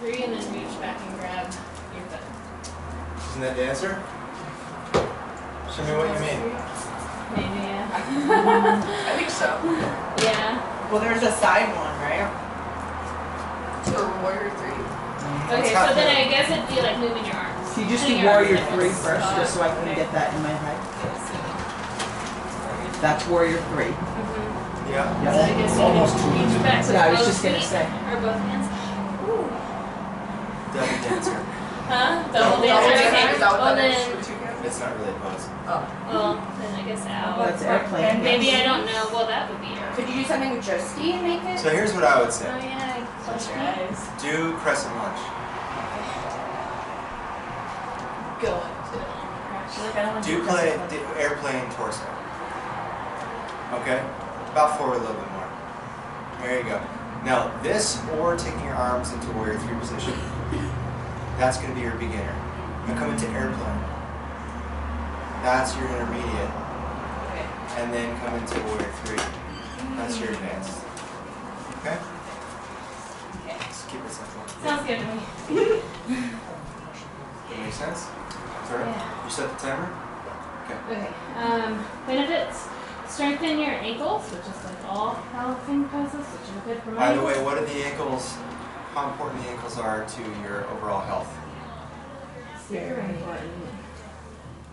3 and then reach back and grab your foot. Isn't that the answer? Show me what you mean. Maybe, yeah. I think so. Yeah. Well, there's a side one, right? For Warrior 3. Okay, so then I guess it'd be like moving your arms. So you just Putting do your arms Warrior like 3 this. first, just so I can Okay. get that in my head. That's Warrior 3. Yeah. So I guess you Almost can two reach minutes. back with Yeah, I was both just gonna feet say. or both hands. Ooh. Double dancer. Huh? Double Double dancer. dancer, Okay. is that what Well that is? then, With 2 hands? It's not really a pose. Oh. well then I guess out. That's airplane. Maybe I don't know. Well, that would be air. Could you do something with Josie and make it? So here's what I would Oh say. yeah. Close your eyes. Do crescent lunge. Go into it. She's like, I don't want Do airplane torso. Okay? About forward a little bit more. There you go. Now this or taking your arms into Warrior 3 position. That's going to be your beginner. Now come into airplane. That's your intermediate. Okay. And then come into Warrior 3. That's your advanced. Okay? Okay. Just keep it simple. Sounds good to me. That makes sense? Sorry? Yeah. You set the timer? Okay. Benedicts. Strengthen your ankles, which is like all balancing poses, which are good for my By the way, what are the ankles? How important the ankles are to your overall health? Very important.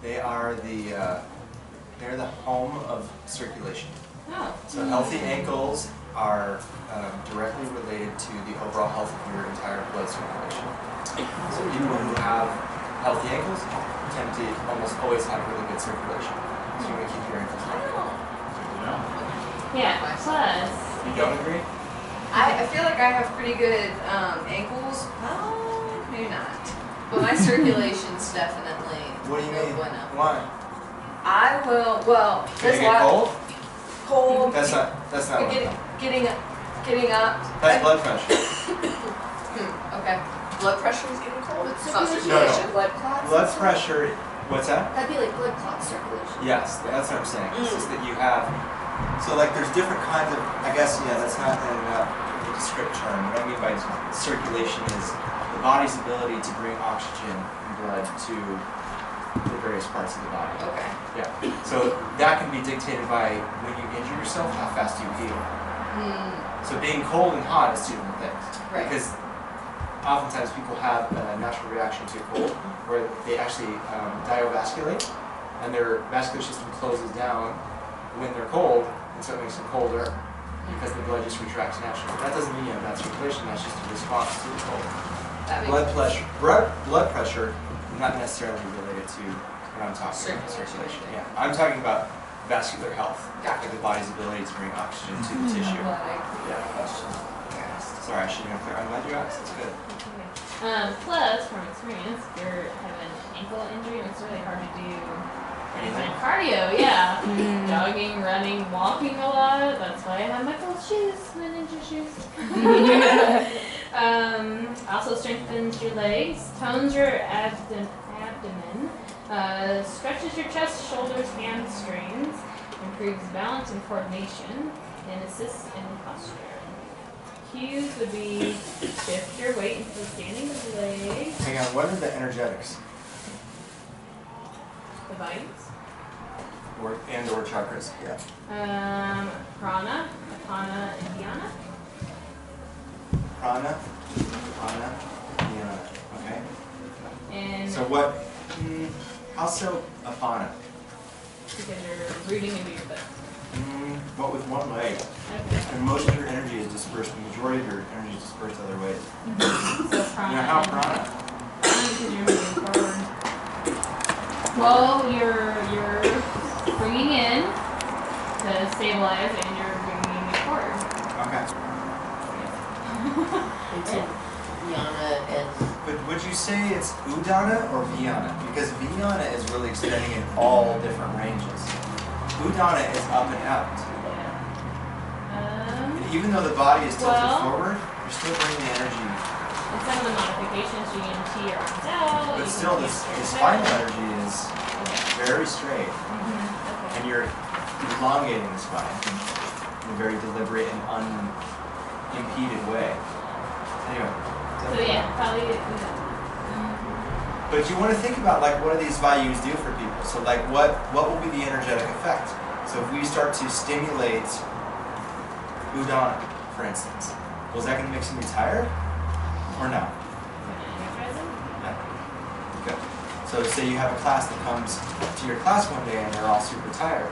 They are they're the home of circulation. Oh. So healthy ankles are directly related to the overall health of your entire blood circulation. So people who have healthy ankles tend to almost always have really good circulation. So you want to keep your ankles healthy. Yeah. Plus. You don't agree? I feel like I have pretty good ankles. Maybe not. But my circulation's definitely What do you no mean? bueno. Why? I will, well, Can there's you a get lot. cold? Cold. That's not what I'm Getting up. That's blood pressure. Okay. Blood pressure is getting cold. It's not Circulation. circulation. Blood clots. Blood pressure, what's that? That'd be like blood clot circulation. Yes, that's what I'm saying. It's just that you have, so like there's different kinds of, I guess, yeah, that's not a descriptive term. What I mean by circulation is the body's ability to bring oxygen and blood to the various parts of the body. Okay. Yeah. So that can be dictated by when you injure yourself, how fast you heal. So being cold and hot is two different things. Right. Because oftentimes people have a natural reaction to cold where they actually diovasculate and their vascular system closes down when they're cold, and so it makes them colder because the blood just retracts naturally. That doesn't mean you have bad circulation, that's just a response to the cold. That Blood makes pressure is not necessarily related to what I'm talking about, circulation. Yeah, I'm talking about vascular health, Gotcha. like the body's ability to bring oxygen to the tissue. Yeah, question. Sorry, I should have been clear. I'm glad you asked. That's good. Plus, from experience, if you're having an ankle injury, it's really hard to do anything cardio. Yeah, jogging, running, walking a lot. That's why I have my cold shoes, my ninja shoes. Also strengthens your legs, tones your abdomen, stretches your chest, shoulders, hamstrings, improves balance and coordination, and assists in posture. Cues would be shift your weight into the standing of the legs. Hang on, what are the energetics? The bites. Or chakras? Yeah. Prana, Apana, and Dhyana. Prana, Dhyana. Okay. And So what? How so Apana? because you're rooting into your foot. But with one leg. Okay. And most of your energy is dispersed. The majority of your energy is dispersed other ways. So prana. Now, how prana? Because you're moving forward. Well, you're bringing in to stabilize, and you're bringing it forward. Okay. Yana and But would you say it's Udana or Vyana? Because Vyana is really extending in all different ranges. Udana is up and out. Yeah. And even though the body is tilted Well- forward, you're still bringing the energy. And some of the modifications, you can tee your arms out. But you still, can the tee your spinal back. energy is Okay. very straight. Okay. And you're elongating the spine in a very deliberate and unimpeded way. Anyway, So yeah, probably. But you want to think about like what do these values do for people? So like what will be the energetic effect? So if we start to stimulate Udana, for instance, was that going to make somebody tired or no? Yeah. Good. So say you have a class that comes to your class one day and they're all super tired.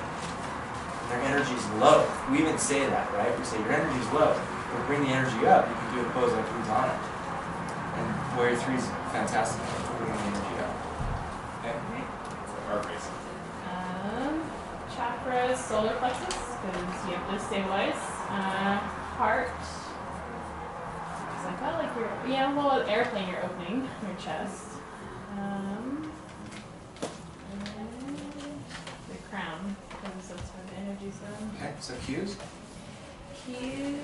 Their energy's low. We even say that, right? We say your energy's low. But bring the energy up. You can do a pose like Udana. And Warrior 3 is fantastic for bringing the energy up. Okay? Heart racing. Chakras, solar plexus, because you have to stabilize. Heart. Because I felt like airplane you're opening your chest. And the crown, because that's where the energy's going. Okay, so cues. Cues.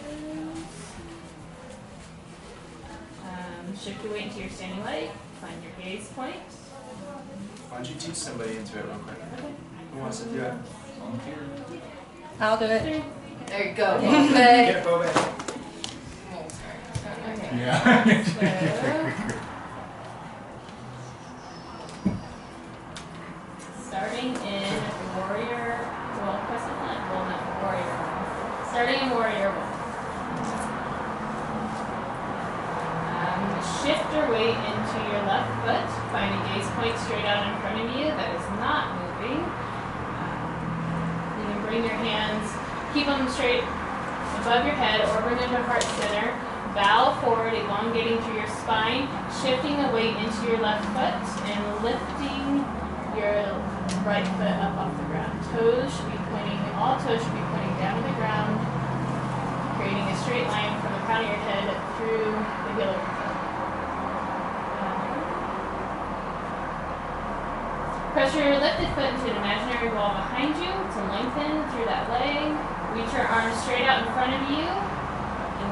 Shift your weight into your standing leg. Find your gaze point. Why don't you teach somebody into it real quick? Okay. Who wants to do it? I'll do it. There you go. Okay. Get Boba. Oh, sorry. Okay. Yeah. Starting in warrior, crescent line, warrior. Starting in warrior 1. Shift your weight into your left foot. Find a gaze point straight out in front of you that is not moving. You can bring your hands, keep them straight above your head or bring them to heart center. Bow forward, elongating through your spine, shifting the weight into your left foot and lifting your right foot up off the ground. All toes should be pointing down to the ground, creating a straight line from the crown of your head through the heel of your foot. Press your lifted foot into an imaginary wall behind you to lengthen through that leg. Reach your arms straight out in front of you.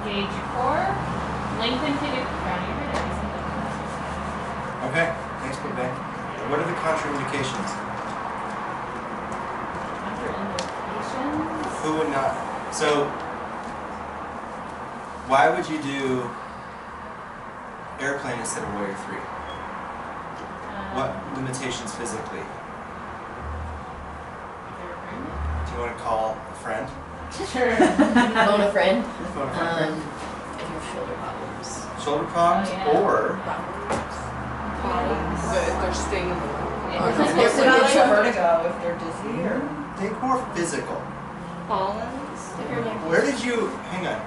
Engage your core. Lengthen through the crown of your head. Okay, thanks, Bebe. What are the contraindications? Contraindications. Who would not? So, why would you do airplane instead of Warrior 3? What limitations physically? Do you want to call a friend? Sure. Phone a friend. Phone a friend. If you have shoulder problems. Shoulder problems Oh, yeah. or But if they're staying in the Yeah, Or it's just supposed to get be like- vertigo if they're dizzy or think more physical. Fallens. Where did you, hang on.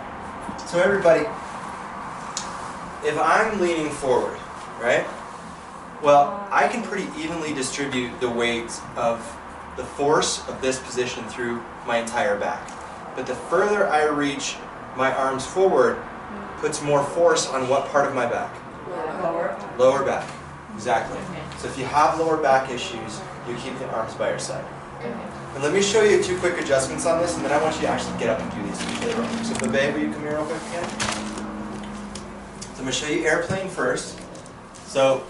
So everybody, if I'm leaning forward, right? Well, I can pretty evenly distribute the weight of the force of this position through my entire back. But the further I reach my arms forward, puts more force on what part of my back? lower. Lower back. Exactly. So if you have lower back issues, you keep the arms by your side. And let me show you 2 quick adjustments on this, and then I want you to actually get up and do these real quick. So Bebe, will you come here real quick again? So I'm going to show you airplane first. So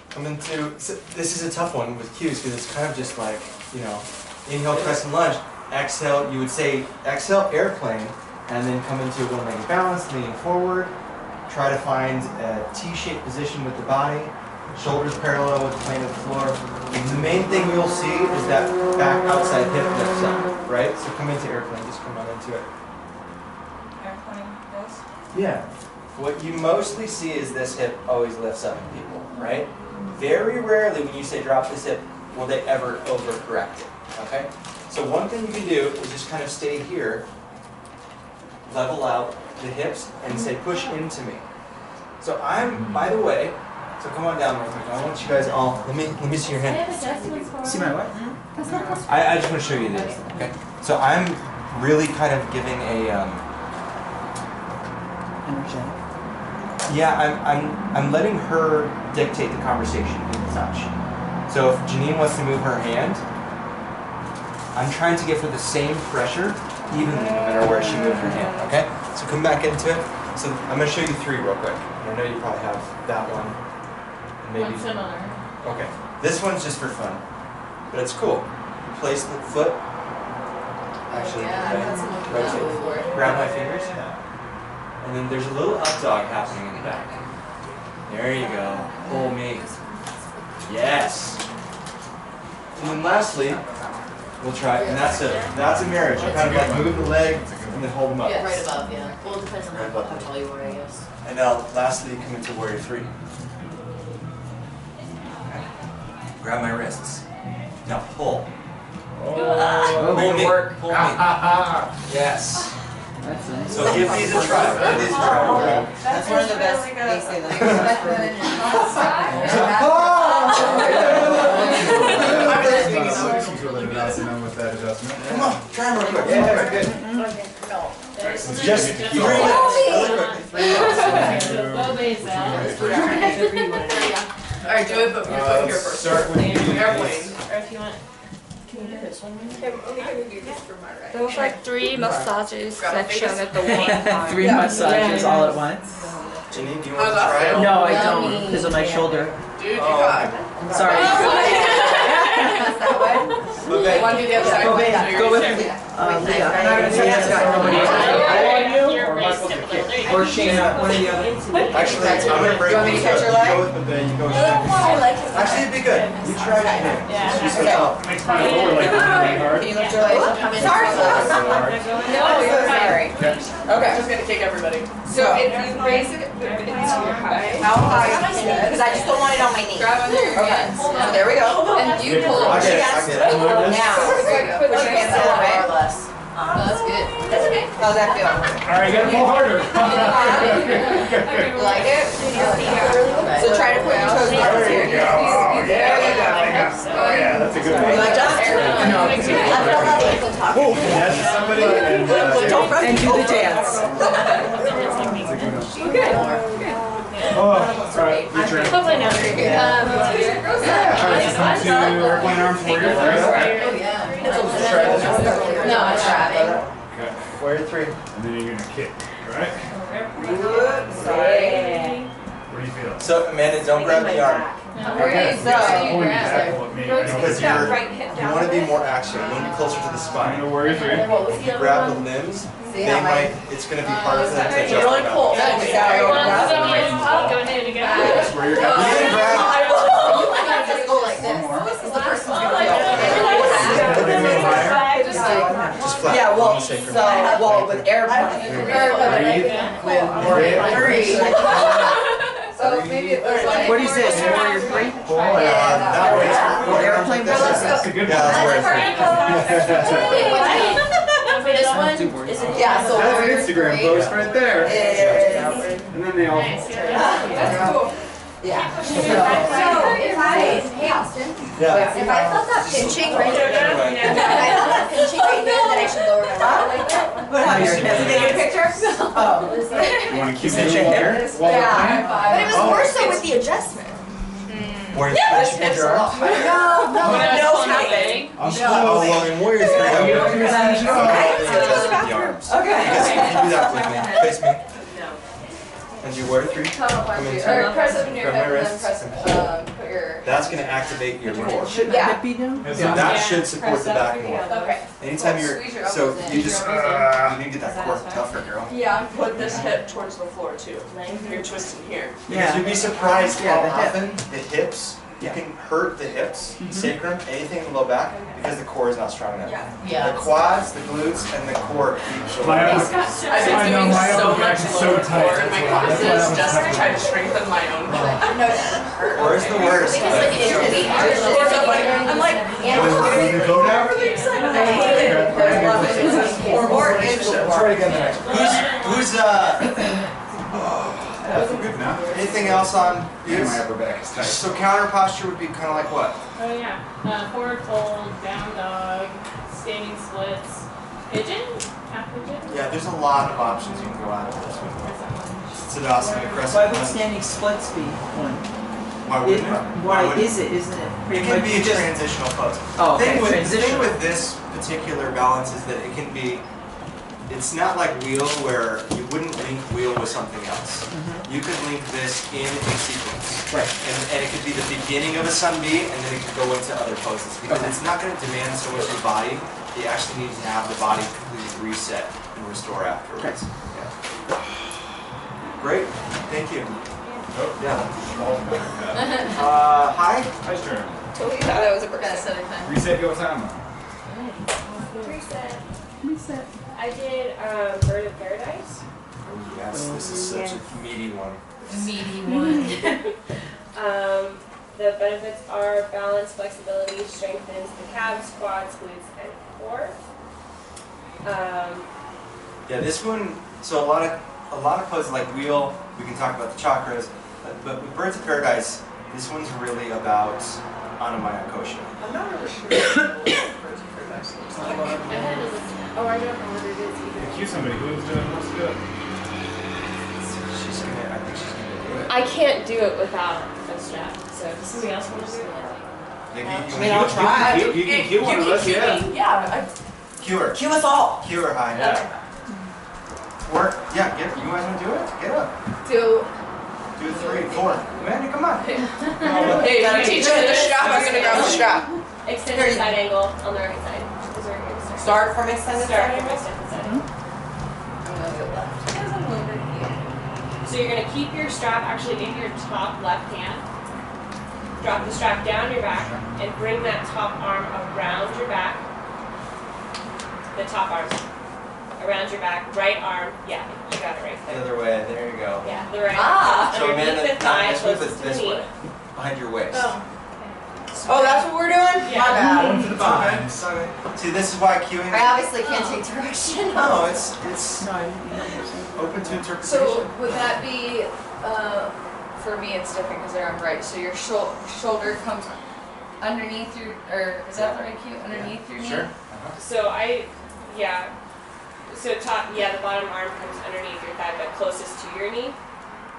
come into, so this is a tough one with cues because it's kind of just like, inhale, crescent lunge, exhale, you would say exhale, airplane, and then come into a one-legged balance, leaning forward. Try to find a T-shaped position with the body, shoulders parallel with the plane of the floor. And the main thing you'll see is that back outside hip lifts up, right? So come into airplane, just come on into it. Airplane, this. Yeah. What you mostly see is this hip always lifts up in people, right? Very rarely when you say drop this hip will they ever overcorrect it, okay? So one thing you can do is just kind of stay here, level out the hips, and say push into me. So I'm, by the way, so come on down real quick. I want you guys all, let me see your I hand. have adjustments for See you. my what? I just want to show you this, okay? So I'm really kind of giving a, Energetic. yeah, I'm letting her dictate the conversation in touch. So if Janine wants to move her hand, I'm trying to give her the same pressure evenly no matter where she moves her hand, okay? So come back into it. So I'm going to show you 3 real quick. And I know you probably have that one. And maybe. One similar. Okay. This one's just for fun. But it's cool. Place the foot. Actually, Yeah, I've had someone do that rotate. before. Grab my fingers. And then there's a little up dog happening in the back. There you go. Pull me. Yes. And then lastly, we'll try, and that's a marriage. You kind of like move the leg and then hold them up. Yeah, right above, yeah. Well, it depends on Right how above. tall you are, I guess. And now lastly, come into warrior 3. Okay. Grab my wrists. Now pull. Pull me. Pull me. Yes. That's nice. So give these a try. Give these a try. That's one of the best things they like. She's really nice with that adjustment. Come on, try them real quick. Yeah, good. Just 3 Bobe's out. Alright, do it, but you're putting here first. Start with Airplane. Or if you want. There was like 3 massages section at the one time. 3 massages all at once. Janine, do you want to try it? No, I don't, because of my shoulder. Dude, you got it. Sorry. Okay. One do the other side. Go with Leah. Leah. Leah's got nobody. Your wrist tip a little. There you go. Or Shayna, one or the other. Actually, I'm gonna break. You want me to catch your You leg? go with the bend. You go with I like his Actually, it'd be good. You try it. Yeah. Just switch up. Makes my lower leg really hard. Can you lift your leg? Sorry. No, you're sorry. Okay. I'm just gonna kick everybody. So if you raise it into your high, how high is it? Because I just don't want it on my knee. Grab under your hands. So there we go. And you pull. I get it. I get it. Now, put your hands on the way. More or less. Oh, that's good. That's okay. How's that feel? All right, you gotta pull harder. You like it? So try to put your toes down here. There you go. There you go. Oh yeah, that's a good You one. like that? Oh, that's somebody and And do the dance. oh, all right, your turn. Hopefully not. All right, so come to airplane arms warrior 3. No, I'm trapping. Okay, Warrior 3. and then you're gonna kick, right? Sorry. What do you feel? So Amanda, don't grab the arm Where do you Oh, you go? tackle at me. I don't because think you want to be more action. You want to be closer to the I'm spine. gonna warrior 3. If you grab the limbs, they might. It's going to be harder for them to adjust. You're really their cool. balance. Go ahead and go. That's where you're You gonna can grab. Just go like this. This is the person's gonna go. Just flat. Yeah, well, on the sacrum. with airplane. So maybe it looks like. What is this, warrior 3? That way it's Or airplane That's versus? a good Yeah, that's warrior 3. This one is a Yeah, so. That's an Instagram post right there. And then they all. That's cool. Yeah. So if hey Austin, Yeah. if I felt that pinching right there, if I felt that pinching right there, then I should lower my body like that. What, how your Did they hips? get a picture? Oh. You want to keep Pinch it your here? hair? While we're Yeah. playing? But it was more so with the adjustment. Warrior 3. This hip's a lot higher. No, Big. I'm Oh, well, in warrior 3, You I have would to manage it all. the arms. Okay. Because you can do that with me. Face me. And do warrior 3. Tunnel punch Come you. into Or it. press up in your Grab my hip and then wrists press, and put your. That's going to activate your core. Shouldn't Yeah. that be down? It's So not- that should support the back more. Okay. Anytime you're, Squeeze your so elbows in. you just, you need to get that core tougher, girl. Yeah, put this hip towards the floor too. You're twisting here. Because you'd be surprised Yeah, how the hip. often the hips, you Yeah. can hurt the hips, sacrum, anything in the low back, because the core is not strong enough. Yeah. The quads, the glutes, and the core keep the My low upper- back. I've I been know, doing my so upper back much is so lower tight, core in my that's why classes I'm just to tucking try it. to strengthen my own core. No, it doesn't hurt. Core is the worst. Because like it should be. I'm like, You go now? Let's try it again the next one. Who's That's good now. anything else on Yeah, these? my upper back is tight. So counter posture would be kind of like what? Oh yeah. Forward fold, down dog, standing splits, pigeon, half pigeon. Yeah, there's a lot of options you can go out of this with. Siddhasana, Why crescent would lunge. standing splits be one? Why wouldn't it? Why wouldn't is it, isn't it? It Pretty can much be a just- transitional pose. Oh, okay, The thing transitional. with this particular balance is that it can be, it's not like wheel where you wouldn't link wheel with something else. You could link this in a sequence. Right. And it could be the beginning of a sun B, and then it could go into other poses. Because Okay. it's not going to demand so much of the body, you actually need to have the body completely reset and restore afterwards. Yeah. Great. Thank you. Oh, Yeah. yeah. Hi. Nice turn. Totally thought that was a Got person. set a time. Reset your timer. Reset. I did Bird of Paradise. Oh, yes, this is such a meaty one. Meaty one. The benefits are balance, flexibility, strengthens the calves, quads, glutes, and core. Yeah, this one. So a lot of poses like wheel. We can talk about the chakras, but with Birds of Paradise, this one's really about Anamaya Kosha. I'm not really sure what Birds of Paradise looks like. Oh, I don't know what it is either. Cue somebody who's wants to do it. I think she's gonna do it. I can't do it without a strap, so does somebody else want to do it? Nikki, I mean, I'll try. You can cue one of us, yeah. Yeah, cue her. Cue us all. Cue her high. Yeah. Work. Yeah, get. You guys want to do it? Get up. 2. 2, 3, 4. Amanda, come on. Hey, Gotta teach teach her her the strap. I'm gonna grab the strap. Extended side angle on the right side. Is where you're going to start. Start from extended Start side. from extended side angle. I'm gonna go left. Because I'm a little bit here. So you're going to keep your strap actually in your top left hand. Drop the strap down your back and bring that top arm around your back. The top arm. Around your back. Right arm. Yeah, you got it right The there. other way. There you go. Yeah, the right Ah. arm. So Underneath Amanda, the thigh, not this way, closest but to this the knee. way. Behind your waist. Oh, that's what we're doing? Yeah. My bad. Going for the behind. It's okay. See, this is why queuing. I obviously can't take direction. No, it's open to interpretation. So would that be, for me it's different because I'm right, so your shoulder comes underneath your, or is that the right cue? Underneath your knee? Sure. So so the bottom arm comes underneath your thigh, but closest to your knee.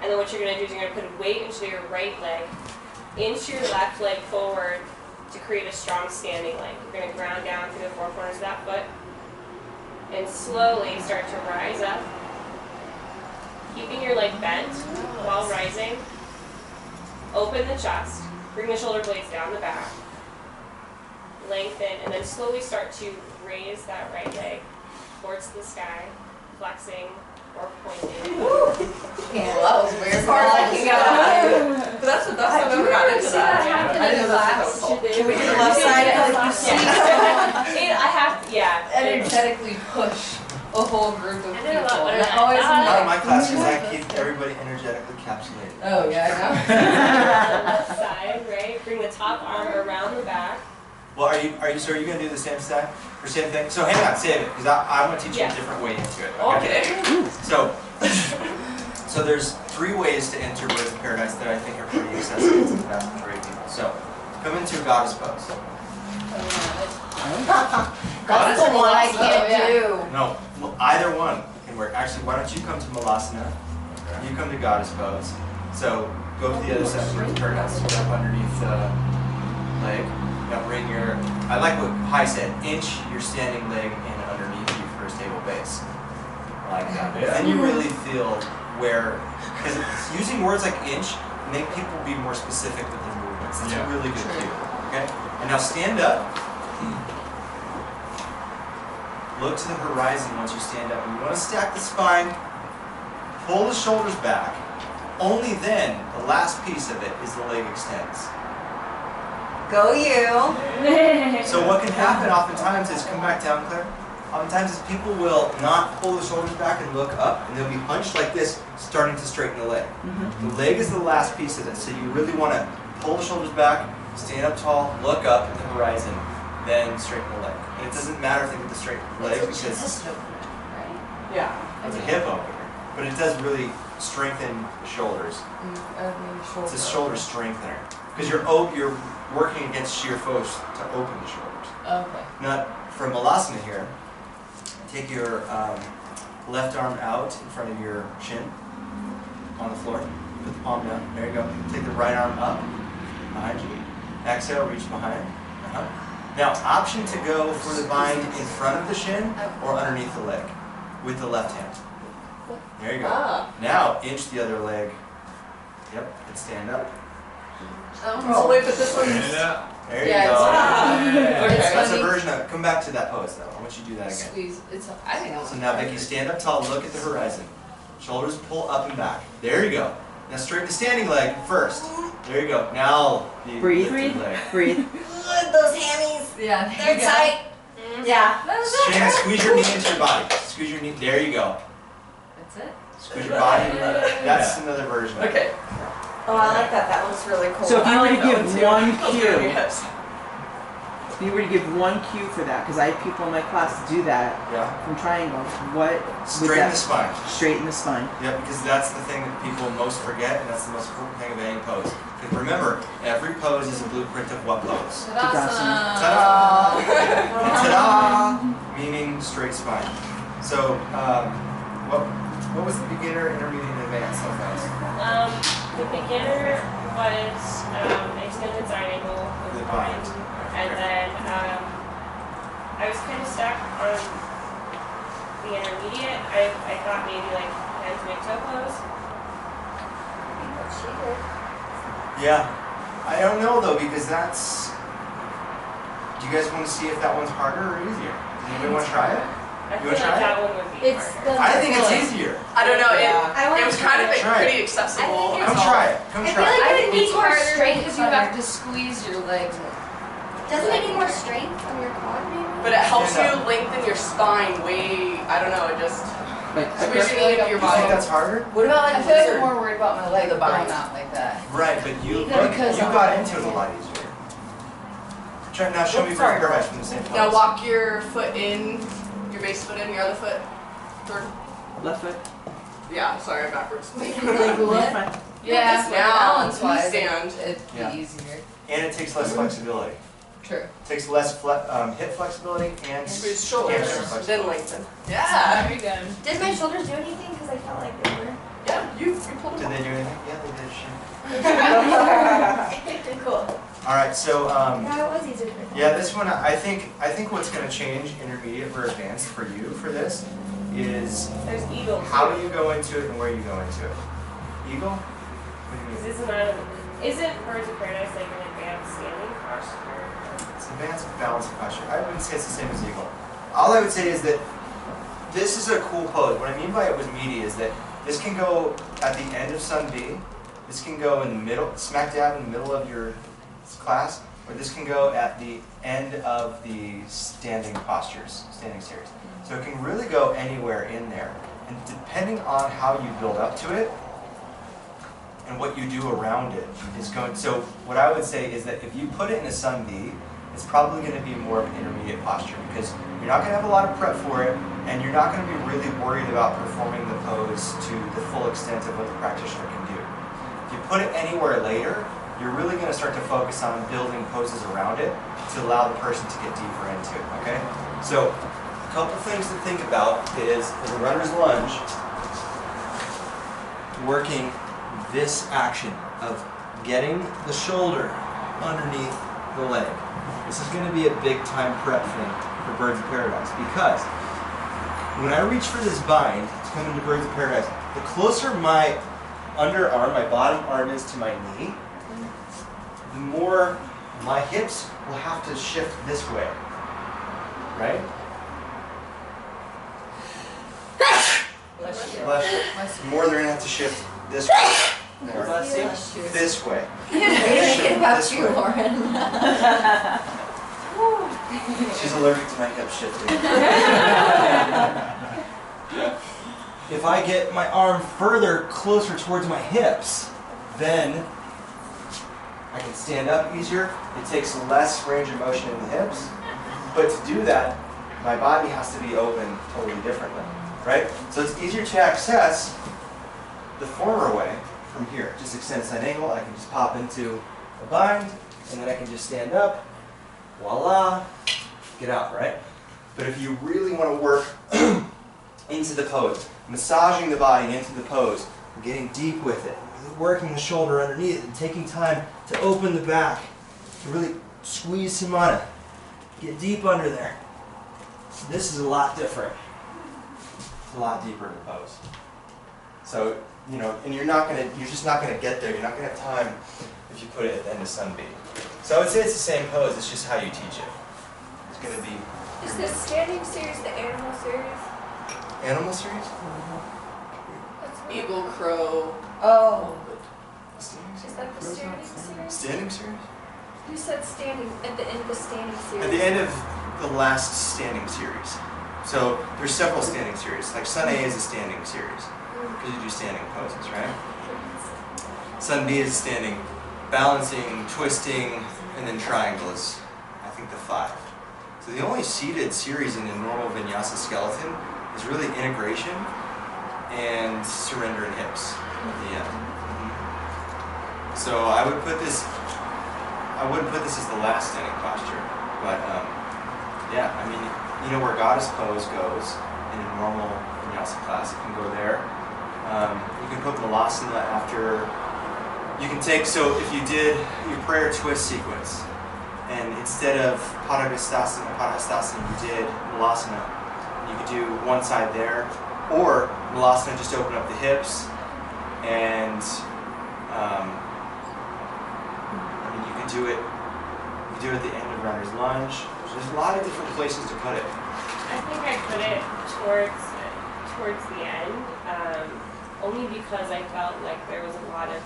And then what you're gonna do is you're gonna put weight into your right leg, inch your left leg forward to create a strong standing leg. You're gonna ground down through the four corners of that foot, and slowly start to rise up, keeping your leg bent while rising. Open the chest, bring the shoulder blades down the back, lengthen, and then slowly start to raise that right leg towards the sky, flexing or pointing. Yeah, that was weird. As far as I can go. But that's the best I've ever gotten into that. happen I didn't in know that's class. what that was called. Can we do the left side? I have to, yeah. Energetically push a whole group of I people. did a lot better And than I always thought. Not in my class because I keep everybody energetically capsulated. Oh, yeah, I know. Left side, right? Bring the top arm around the back. Well, are you gonna do the same step or same thing? So hang on, save it because I want to teach you a different way into it. Okay. So there's 3 ways to enter Birds of Paradise that I think are pretty accessible to the vast majority of people. So come into a goddess pose. That's the one I can't yeah. do. No, well, either one can work. Actually, why don't you come to Malasana? You come to goddess pose. So go to the other side of Birds of Paradise. Jump underneath the leg. Now bring your, I like what Hai said, inch your standing leg in underneath you for a stable base. Like that. Yeah. Then you really feel where, because using words like inch make people be more specific with their movements. That's a really good cue. Okay? And now stand up. Look to the horizon once you stand up. You want to stack the spine, pull the shoulders back. Only then, the last piece of it is the leg extends. Go you. So what can happen oftentimes is, come back down, Claire. Oftentimes is people will not pull the shoulders back and look up, and they'll be hunched like this, starting to straighten the leg. The leg is the last piece of it, so you really want to pull the shoulders back, stand up tall, look up at the horizon, then straighten the leg. And it doesn't matter if they get the straight leg because Yeah. it's a hip opener, but it does really strengthen the shoulders. It's a shoulder strengthener because you're working against shear force to open the shoulders. Okay. Now, for Malasana here, take your left arm out in front of your shin on the floor. Put the palm down. There you go. Take the right arm up behind you. Exhale, reach behind. Now, option to go for the bind in front of the shin or underneath the leg with the left hand. There you go. Now, inch the other leg. Yep, and stand up. Oh, wait, but this one's... Stand up. There you Yeah, go. Okay. That's a funny. version of, come back to that pose though. I want you to do that again. Squeeze. It's, I think So now Vicky, stand up tall, look at the horizon. Shoulders pull up and back. There you go. Now straighten the standing leg first. There you go. Now the Breathe, lifted leg. breathe. Those hammies. Yeah. They're tight. Yeah. Shannon, squeeze your knee into your body. Squeeze your knee. There you go. That's it? Squeeze your body. That's another version. Okay. Oh, I like that. That looks really cool. So if you were to give one cue, Yes. if you were to give one cue for that, because I have people in my class to do that Yeah. from triangles, what would Straighten that the spine. straighten the spine? Yeah, because that's the thing that people most forget, and that's the most important thing of any pose. Because remember, every pose is a blueprint of what pose? Tadasana. Ta-da! Ta-da! Meaning straight spine. So, what was the beginner, intermediate, and advanced so fast? The beginner was extended side angle with the bind, and then I was kind of stuck on the intermediate. I thought maybe like hands mid-toe pose. Yeah. I don't know though, because that's. Do you guys want to see if that one's harder or easier? Does anybody want to try it? I You feel wanna like try that one would be It's harder. I think it's easier. I don't know. I It was kind of try it. pretty accessible. Come try it. Come I feel try it. like I it think needs it's more harder strength because you on have your- to squeeze your legs more. Doesn't it need more strength on your quad, maybe? But it helps Yeah. you lengthen your spine way, I don't know, it just Like, squeeze your knee into your You think body. that's harder? What about like I I feel feel like like I'm I'm more worried about my leg The bind. going out like that. Right, but you Because I'm- got into it a lot easier. Try, now show me from Sorry, paradise from the same pose. Now walk your foot in, your base foot in, your other foot. Third. left foot. Yeah, sorry, I'm backwards. Like You're what? fine. Yeah, Now, balance wise, stand. it'd Yeah. be easier. And it takes less flexibility. True. It takes less hip flexibility and Squeeze hamstring shoulders, flexibility. then lengthen. Yeah! Very good. Did my shoulders do anything? Because I felt like they were. Yeah, you pulled Did them they do anything? Yeah, they did. Shit. Cool. All right, so Yeah, it was easier than I thought. yeah, this one I think what's going to change intermediate for advanced for you for this is There's eagle. how do you go into it and where you go into it. Eagle? What do you mean? Isn't Birds of Paradise like an advanced standing posture? It's advanced balance posture. I wouldn't say it's the same as eagle. All I would say is that this is a cool pose. What I mean by it with meaty is that this can go at the end of Sun B. This can go in the middle, smack dab in the middle of your class, or this can go at the end of the standing postures, standing series. So it can really go anywhere in there. And depending on how you build up to it and what you do around it is going. So what I would say is that if you put it in a Sun B, it's probably going to be more of an intermediate posture because you're not going to have a lot of prep for it, and you're not going to be really worried about performing the pose to the full extent of what the practitioner can do. If you put it anywhere later, you're really going to start to focus on building poses around it to allow the person to get deeper into it, okay? So a couple things to think about is a runner's lunge, working this action of getting the shoulder underneath the leg. This is going to be a big time prep thing for Birds of Paradise because when I reach for this bind to come into Birds of Paradise, the closer my underarm, my bottom arm is to my knee, the more my hips will have to shift this way, right? Less, the more they're going to have to shift this way. More. This way. Thinking about This you, way. Lauren. She's allergic to my hip shifting. If I get my arm further closer towards my hips, then I can stand up easier. It takes less range of motion in the hips. But to do that, my body has to be open totally differently, right? So it's easier to access the former way from here. Just extend a side angle, I can just pop into a bind, and then I can just stand up, voila, get out, right? But if you really want to work into the pose, massaging the body into the pose, getting deep with it, working the shoulder underneath and taking time to open the back, to really squeeze Samana, get deep under there. This is a lot different. It's a lot deeper in the pose. So, you know, and you're just not gonna get there. You're not gonna have time if you put it at the end of Sun B. So I would say it's the same pose. It's just how you teach it. It's gonna be Is this standing series the animal series? animal series. That's Eagle, crow. Oh. Standing Is series? that the standing series? Standing series? You said standing, at the end of the standing series. At the end of the last standing series. So there's several standing series. Like Sun A is a standing series because you do standing poses, right? Sun B is standing, balancing, twisting, and then triangle is, I think, the 5. So the only seated series in a normal vinyasa skeleton is really integration and surrender and hips at the end. So I wouldn't put this as the last standing posture, but yeah, I mean, you know where goddess pose goes in a normal vinyasa class. You can go there. You can put malasana after. You can take, so if you did your prayer twist sequence, and instead of Padahastasana, you did malasana, you could do one side there, or malasana, just open up the hips, and I mean, you could do it at the end of runner's lunge. There's a lot of different places to put it. I think I put it towards the end, only because I felt like there was a lot of.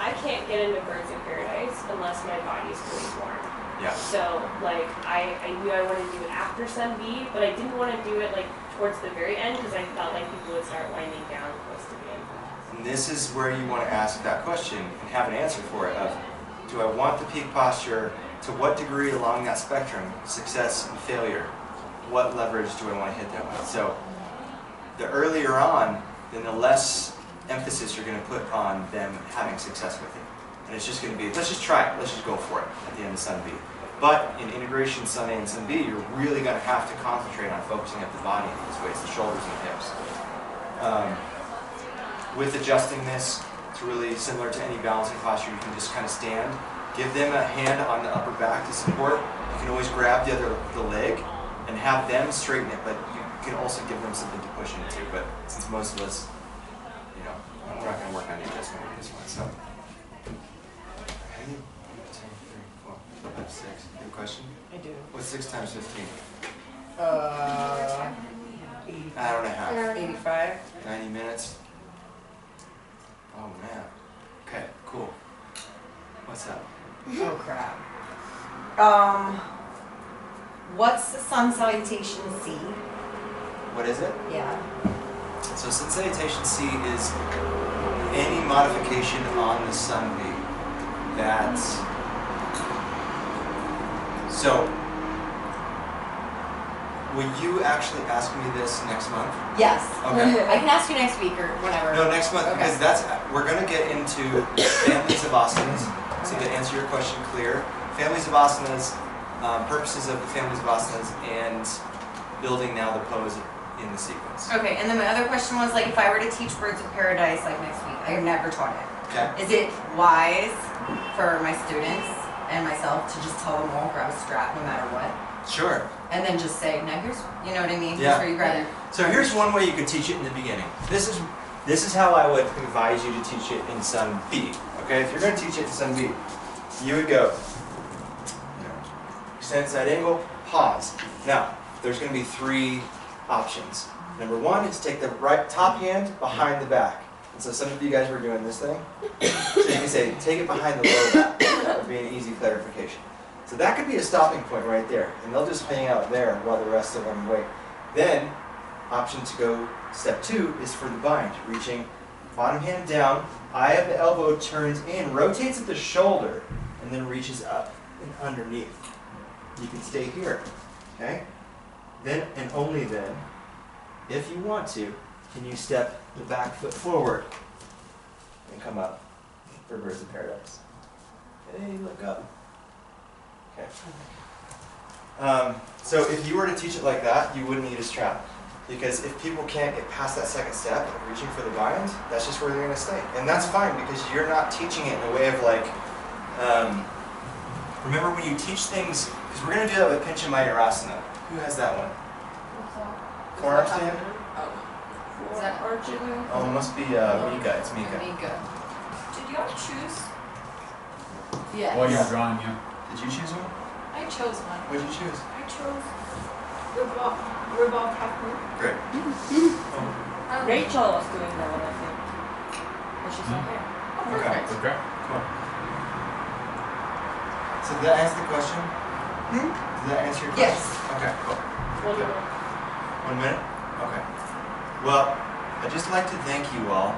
I can't get into birds of paradise unless my body's really warm. Yeah. So like I knew I wanted to do it after Sun B, but I didn't want to do it like towards the very end because I felt like people would start winding down close to the end. And this is where you want to ask that question and have an answer for it of, do I want the peak posture? To what degree along that spectrum, success and failure, what leverage do I want to hit that with? So the earlier on, then the less emphasis you're going to put on them having success with it. And it's just going to be, let's just try it, let's just go for it at the end of Sun B. But in integration Sun A and Sun B, you're really going to have to concentrate on focusing up the body in these ways, the shoulders and the hips. With adjusting this, it's really similar to any balancing posture. You can just kind of stand, give them a hand on the upper back to support. You can always grab the leg and have them straighten it, but you can also give them something to push into. But since most of us, you know, we're not going to work on the adjustment with this one. So, 1, 2, 3, 4, 5, 6. You have a question? I do. What's 6 times 15? 80, Hour and a half. 85. 90 minutes. Oh man. Okay, cool. What's up? Oh crap. What's the sun salutation C? What is it? Yeah. So sun salutation C is any modification on the Sun B that's so. Will you actually ask me this next month? Yes. Okay. I can ask you next week or whenever. No, next month, Okay. because we're going to get into families of asanas. So to answer your question clear, families of asanas, purposes of the families of asanas, and building now the pose in the sequence. Okay, and then my other question was like, if I were to teach Birds of Paradise like next week, I have never taught it. Okay. Is it wise for my students and myself to just tell them all grab a strap no matter what? Sure. And then just say, now here's, you know what I mean? Yeah. Here's where you grab your. So here's one way you could teach it in the beginning. This is how I would advise you to teach it in Sun B. Okay, if you're going to teach it in Sun B, you would go, extend side angle, pause. Now, there's going to be 3 options. Number 1 is take the right top hand behind the back. And so some of you guys were doing this thing. So you can say, take it behind the lower back. That would be an easy clarification. So that could be a stopping point right there. And they'll just hang out there while the rest of them wait. Then, option to go, step 2 is for the bind. Reaching bottom hand down, eye of the elbow turns in, rotates at the shoulder, and then reaches up and underneath. You can stay here, okay? Then, and only then, if you want to, can you step the back foot forward and come up for Birds of Paradise. Hey, look up. Okay. So if you were to teach it like that, you wouldn't need a strap. Because if people can't get past that second step of reaching for the bind, that's just where they're going to stay. And that's fine because you're not teaching it in a way of like, remember when you teach things, because we're going to do that with Pincha Mayurasana. Who has that one? Forearm stand? Is that Oh, it must be Mika. It's Mika. Mika. Did y'all choose? Yeah. While you're drawing, yeah. Did you choose one? I chose one. What did you choose? I chose revolve half moon. Great. Rachel was doing that one, I think. But she's not here. Okay. Okay. Cool. So did that answer the question? Did that answer your question? Yes. Okay, cool. 1 minute. 1 minute? Okay. Well, I'd just like to thank you all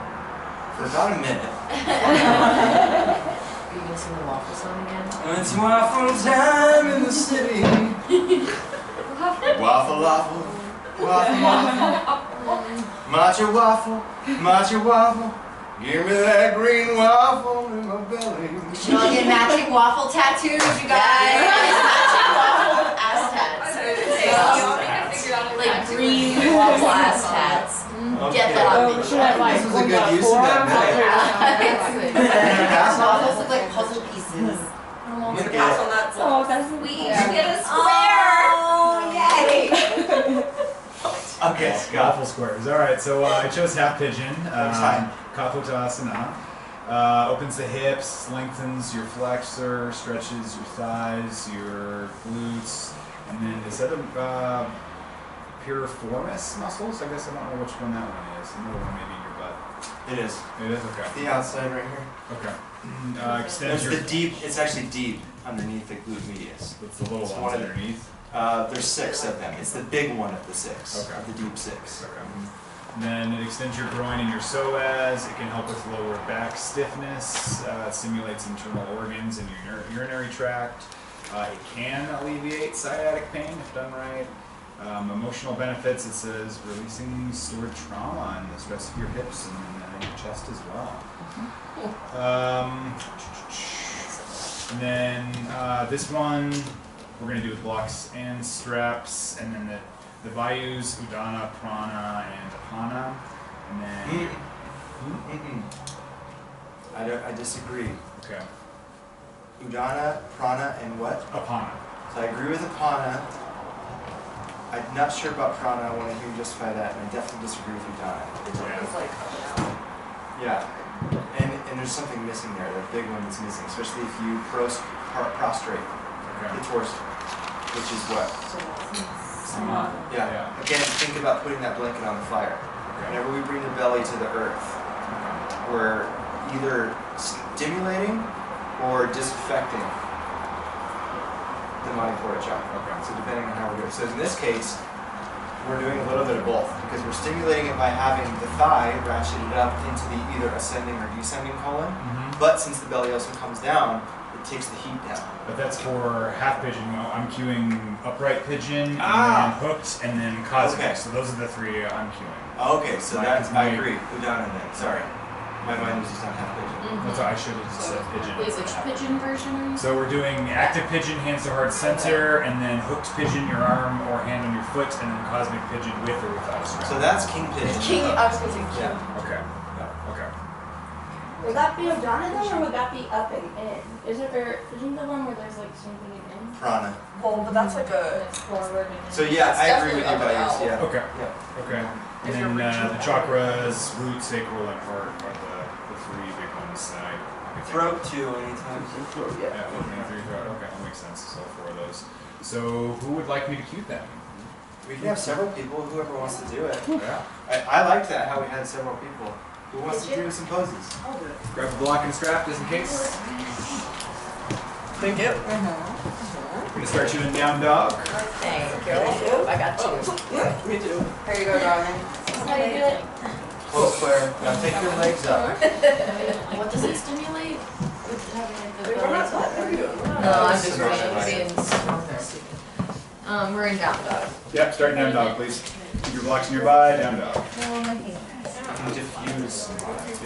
for about a minute. Are you gonna sing the waffle song again? It's waffle time in the city. Waffle, waffle, waffle, waffle. Matcha waffle. Give me that green waffle in my belly. Should all get matching waffle tattoos, you guys. Matching waffle ass tats. Like green waffle ass tats. Get that on video. Should I like This was a good use of that Waffles look like puzzle pieces. minute. Oh, that's We each get a square. Oh, yay. Okay, Scott. Waffle squares. All right, so I chose half pigeon. Time. Kapotasana. Opens the hips, lengthens your flexor, stretches your thighs, your glutes, and then is that a piriformis muscles? I guess I don't know which one that one is. Another one maybe in your butt. It is. It is? Okay. The outside right here. Okay. Extend There's your... the deep, it's actually deep underneath the glute medius. That's the little It's ones one of the- underneath. There's 6 of them. It's the big one of the 6. Okay. Of the deep 6. Okay. And then it extends your groin and your psoas. It can help with lower back stiffness. Stimulates internal organs in your urinary tract. It can alleviate sciatic pain if done right. Emotional benefits, it says releasing stored trauma and the stress of your hips and your chest as well. And then this one we're going to do with blocks and straps, and then the Vayus, Udana, Prana, and Apana. And then I disagree. okay, Udana, prana, and what? Apana. So I agree with Apana. I'm not sure about prana. I want to hear you justify that, and I definitely disagree with Udana. Yeah. And there's something missing there. The big one that's missing, especially if you prostrate Okay. the torso, which is what? Yeah. Yeah. Again, think about putting that blanket on the fire. Okay. Whenever we bring the belly to the earth, we're either stimulating or disaffecting the Manipura chakra. Okay. So depending on how we're doing. So in this case, we're doing a little bit of both because we're stimulating it by having the thigh ratcheted up into the either ascending or descending colon. But since the belly also comes down, it takes the heat down. But that's for half pigeon. You know, I'm cueing upright pigeon, and then hooked, and then cosmic. Okay. So those are the 3 I'm cueing. Okay, so Like, that's, it's I my- agree. Udana then, sorry. My mind was just on half pigeon. That's why I should have just said pigeon. Wait, which pigeon version are you? So we're doing active pigeon, hands to heart center, and then hooked pigeon, your arm or hand on your foot, and then cosmic pigeon with or without strap. So that's king pigeon. King, I was going to say king. Yeah. Okay. Okay. Would that be Udana then, or would that be up and in? Isn't the one where there's like something in? Prana. Well, but that's like a. It's forward and So yeah, That's I agree with you definitely about up yours. and Yeah. Okay. Yeah. Okay. If you're And then reaching the chakras, root, sacral, and heart are the 3 big ones that I can think of. Throat too, anytime. Yeah, opening through throat. Okay, that makes sense. So 4 of those. So who would like me to cue them? We can have several people, whoever wants to do it. Yeah. I liked that, how we had several people. Who wants to do some poses? Grab the block and strap just in case. Thank you. We're gonna start you in down dog. Thank you. I got 2. Me too. Here you go, darling. how do you do it? Close Claire. Now take your legs up. What does it stimulate? With having the belly? No, I'm just being stupid. We're in down dog. Yep, start down dog, please. Keep your blocks nearby, down dog. Oh, my hand. And diffuse. What's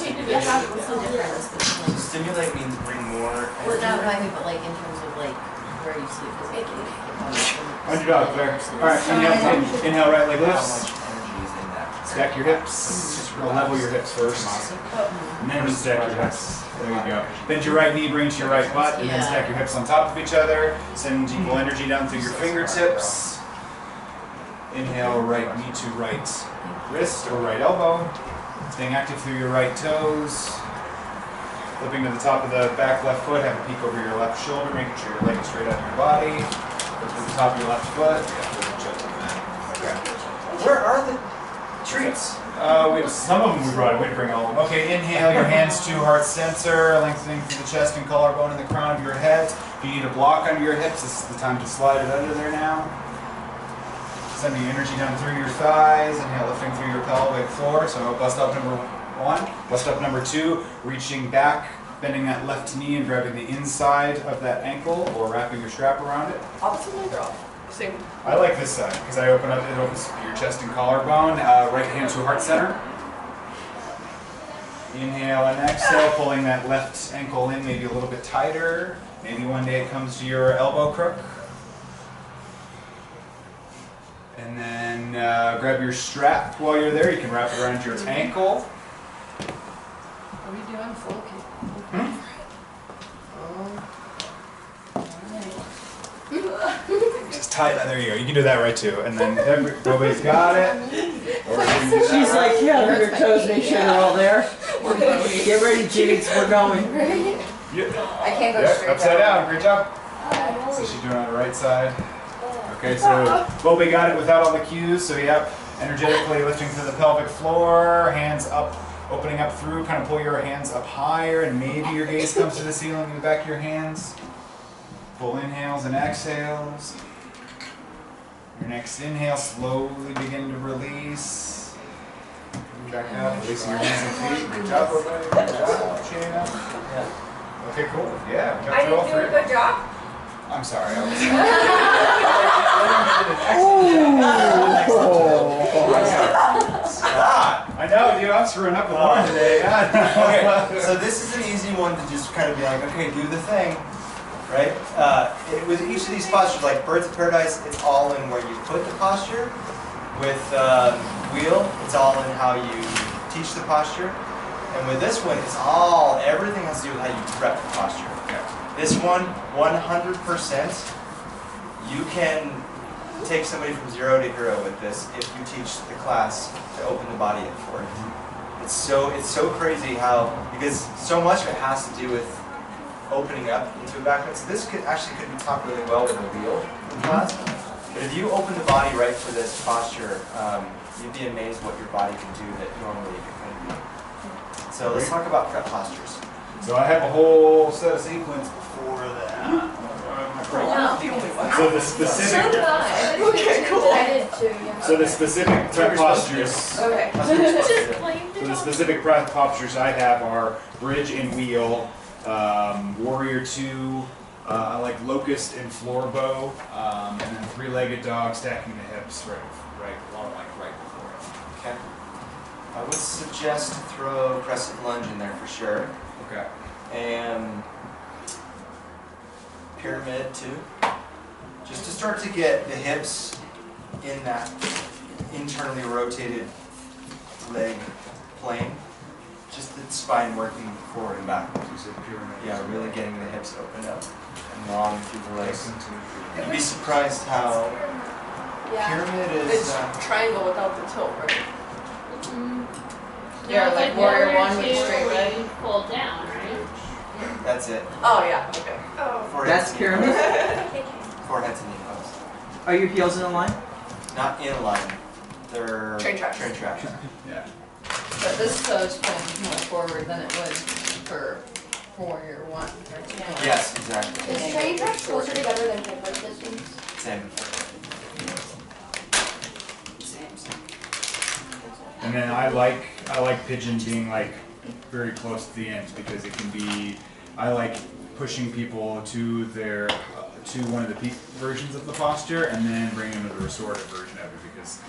the difference? Stimulate means bring more Well, not energy. what I mean, but like in terms of like where you see it physically. On your dog, Claire. Alright, inhale right leg How lifts. much energy is in that? Stack your hips. Or level your hips first. And then just stack your hips. There you go. Bend your right knee, bring to your right butt, and then stack your hips on top of each other. Send equal energy down through your fingertips. Inhale, right knee to right wrist or right elbow. Staying active through your right toes. Flipping to the top of the back left foot, have a peek over your left shoulder, making sure your leg is straight out of your body. Flip to the top of your left foot. Okay. Where are the treats? Some of them we brought. We didn't bring all of them. Okay, inhale your hands to heart center, lengthening through the chest and collarbone and the crown of your head. If you need a block under your hips, this is the time to slide it under there now. Sending energy down through your thighs. Inhale, lifting through your pelvic floor. So bust up number 1. Bust up number 2, reaching back, bending that left knee and grabbing the inside of that ankle or wrapping your strap around it. Opposite leg or off? Same. I like this side because it opens your chest and collarbone. Right hand to heart center. Inhale and exhale, pulling that left ankle in maybe a little bit tighter. Maybe one day it comes to your elbow crook. And then grab your strap while you're there. You can wrap it around your ankle. Are we doing full kick? Just tight. There you go. You can do that right too. And then nobody's got it. She's like, yeah, on your toes, make sure they're all there. Get ready, Jigs, we're going. I can't go straight Upside down. Great job. So she's doing it on the right side. Okay, so Bobby got it without all the cues. So yep, energetically lifting through the pelvic floor, hands up, opening up through. Kind of pull your hands up higher, and maybe your gaze comes to the ceiling in the back of your hands. Full inhales and exhales. Your next inhale, slowly begin to release. Back up, releasing your hands and feet. Good job, everybody. Good job. Chin up. Yeah. Okay, cool. Yeah, we got through all three. Good job. I'm sorry. I I know, dude. I'm screwing up with one today. Okay, so this is an easy one to just kind of be like, okay, do the thing. Right? With each of these postures, like Birds of Paradise, it's all in where you put the posture. With Wheel, it's all in how you teach the posture. And with this one, it's all, everything has to do with how you prep the posture. Okay. This one, 100%, you can take somebody from 0 to hero with this if you teach the class to open the body up for it. It's so crazy how, because so much of it has to do with opening up into a back bend. So this could be taught really well with a wheel in class. But if you open the body right for this posture, you'd be amazed what your body can do that normally it couldn't do. So let's talk about prep postures. So I have a whole set of sequence before that. So the specific. Okay, cool. I did too, yeah. So the specific prep postures. Okay. So the specific prep postures I have are bridge and wheel. Warrior 2, I like locust and floor bow, and then 3-legged dog, stacking the hips right before it. Okay. I would suggest to throw crescent lunge in there for sure. Okay. And pyramid too. Just to start to get the hips in that internally rotated leg plane. Just the spine working forward and back. Yeah, really getting the hips opened up and long through the legs. You'd be surprised how pyramid is. It's triangle without the tilt, right? Yeah, like Warrior 1 with straight leg. You pull down, right? That's it. Oh, yeah, okay. That's pyramid. Forehead to knee pose. Are your heels in a line? Not in line. They're Train tracks. Yeah. But this toe's pulling more forward than it would for Warrior 1. Yes, exactly. Is train tracks closer together than hip distance? Same. And then I like pigeon being like very close to the end because it can be. I like pushing people to their to one of the peak versions of the posture and then bringing them to the restorative version of it because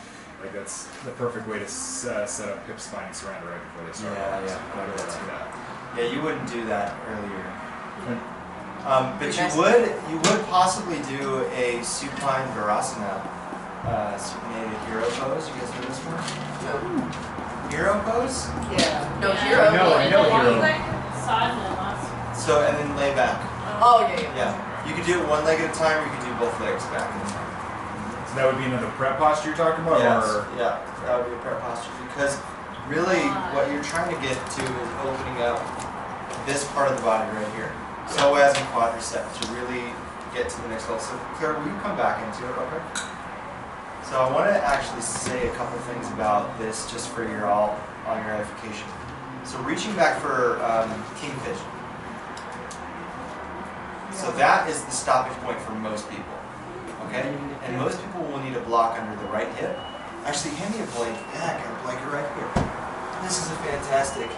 like that's the perfect way to set up hip, spine, and surrender right before they start. Yeah, you wouldn't do that earlier. But you would possibly do a supine Virasana, supinated hero pose. You guys know this one? No. Hero pose? Yeah. No, Yeah. hero. I know hero. So, and then lay back. Oh, yeah. Yeah. You could do it one leg at a time, or you could do both legs back at a time. So that would be another prep posture you're talking about? Yes. Or? Yeah, that would be a prep posture because really what you're trying to get to is opening up this part of the body right here. Psoas and quadriceps to really get to the next level. So Claire, will you come back into it, okay? So I want to actually say a couple things about this just for your all on your edification. So reaching back for king pigeon. So that is the stopping point for most people. Okay? And most people will need a block under the right hip. Actually, hand me a blanket. Yeah, I got a blanket right here. This is a fantastic.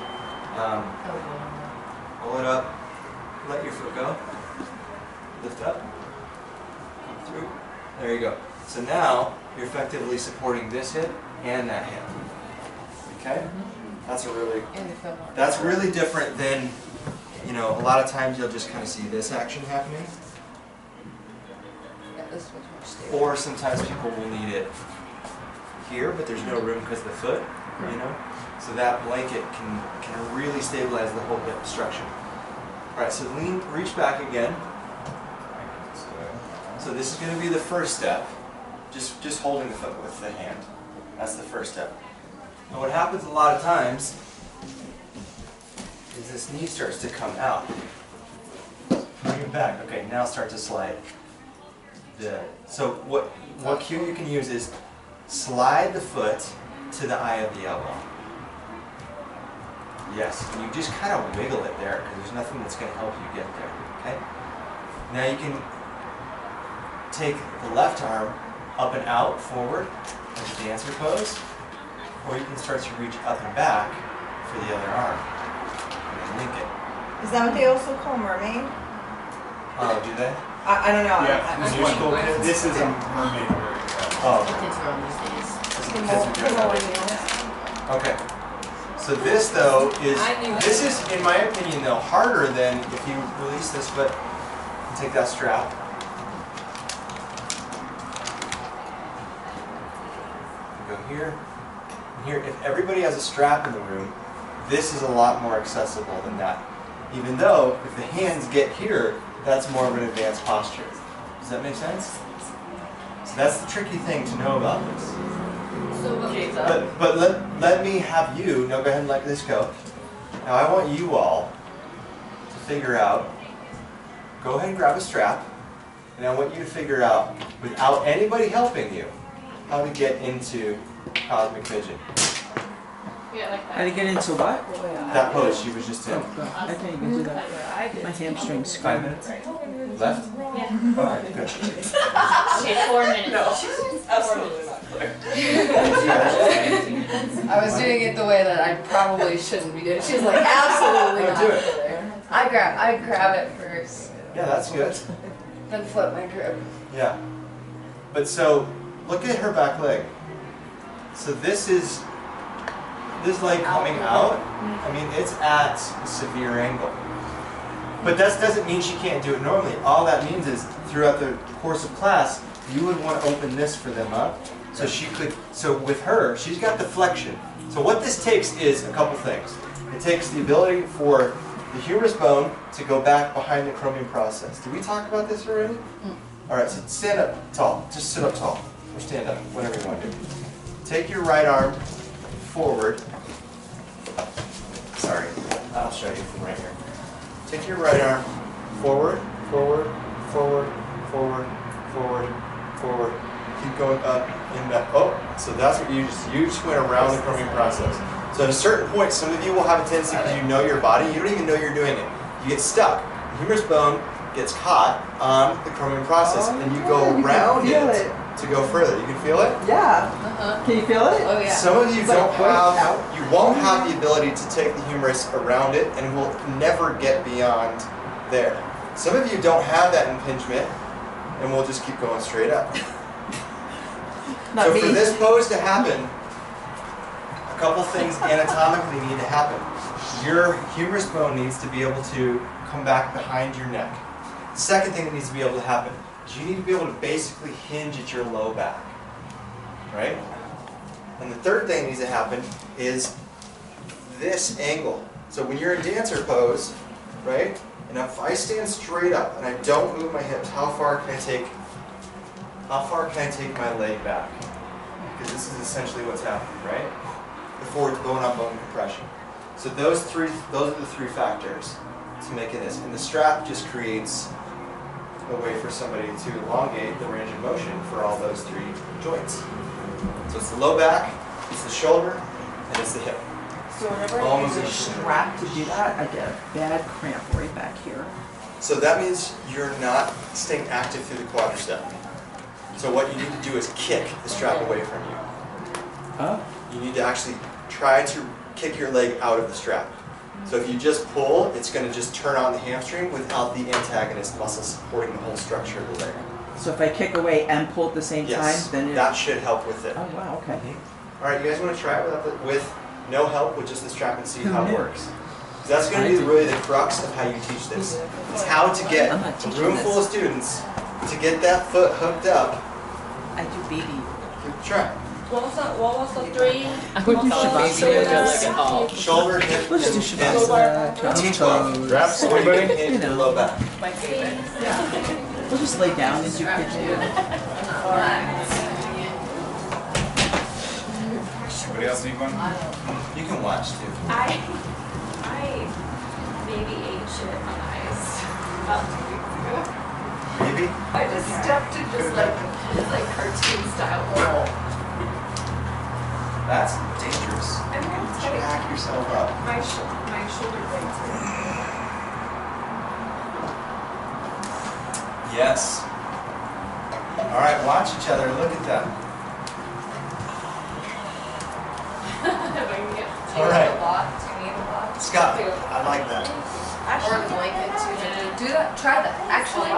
Pull it up. Let your foot go. Lift up. Come through. There you go. So now you're effectively supporting this hip and that hip. Okay? That's really different than, you know, a lot of times you'll just kind of see this action happening. Yeah, this one's more stable. Or sometimes people will need it here, but there's no room because of the foot, you know? So that blanket can really stabilize the whole hip structure. All right, so reach back again. So this is going to be the first step. Just holding the foot with the hand. That's the first step. And what happens a lot of times is this knee starts to come out. Bring it back. Okay, now start to slide. So what cue you can use is slide the foot to the eye of the elbow. Yes, and you just kind of wiggle it there because there's nothing that's going to help you get there. Okay. Now you can take the left arm up and out, forward, as a dancer pose, or you can start to reach up and back for the other arm, and then link it. Is that what they also call mermaid? Oh, do they? I don't know. Yeah, this is a mermaid. Oh. Kids are on these days. Okay. So this though this is, in my opinion though, harder than if you release this, but take that strap. Go here. And here, if everybody has a strap in the room, this is a lot more accessible than that. Even though, if the hands get here, that's more of an advanced posture. Does that make sense? So that's the tricky thing to know about this. But let me have you, now go ahead and let this go. Now I want you all to figure out, go ahead and grab a strap, and I want you to figure out, without anybody helping you, how to get into Cosmic Pigeon. Yeah, like How to get into what? That pose she was just in. I can't even do that. My hamstrings 5 minutes? Left? Yeah. Alright, good. Okay, 4 minutes. No, absolutely not clear. I was doing it the way that I probably shouldn't be doing it. She's like, absolutely No, not. do it. I grab it first, Yeah, that's good. then flip my grip. Yeah. But so, look at her back leg. So this leg coming out, I mean, it's at a severe angle. But that doesn't mean she can't do it normally. All that means is, throughout the course of class, you would want to open this for them up. So she could, so with her, she's got the flexion. So what this takes is a couple things. It takes the ability for the humerus bone to go back behind the chromium process. Did we talk about this already? All right, so stand up tall. Just sit up tall. Or stand up, whatever you want to do. Take your right arm forward. Sorry, I'll show you from right here. Take your right arm forward, forward, forward, forward, forward, forward. Keep going up and back. Oh, so that's what you just went around the chromium process. So at a certain point, some of you will have a tendency, because you know your body, you don't even know you're doing it. You get stuck. The humerus bone gets caught on the chromium process, and you go around it to go further. You can feel it? Yeah. Can you feel it? Oh yeah. Some of you don't have, you won't have the ability to take the humerus around it and will never get beyond there. Some of you don't have that impingement and will just keep going straight up. So for this pose to happen, a couple things anatomically need to happen. Your humerus bone needs to be able to come back behind your neck. The second thing that needs to be able to happen is you need to be able to basically hinge at your low back, right? And the third thing that needs to happen is this angle. So when you're in dancer pose, right? And if I stand straight up and I don't move my hips, how far can I take my leg back? Because this is essentially what's happening, right? The forward bone on bone compression. So those are the three factors to making this. And the strap just creates a way for somebody to elongate the range of motion for all those 3 joints. So it's the low back, it's the shoulder, and it's the hip. So whenever All I use a moving. strap to do that, I get a bad cramp right back here. So that means you're not staying active through the quadricep. So what you need to do is kick the strap away from you. Oh. You need to actually try to kick your leg out of the strap. So if you just pull, it's going to just turn on the hamstring without the antagonist muscle supporting the whole structure of the leg. So if I kick away and pull at the same Yes, time, then it... that should help with it. Oh, wow, okay. All right, you guys want to try it with no help, with just the strap and see Who how it knew? works? That's going to be really the crux of how you teach this. It's how to get I'm not a teaching room this. full of students to get that foot hooked up I do baby. through the trap. What was the 3? I would do Shavasana. Shoulder, hip, Let's do and Shavasana. T12. Wraps, Or you can everybody? hit the low back. My favorite. We'll just lay down as you could do. Anybody else need one? You can watch too. I maybe ate shit on ice about 2 weeks ago. Maybe? I just stepped in just like cartoon style roll. That's dangerous. I'm gonna tell you, Jack yourself up. my shoulder blades are Yes. All right, watch each other. Look at them. All right. Scott, I like that. Or a blanket too. Do that. Try that. Actually,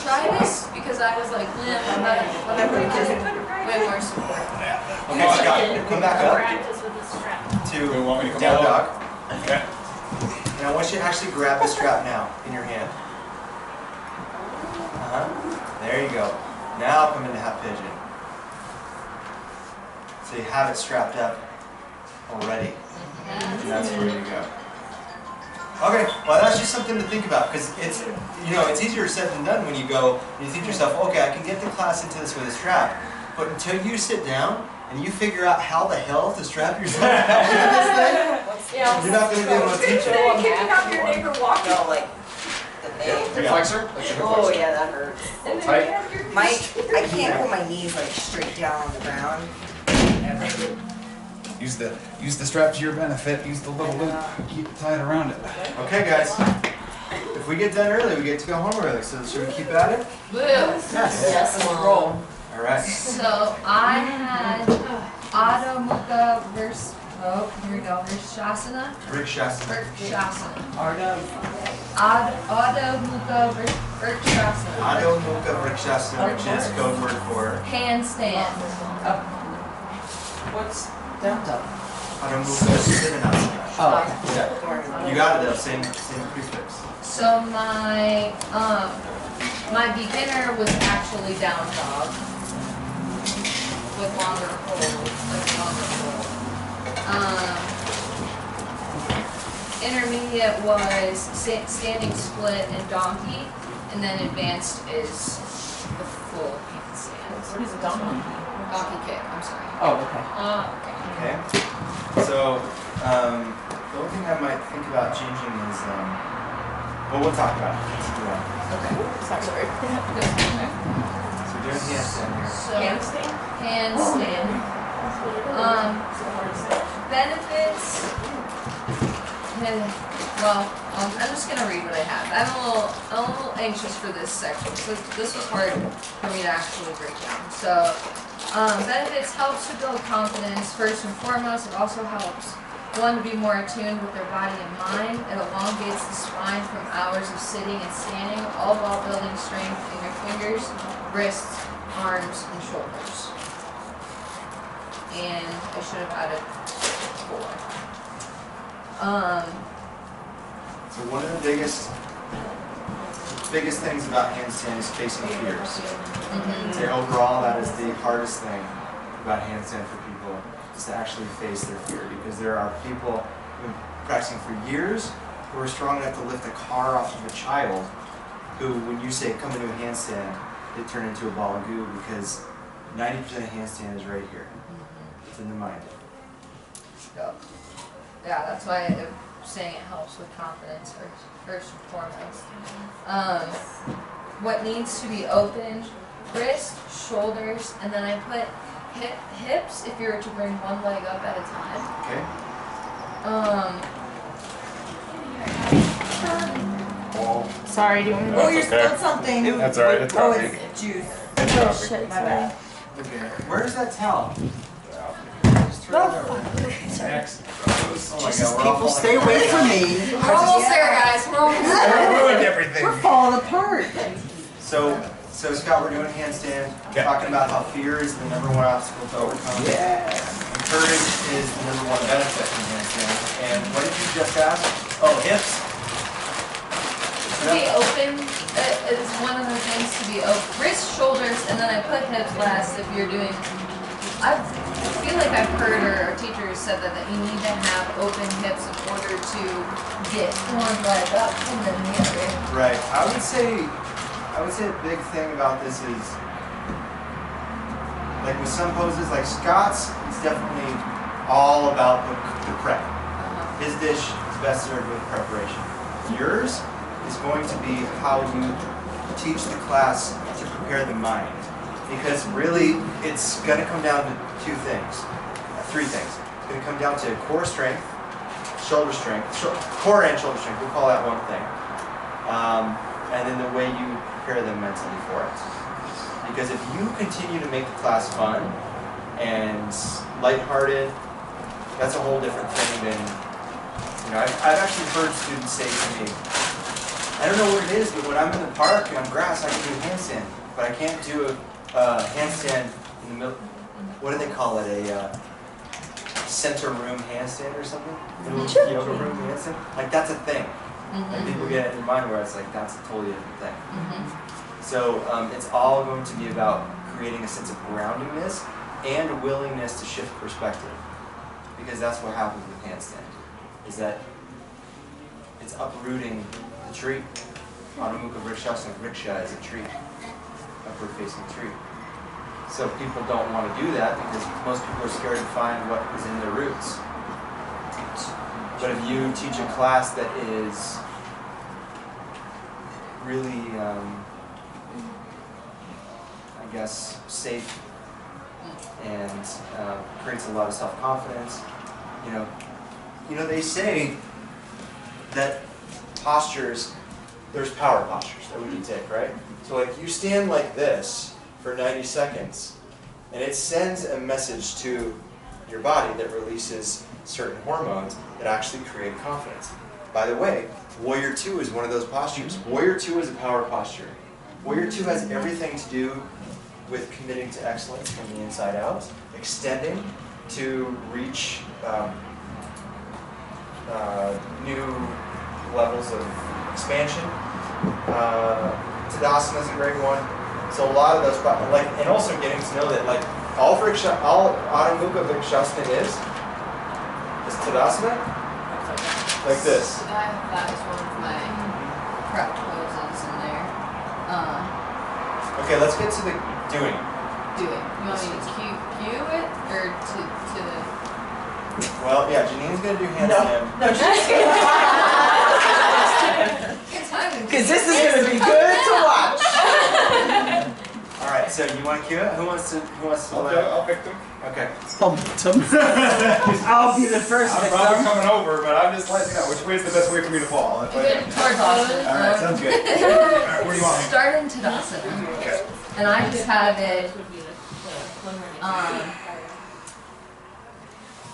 try this because I was like, whatever. Way more support. Okay, Scott, come back up practice with the strap. to You want me to come down up? dog. Okay. Now I want you to actually grab the strap now in your hand. There you go. Now come into half pigeon. So you have it strapped up already. And that's ready to go. Okay, well that's just something to think about because it's easier said than done when you go and you think to yourself, okay, I can get the class into this with a strap, but until you sit down and you figure out how the hell to strap yourself down with this thing, you're not going to be able to teach it. Kicking up your neighbor walking. No, like the thing. Hip flexor? Like the hip Oh flexor. yeah, that hurts. Hold tight. I can't put my knees like straight down on the ground. Ever. Use the strap to your benefit. Use the little loop. Keep it tied around it. Okay, guys. If we get done early, we get to go home early. So should we keep at it? Woo. Yes, Mom. All right. So I had Adho Mukha versus, here we go, Vrikshasana. Vrikshasana. Vrikshasana. Arnav. Adho Mukha Vrikshasana. Adho Mukha Vrikshasana, which is code word for Handstand. What's Down, down. Adho Mukha Siddhanasana. Oh, okay. Yeah. You got it though, same prefix. So my beginner was actually down dog with longer hold, like longer hold. Intermediate was standing split and donkey, and then advanced is the full handstand. What is a donkey? Donkey kick, I'm sorry. Oh, okay. Okay. Okay. So the only thing I might think about changing is, well, we'll talk about it. Let's do that. Okay. Sorry. So doing handstand here. So handstand. Benefits. Well, I'm just gonna read what I have. I'm a little anxious for this section, so this was hard for me to actually break down. So, benefits helps to build confidence. First and foremost, it also helps one to be more attuned with their body and mind. It elongates the spine from hours of sitting and standing, all while building strength in your fingers, wrists, arms, and shoulders. And I should have added 4. So one of the biggest things about handstand is facing fears. Say overall, that is the hardest thing about handstand for people is to actually face their fear, because there are people who've been practicing for years who are strong enough to lift a car off of a child who, when you say come into a handstand, they turn into a ball of goo because 90% of handstand is right here. It's in the mind. Yep. Yeah, that's why I'm saying it helps with confidence first and foremost. what needs to be opened, wrist, shoulders, and then I put hips if you were to bring one leg up at a time. Okay. Sorry, do you want me to? Oh, you spilled something. That's alright, it's Oh, coffee. it's juice. It's Oh coffee. shit, My sorry. bad. Okay. Where's that towel? Just throw it over. Next. Oh my Jesus, God, we're all people, falling stay apart. away from me. We're almost there, guys. We're almost there. I ruined everything. We're falling apart. So Scott, we're doing handstand. Okay. Talking about how fear is the number one obstacle to overcome. Yeah. And courage is the number one benefit from handstand. And what did you just ask? Oh, hips. To be open is one of the things to be open. Wrist, shoulders, and then I put hips last if you're doing. I feel like I've heard or our teachers said that you need to have open hips in order to get one leg up and then the other. Right. I would say a big thing about this is, like with some poses, like Scott's is definitely all about the prep. His dish is best served with preparation. Yours is going to be how you teach the class to prepare the mind. Because really, it's going to come down to three things. It's going to come down to core strength, shoulder strength, core and shoulder strength, we'll call that one thing. And then the way you prepare them mentally for it. Because if you continue to make the class fun and lighthearted, that's a whole different thing than, I've actually heard students say to me, I don't know what it is, but when I'm in the park and on grass, I can do a handstand, but I can't do a handstand in the middle. What do they call it? A center room handstand or something? A little yoga room handstand? Like that's a thing. And people get it in their mind where it's like that's a totally different thing. So it's all going to be about creating a sense of groundingness and a willingness to shift perspective, because that's what happens with handstand. Is that it's uprooting the tree. Adho Mukha Vrikshasana, Vriksha is a tree, upward facing tree. So people don't want to do that because most people are scared to find what is in their roots. But if you teach a class that is really, I guess, safe and creates a lot of self-confidence, they say that postures, there's power postures that we can take, right? So like you stand like this for 90 seconds and it sends a message to your body that releases certain hormones that actually create confidence. By the way, Warrior 2 is one of those postures. Warrior 2 is a power posture. Warrior 2 has everything to do with committing to excellence from the inside out, extending to reach new levels of expansion. Tadasana is a great one. So a lot of those, and also getting to know that all Adho Mukha Vrikshasana is Tadasana, like this. That is one of my prep poses in there. Okay, let's get to the doing. Do it. You want me to cue it or to the? Well, yeah, Janine's gonna do handstand. No, she's because this is going to be good to watch. All right, so you want to cue it? Who wants to? I'll pick them. Okay. I'll be the first I'm victim. probably coming over, but I'm just letting you know which way is the best way for me to fall. That's what I do. Towards Tadasana. All right, sounds good. All right, where do you want me? Start in Tadasana. Okay. And I just have it.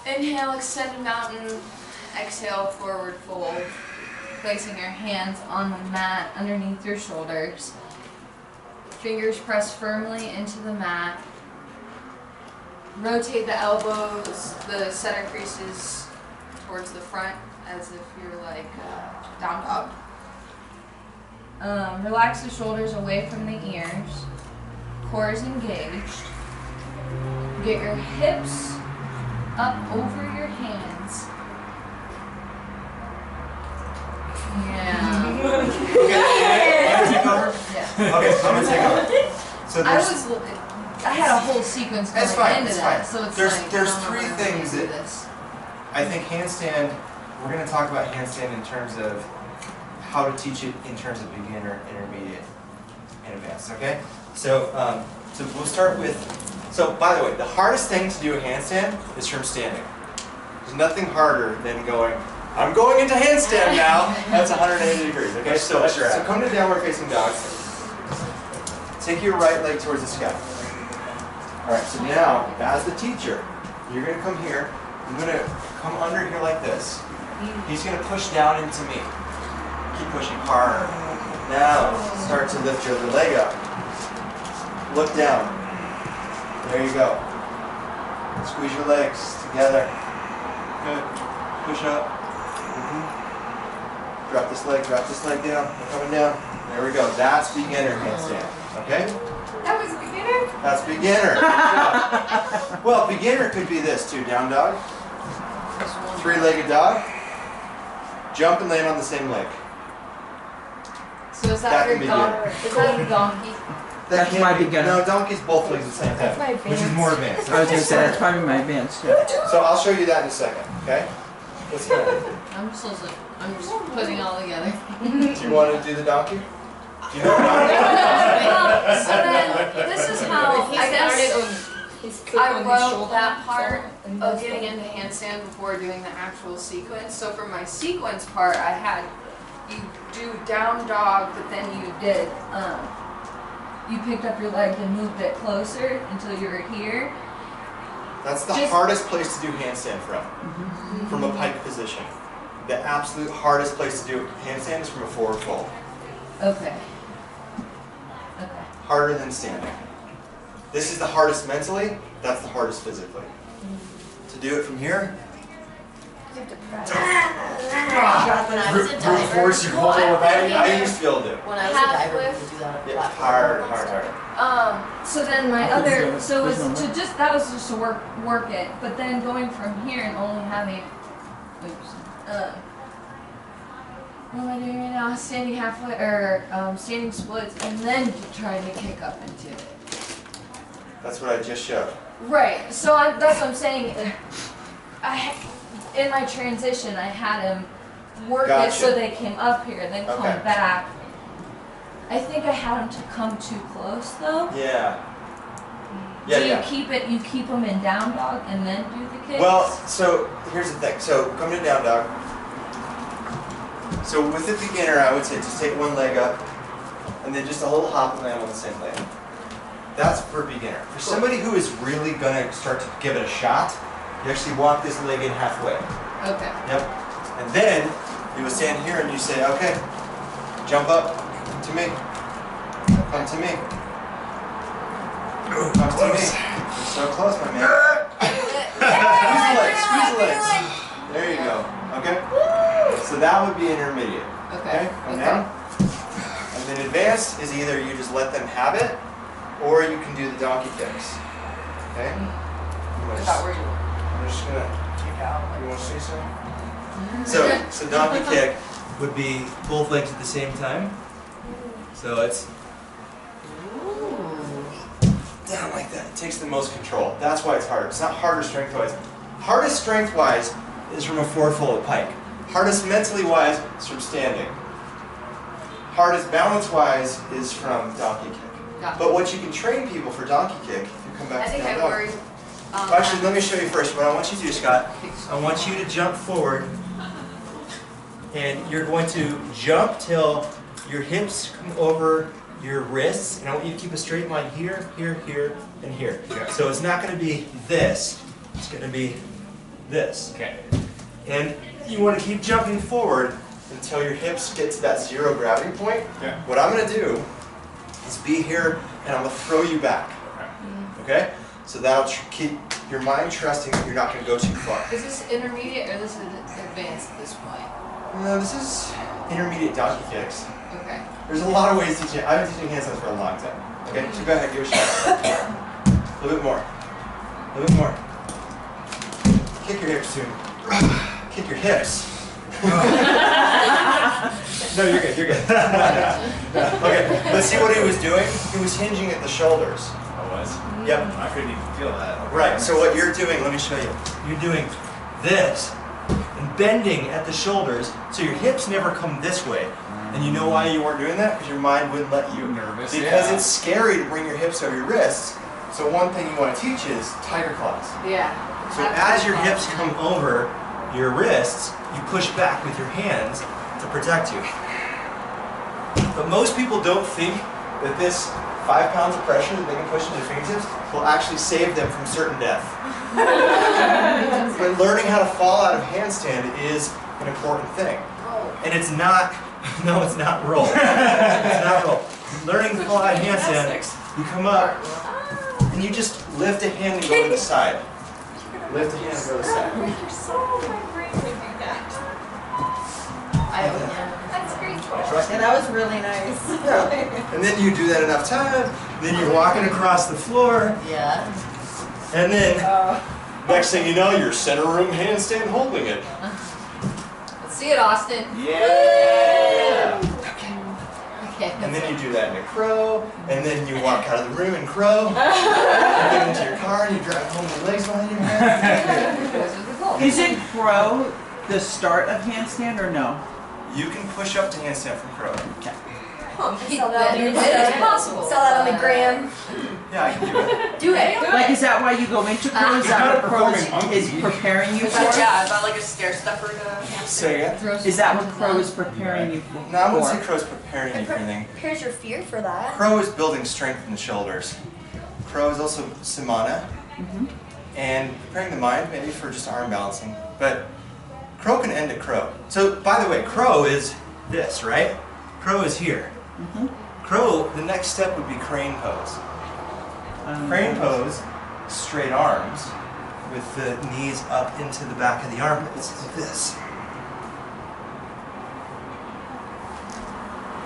Inhale, extended mountain. Exhale, forward fold. Placing your hands on the mat underneath your shoulders. Fingers pressed firmly into the mat. Rotate the elbows, the center creases towards the front as if you're like down dog. Relax the shoulders away from the ears. Core is engaged. Get your hips up over your hands. Yeah. Take over? Yeah. Okay, so I'm gonna take over. So I had a whole sequence going That's fine, into that's that, fine. so it's There's like, three I don't know things how to do that- this. I think handstand, we're going to talk about handstand in terms of how to teach it in terms of beginner, intermediate. and advanced, okay? So, so we'll start with, so by the way, the hardest thing to do a handstand is from standing. There's nothing harder than going, I'm going into handstand now. That's 180 degrees, okay? So come to downward facing dog. Take your right leg towards the sky. All right, so now, as the teacher, you're gonna come here. I'm gonna come under here like this. He's gonna push down into me. Keep pushing hard. Now, start to lift your other leg up. Look down. There you go. Squeeze your legs together. Good. Push up. Drop this leg down. We're coming down. There we go. That's beginner handstand. Okay? That was beginner? That's beginner. Well, beginner could be this too. Down dog. Three-legged dog. Jump and land on the same leg. So is that your donkey? Is that your donkey? That That's my be, beginner. No, donkey's both legs at the same time, which is more advanced. I was gonna say that's probably my advanced. Yeah. So I'll show you that in a second, okay? Let's go. I'm just listening. I'm just putting it all together. Do you want to do the donkey? Do you know what donkey? Well, so then this is how I guess I wrote that part of getting into handstand before doing the actual sequence. So for my sequence part, I had you do down dog, but then you did you picked up your leg and moved it closer until you were here. That's the hardest place to do handstand from a pike position. The absolute hardest place to do handstand is from a forward fold. Okay. Okay. Harder than standing. This is the hardest mentally, that's the hardest physically. To do it from here, You have to press. When I was a brute diver, force, you hold it with I used to be able to do it. when I was a diver, we would do that on a Yeah, platform. hard. So then my other, so was to just, that was just to work it, but then going from here and only having, what am I doing right now? Standing halfway, or standing splits, and then trying to kick up into it. That's what I just showed. Right, so that's what I'm saying. In my transition, I had him work it so Gotcha. they came up here, then come Okay. back. I think I had him to come too close though. Yeah. Do you keep them in down dog and then do the kicks? Well, so here's the thing. So come to down dog. So with the beginner, I would say just take one leg up, and then just a little hop and land on the same leg. That's for beginner. For somebody who is really gonna start to give it a shot, you actually walk this leg in halfway. Okay. Yep. And then you would stand here and you say, okay, jump up to me. Come to me. Come to me. You're so close, my man. Squeeze the legs, squeeze the legs. There you go. Okay? So that would be intermediate. Okay. Come down. And then advanced is either you just let them have it, or you can do the donkey kicks. Okay? I'm just gonna kick out. You want to say something? So donkey kick would be both legs at the same time. So it's down like that. It takes the most control. That's why it's harder. It's not harder strength-wise. Hardest strength-wise is from a forward-folded pike. Hardest mentally-wise is from standing. Hardest balance-wise is from donkey kick. Gotcha. But what you can train people for donkey kick, if you come back I to think down I dog. worried. Actually, let me show you first. What I want you to do, Scott, I want you to jump forward, and you're going to jump till your hips come over your wrists, and I want you to keep a straight line here, here, here, and here. Yeah. So it's not going to be this. It's going to be this. Okay. And you want to keep jumping forward until your hips get to that zero gravity point. Yeah. What I'm going to do is be here, and I'm going to throw you back. Okay? So that'll keep your mind trusting that you're not going to go too far. Is this intermediate or this is advanced at this point? No, this is intermediate donkey kicks. Okay. There's a lot of ways to teach it. I've been teaching handstands for a long time. Okay, so go ahead, give it a shot. A little bit more. A little bit more. Kick your hips soon. Kick your hips. No, you're good, you're good. Okay, let's see what he was doing. He was hinging at the shoulders. I was. Yep. I couldn't even feel that. Right, so what you're doing, let me show you. You're doing this, and and bending at the shoulders so your hips never come this way. And you know why you weren't doing that? Because your mind wouldn't let you. Nervous, Because yeah. it's scary to bring your hips over your wrists. So one thing you want to teach is tiger claws. Yeah. So as your hips come over your wrists, you push back with your hands to protect you. But most people don't think that this 5 pounds of pressure that they can push into their fingertips will actually save them from certain death. But learning how to fall out of handstand is an important thing. And it's not, no, it's not roll. It's not roll. Learning to fall out of handstand, you come up and you just lift a hand and go to the side. Lift a hand and go to the side. You're so my brain would do that. That's great. Trust me. Yeah, that was really nice. And then you do that enough time, then you're walking across the floor, Yeah. and then next thing you know, you're center room handstand holding it. Let's see it, Austin. Yeah! Okay. And then you do that in a crow, and then you walk out of the room in crow, you get into your car, and you drive home with legs behind your head. Is it crow the start of handstand or no? You can push up to handstand from crow. Okay. Sell that on It's possible. Sell that on the gram. Yeah, I can do it. Do it. Like, is that why you go into crow? Is that what crow is preparing you for? Yeah, about like a stair stepper to Say again? Is that what crow is preparing you for? No, I wouldn't say crow's preparing you for anything. Here's your fear for that. Crow is building strength in the shoulders. Crow is also samana, and preparing the mind maybe for just arm balancing. But crow can end at crow. So, by the way, crow is this, right? Crow is here. Crow, the next step would be crane pose. Crane pose, straight arms, with the knees up into the back of the armpits, like this.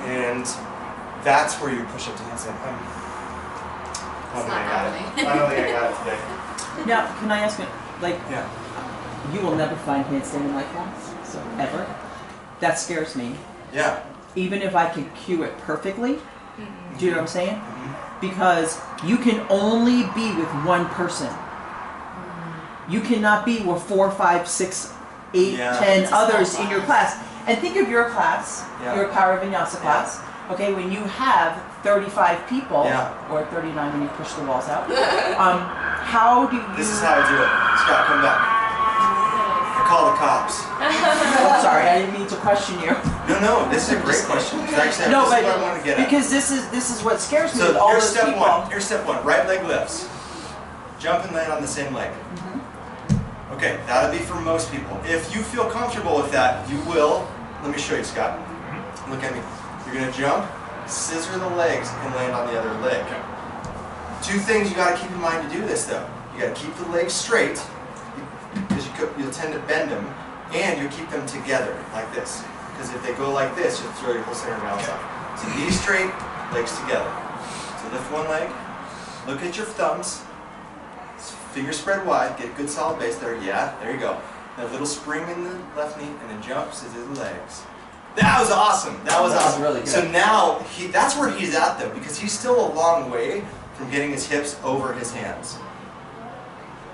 And that's where you push up to handstand. I don't think I got it today. Now, can I ask you, like, Yeah. you will never find handstand in my class, so ever. That scares me. Yeah. Even if I can cue it perfectly, do you know what I'm saying? Because you can only be with one person. You cannot be with 4, 5, 6, 8, Yeah. 10 others in your class. And think of your class, Yeah. your Power Vinyasa class. Okay, when you have 35 people, Yeah. or 39 when you push the walls out, how do you... This is how I do it. Scott, come back. I call the cops. I'm sorry, I didn't mean to question you. No, this is a great question. Actually, No, this but is what I want to get at. because this is what scares me. So with all here's those step people. one. Here's step one. Right leg lifts. Jump and land on the same leg. Okay, that'll be for most people. If you feel comfortable with that, you will. Let me show you, Scott. Look at me. You're gonna jump, scissor the legs, and land on the other leg. Two things you got to keep in mind to do this, though. You got to keep the legs straight, because you'll tend to bend them, and you'll keep them together like this. Because if they go like this, you'll throw your whole center balance off. So knees straight, legs together. So lift one leg, look at your thumbs, fingers spread wide, get a good solid base there. Yeah, there you go. Then a little spring in the left knee, and then jump, scissor the legs. That was awesome. That was awesome. really good. So now, that's where he's at though, because he's still a long way from getting his hips over his hands.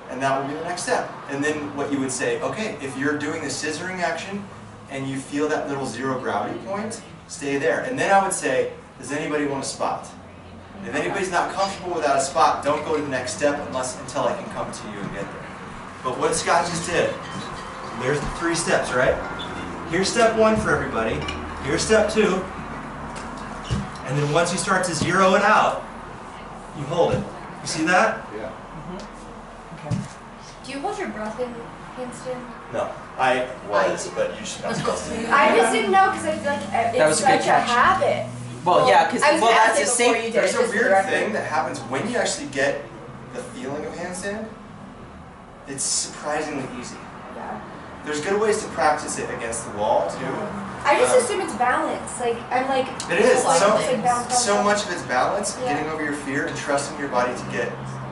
And that will be the next step. And then what you would say, okay, if you're doing the scissoring action and you feel that little zero gravity point, stay there. And then I would say, does anybody want a spot? If anybody's not comfortable without a spot, don't go to the next step until I can come to you and get there. But what Scott just did, there's the 3 steps, right? Here's step 1 for everybody. Here's step 2. And then once you start to zero it out, you hold it. You see that? Yeah. Do you hold your breath in handstand? No. I was, but you should not supposed to. I just didn't know because I feel like That was it's a good such a catch. habit. Well, yeah, because I was gonna that's ask a it safe. before you did There's it, a just for the weird record. thing that happens when you actually get the feeling of handstand. It's surprisingly easy. Yeah. There's good ways to practice it against the wall too. I just assume it's balance. Like I'm like. It is. Like, So, it's like balance, so balance. much of it's balance, Yeah. getting over your fear and trusting your body to get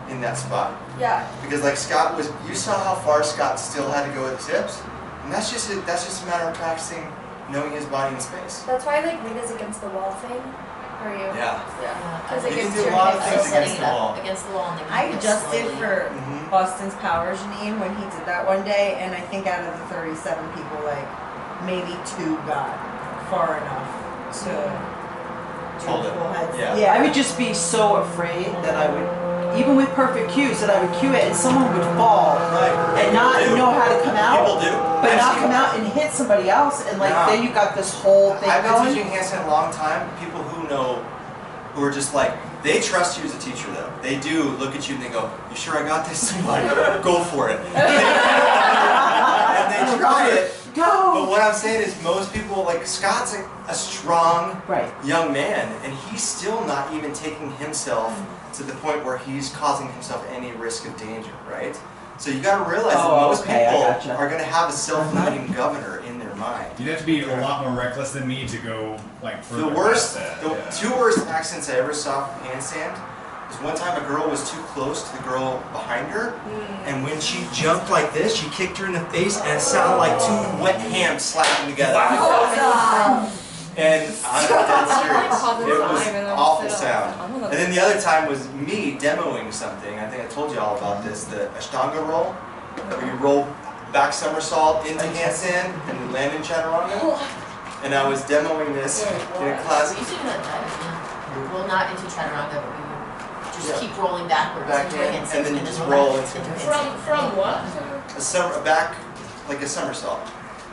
in that spot. Yeah. Because like Scott was, you saw how far Scott still had to go with his hips, and that's just a matter of practicing knowing his body in space. That's why I like Rita's against the wall thing. Are you? Yeah. Because You it can gets do a your lot of hips. things against the wall. Against the wall and then I you just did slowly- for Mhm. Boston's Power Janine when he did that one day, and I think out of the 37 people, like maybe 2 got far enough to Hold it. full heads. Yeah. I would just be so afraid that I would, even with perfect cues, that I would cue it and someone would fall Right. and not People do. know how to come out, People do. but I've not seen come it. out and hit somebody else, and like No. then you got this whole thing I've been going. teaching handstand a long time. People who know, who are just like, they trust you as a teacher though. They do look at you and they go, "You sure I got this?" I'm like, "Go for it." And they try it. Go. But what I'm saying is, most people, like Scott's a strong Right. young man, and he's still not even taking himself to the point where he's causing himself any risk of danger, right? So you got to realize that Oh, most okay, I people gotcha. are going to have a self-limiting governor in their mind. You'd have to be a lot more reckless than me to go like further The worst, past that. the yeah. 2 worst accidents I ever saw from handstand was one time a girl was too close to the girl behind her, and when she jumped like this, she kicked her in the face, and it sounded like 2 wet hams slapping together. And I'm dead serious. It was awful sound. And then the other time was me demoing something. I think I told you all about this, the Ashtanga roll, where you roll back somersault into handstand and then land in chaturanga. And I was demoing this in a class. We used to do that dive, yeah. Well, not into chaturanga, but we would just keep rolling backwards Back into in, a handstand, and then you then just roll roll back into a it. handstand. From what? A back, like a somersault.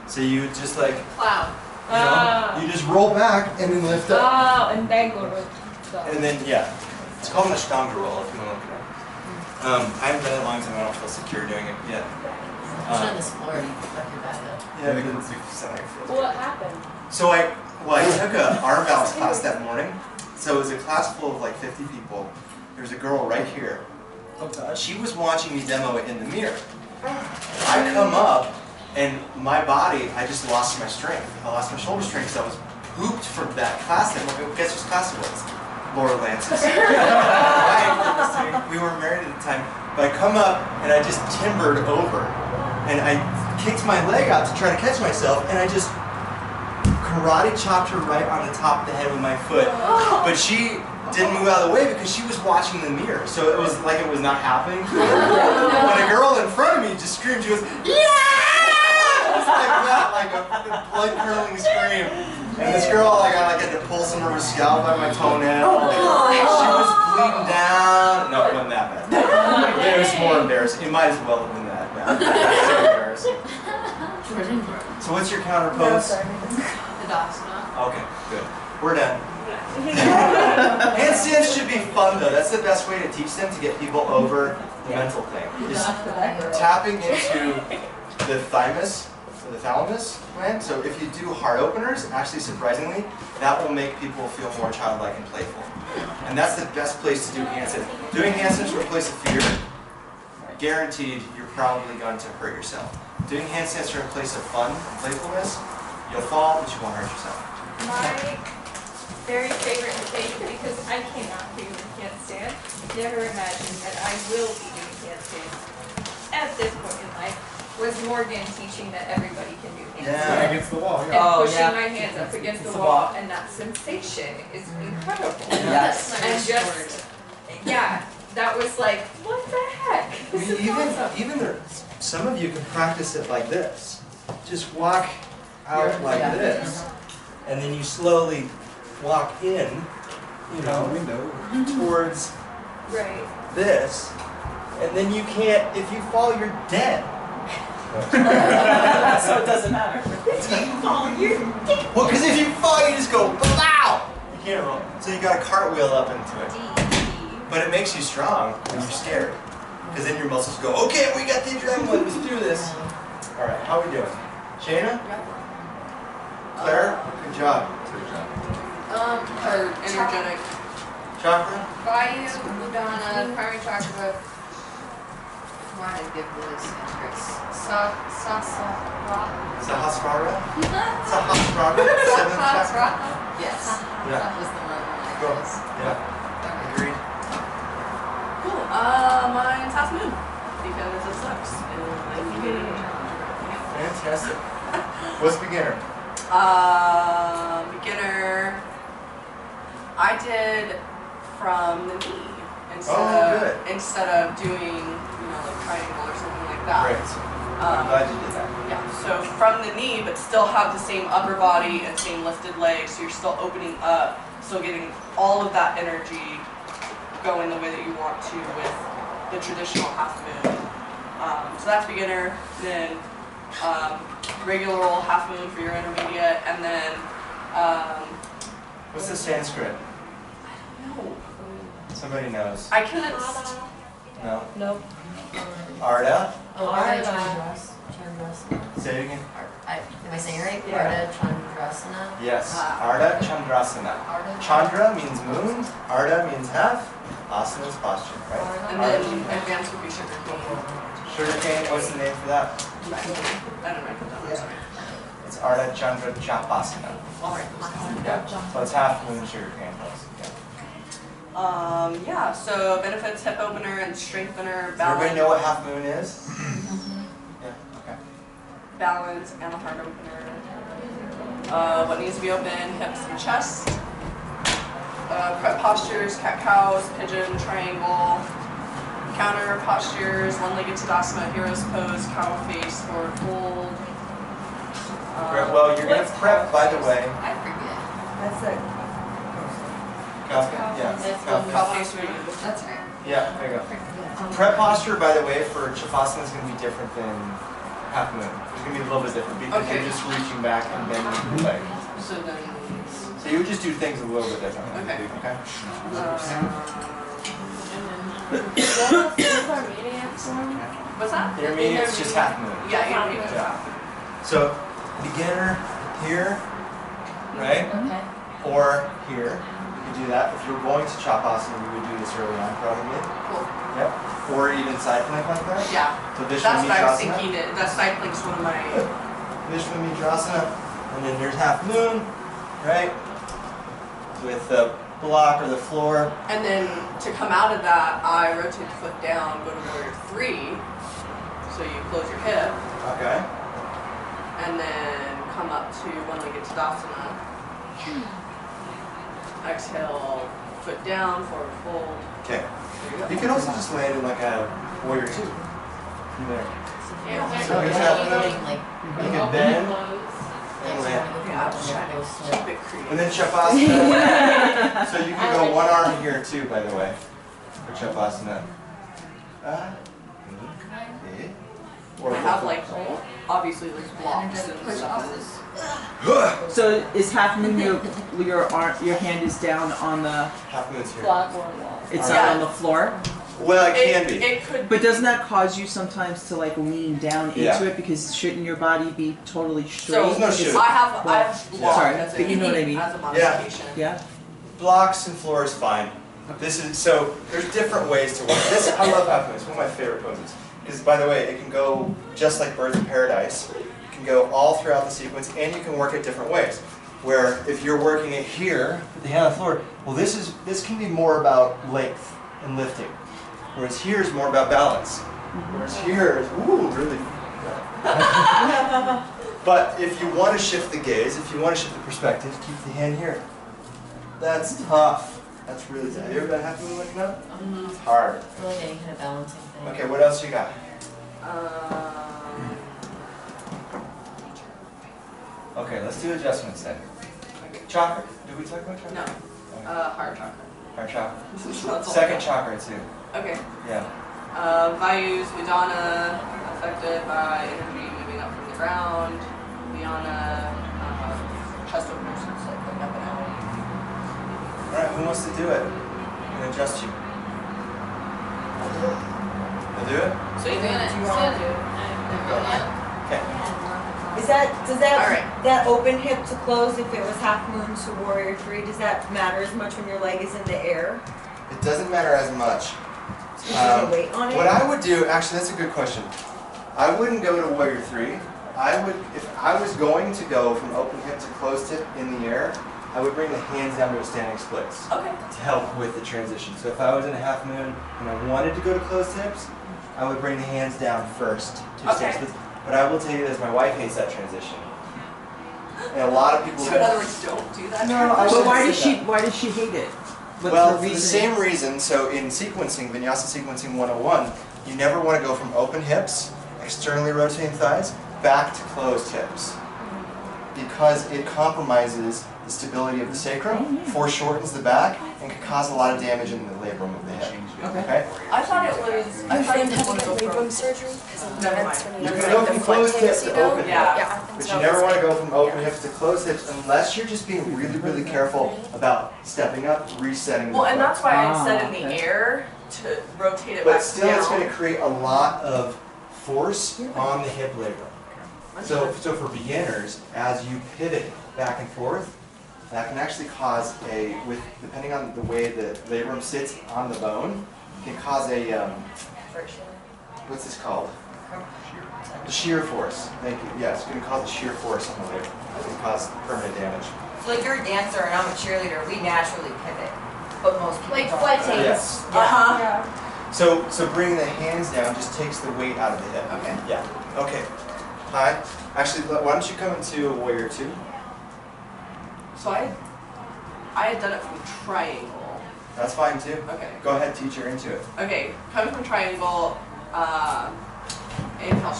So you just like, Wow. you know, you just roll back and then lift up. And then go to And then, yeah. It's called an Ashtanga roll if you want to look it up. I haven't done it in a long time, I don't feel secure doing it yet. Push on this floor, you fuck your back up. Yeah, but it's sounding feels What happened? So I took an arm balance class that morning. So it was a class full of like 50 people. There was a girl right here. She was watching me demo it in the mirror. I come up and my body, I just lost my strength. I lost my shoulder strength because I was pooped from that class. And guess whose class it was? Laura Lance's. We were married at the time. But I come up and I just timbered over. And I kicked my leg out to try to catch myself, and I just karate chopped her right on the top of the head with my foot. But she didn't move out of the way because she was watching the mirror, so it was like it was not happening. When a girl in front of me just screamed, she goes, "Yeah!" It was like that, like a blood-curdling scream. And this girl, like I had to pull some of her scalp out of my toenail. She was bleeding down. No, it wasn't that bad. It was more embarrassing. It might as well have been that bad. It was so embarrassing. So what's your counter pose? Tadasana. Okay, good. We're done. Handstands should be fun though. That's the best way to teach them, to get people over the mental thing. Is tapping into the thymus, or the thalamus gland. So if you do heart openers, actually surprisingly, that will make people feel more childlike and playful. And that's the best place to do handstands. Doing handstands from a place of fear, guaranteed you're probably going to hurt yourself. Doing handstands from a place of fun and playfulness, you'll fall, but you won't hurt yourself. My very favorite thing, because I cannot do handstand, never imagined that I will be doing handstand at this point in life, was Morgan teaching that everybody can do handstand. Yeah. Against the wall, And yeah. pushing my hands up against the wall, and that sensation is incredible. Yes. And just, yeah, that was like, what the heck? I This mean, is awesome. even there, some of you can practice it like this. Just walk out like this, and then you slowly walk in, you know, towards Right. this, and then you can't. If you fall, you're dead. So it doesn't matter. Well, because if you fall, you just go blow. You can't roll. So you got to cartwheel up into it. But it makes you strong when you're scared. Because then your muscles go, okay, we got the adrenaline, let's do this. All right, how are we doing? Shayna? Claire? Good job. Or energetic. Chakra? Vayu, Udana, primary chakra. Why did I give this interest? Sasasra. Sahasrara? Sahasrara? Seventh chakra? Yes. Yeah. That was the one I Go. was. Yeah. Agreed. Cool. Mine's Half Moon. Because it sucks. And I think it Fantastic. What's beginner? beginner. I I did from the knee instead of doing, like triangle or something like that. Great. I'm glad you did that. Yeah, so from the knee, but still have the same upper body and same lifted legs, so you're still opening up, still getting all of that energy going the way that you want to with the traditional half moon. So that's beginner, then regular old half moon for your intermediate, and then What's the Sanskrit? no, Somebody knows. I couldn't. No? Nope. Arda? Oh, Arda Chandrasana. Say it again. Am I saying it right? Yeah. Arda Chandrasana. Yes. Arda Chandrasana. Arda Chandra means moon. Arda means half. Asana is posture, right? And then advanced would be sugar cane. Sugar cane, what's the name for that? I don't write it down, I'm sorry. It's Arda Chandra Chapasana. Alright. Yeah. So it's half moon sugar cane plus. Yeah, so benefits, hip opener and strengthener, Does everybody balance. know what half moon is? Yeah, okay. Balance and a heart opener. What needs to be open, hips and chest. Prep postures, cat-cows, pigeon, triangle. Counter postures, one-legged Tadasana, hero's pose, cow face, forward fold. Well, you're going to prep, by the way. I forget. That's it. Yeah. Cow face for you. That's right. Yeah, there you go. Prep posture, by the way, for Shavasana is going to be different than half moon. It's going to be a little bit different because Okay. you're just reaching back and bending your leg. So then, So you would just do things a little bit differently. Okay. Okay? what's that? Intermediate is just half moon. Yeah, intermediate. Yeah. So beginner here, right? Okay. Or here. You could do that. If you're going to Chapasana, you would do this early on probably. Cool. Yep. Or even side plank like that. Yeah, So that's what I was Vishwamitrasana. thinking. That side plank's one of my. Vishwamitrasana. And then there's half moon, right? With the block or the floor. And then to come out of that, I rotate the foot down, go to warrior 3. So you close your hip, Okay. and then come up to one-legged Tadasana. Exhale, foot down, forward fold. Okay. There you go. You can also just land in like a warrior 2. From there. Yeah. So you have Like, You can bend and like, land. Yeah, I'm just trying to keep it creative. And then Shavasana. So you can go one arm here too, by the way, for Shavasana. Or I have like, obviously like blocks and stuff. So is half moon your hand is down on the half moon's here. Flat wall. it's Yeah. not on the floor? Well, it can be. It could But doesn't that cause you sometimes to like lean down into Yeah. it because shouldn't your body be totally straight? So There's no Is- shoot. I have block Sorry, as but you know what I mean. as a modification. Yeah. Blocks and floor is fine. This is so. There's different ways to work. This I love half moon. It's one of my favorite poses. Because by the way, it can go just like Birds of Paradise. It can go all throughout the sequence, and you can work it different ways. Where if you're working it here, with the hand on the floor, well, this can be more about length and lifting. Whereas here is more about balance. Whereas here is really. But if you want to shift the gaze, if you want to shift the perspective, keep the hand here. That's tough. That's really tough. Have you ever done half moon like that? It's hard. I feel like any kind of balancing thing. Okay, what else you got? Okay, let's do adjustments then. Okay, chakra. Did we talk about chakra? No. Okay. Heart chakra. Heart chakra. That's all Second I got. chakra too. Okay. Yeah. Vayus, Udana, affected by energy moving up from the ground. Liana, chest openers, so it's like going up and out. All right, who wants to do it? I'm gonna adjust you. You'll do it? So you Stand can it. Okay. Does that All right. that open hip to close if it was half moon to warrior 3? Does that matter as much when your leg is in the air? It doesn't matter as much. Is there a weight on it? What I would do, actually, that's a good question. I wouldn't go to warrior 3. I would, if I was going to go from open hip to closed hip in the air, I would bring the hands down to a standing splits Okay. to help with the transition. So if I was in a half moon and I wanted to go to closed hips, I would bring the hands down first to a standing Okay. splits. But I will tell you this, my wife hates that transition. And a lot of people. So in other words, don't do that. No, I But shouldn't why say does that. why does she hate it? What's Well, her for the reasoning? same reason, so in sequencing, Vinyasa Sequencing 101, you never want to go from open hips, externally rotating thighs, back to closed hips. Because it compromises the stability of the sacrum, foreshortens the back, and can cause a lot of damage in the labrum of the hip. Okay? I thought it was. I thought you didn't want to go from surgery? Never mind. You can go from closed hips to open hips. Yeah. But you never want to go from open hips to closed hips unless you're just being really, really careful about stepping up, resetting the Well, and foot. that's why I said in the okay. air to rotate it But back still, down. it's going to create a lot of force on the hip labrum. So for beginners, as you pivot back and forth, that can actually cause depending on the way the labrum sits on the bone, can cause a, what's this called? The shear force. Thank you. Yes, it's going to cause a shear force on the labrum. It can cause permanent damage. So like you're a dancer and I'm a cheerleader, we naturally pivot, but most people Like don't. flexing. Yes. Uh-huh. Yeah. So bringing the hands down just takes the weight out of the hip. Okay. Yeah. Okay. Hi. Actually, why don't you come into a warrior two? So I had done it from triangle. That's fine too. Okay. Go ahead, teacher, into it. Okay. Coming from triangle. Inhale.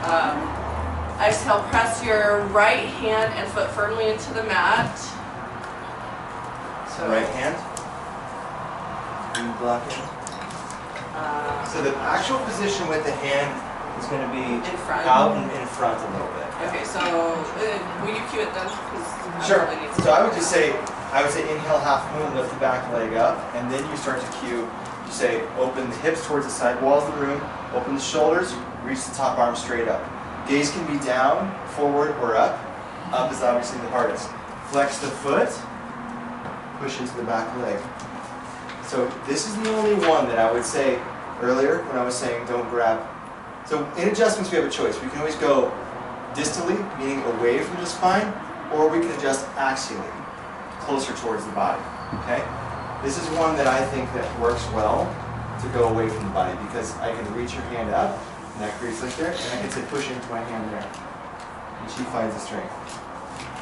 Yeah. Exhale. Press your right hand and foot firmly into the mat. So Right hand. You block it. So the actual position with the hand is going to be In front. out and in front a little bit. Okay. So will you cue it then? 'Cause Sure. really needs to So I would say inhale half moon, lift the back leg up, and then you start to cue. You say open the hips towards the side walls of the room, open the shoulders, reach the top arm straight up. Gaze can be down, forward, or up. Up is obviously the hardest. Flex the foot, push into the back leg. So this is the only one that I would say earlier when I was saying don't grab. So in adjustments we have a choice. We can always go distally, meaning away from the spine, or we can adjust axially, closer towards the body. Okay? This is one that I think that works well to go away from the body because I can reach your hand up, and that creates like there, and I can say push into my hand there. And she finds the strength.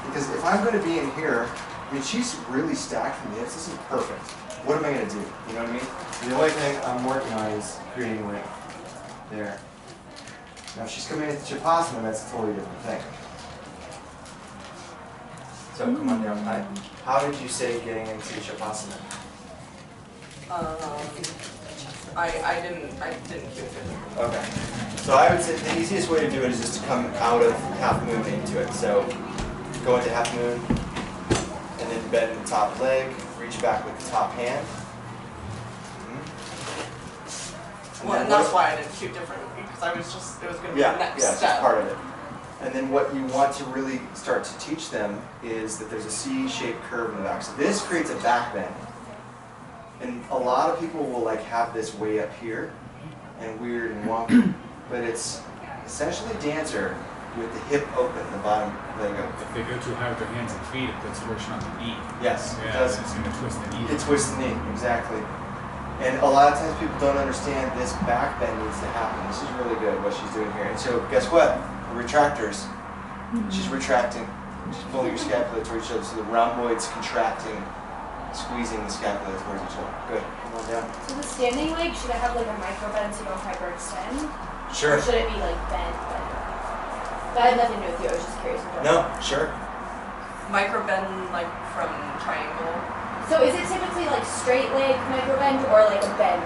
Because if I'm going to be in here, I mean, she's really stacked from the hips. This is perfect. What am I going to do? You know what I mean? The only thing I'm working on is creating length. There. Now, if she's coming into Shavasana, that's a totally different thing. So, come on down. How did you say getting into Shavasana? I didn't cue it. Okay. So I would say the easiest way to do it is just to come out of half moon into it. So go into half moon, and then bend the top leg, reach back with the top hand. Well, and that's why I didn't cue different because it was going to be the next it's step. just part of it. And then what you want to really start to teach them is that there's a C-shaped curve in the back. So this creates a back bend. And a lot of people will like have this way up here and weird and wonky, but it's essentially dancer with the hip open, the bottom leg open. If they go too high with their hands and feet, it puts torsion on the knee. Yes, it Yeah, does. it's going to twist the knee. It twists the knee, exactly. And a lot of times people don't understand this back bend needs to happen. This is really good what she's doing here. And so guess what? The retractors. She's retracting. She's pulling your scapula towards each other. So the rhomboid's contracting, squeezing the scapula towards each other. Good. Come on down. So the standing leg, should I have like a micro bend so you don't hyperextend? Sure. Or should it be like bent? That had nothing to do with you, I was just curious. No, sure. Micro bend like from triangle. So is it typically like straight leg micro bend or like a bend?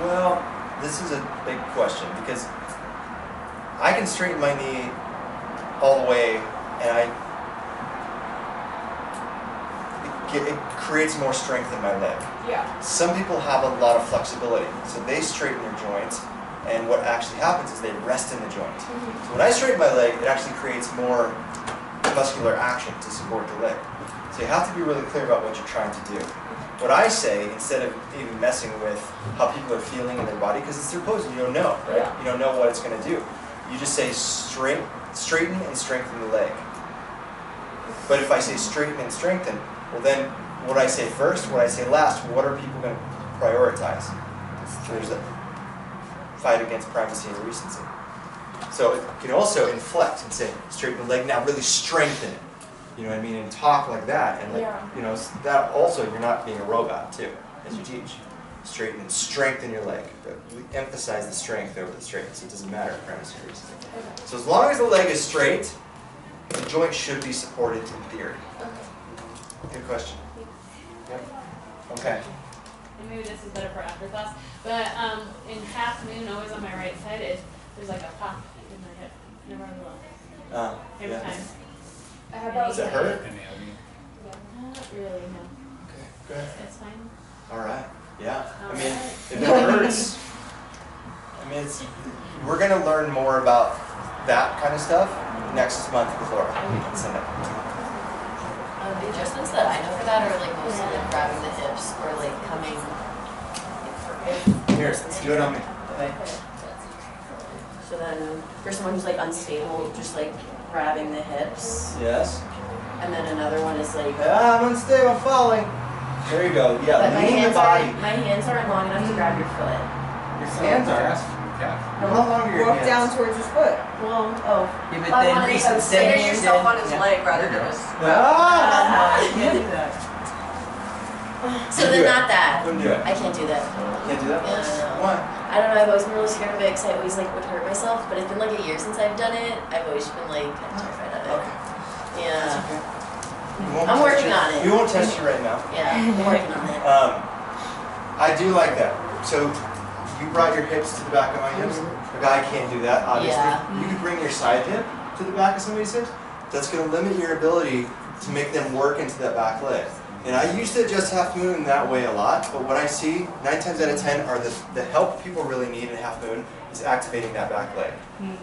Well, this is a big question because I can straighten my knee all the way and it creates more strength in my leg. Yeah. Some people have a lot of flexibility, so they straighten their joints, and what actually happens is they rest in the joint. So when I straighten my leg, it actually creates more muscular action to support the leg. So you have to be really clear about what you're trying to do. What I say, instead of even messing with how people are feeling in their body, because it's their pose and you don't know, right? Yeah. You don't know what it's going to do. You just say straighten and strengthen the leg. But if I say straighten and strengthen, well then, what I say first, what I say last, what are people going to prioritize? So there's a fight against privacy and recency. So it can also inflect and say, straighten the leg now, really strengthen it. You know what I mean? And talk like that. And like, you know, that also, you're not being a robot too, as you teach. Straighten and strengthen your leg. But we emphasize the strength over the straight, so it doesn't matter premise series. So as long as the leg is straight, the joint should be supported in theory. Good question. Yep. Okay. And maybe this is better for after class, but in half moon, always on my right side, there's like a pop in my hip. Never on the left. Every time. Does it hurt? Not really, no. Okay, good. It's fine. All right. Yeah. I mean, if it hurts, I mean, we're going to learn more about that kind of stuff next month with Laura on Sunday. The adjustments that I know for that are like mostly like grabbing the hips or like coming. Here, do it on me. Okay. So then, for someone who's like unstable, just like grabbing the hips. Yes. And then another one is like. I'm unstable, I'm falling. There you go. Yeah, but lean the body. My hands aren't long enough to grab your foot. Your hands are. How long are your Walk hands? down towards his foot. Well, oh. Yeah, but then Consider yourself on his leg rather than his you can't do that. So then not that. Don't do it. I can't do that. Can't do that? No. Why? I don't know, I've always been really scared of it because I always like would hurt myself, but it's been like a year since I've done it. I've always been like kind of terrified of it. Okay. Yeah. Okay. I'm working on it. We won't test you right now. Yeah, I'm working on it. I do like that. So you brought your hips to the back of my hips. A guy can't do that, obviously. Yeah. You could bring your side hip to the back of somebody's hips. That's going to limit your ability to make them work into that back leg. And I used to adjust half moon that way a lot, but what I see 9 times out of 10 are the help people really need in half moon is activating that back leg.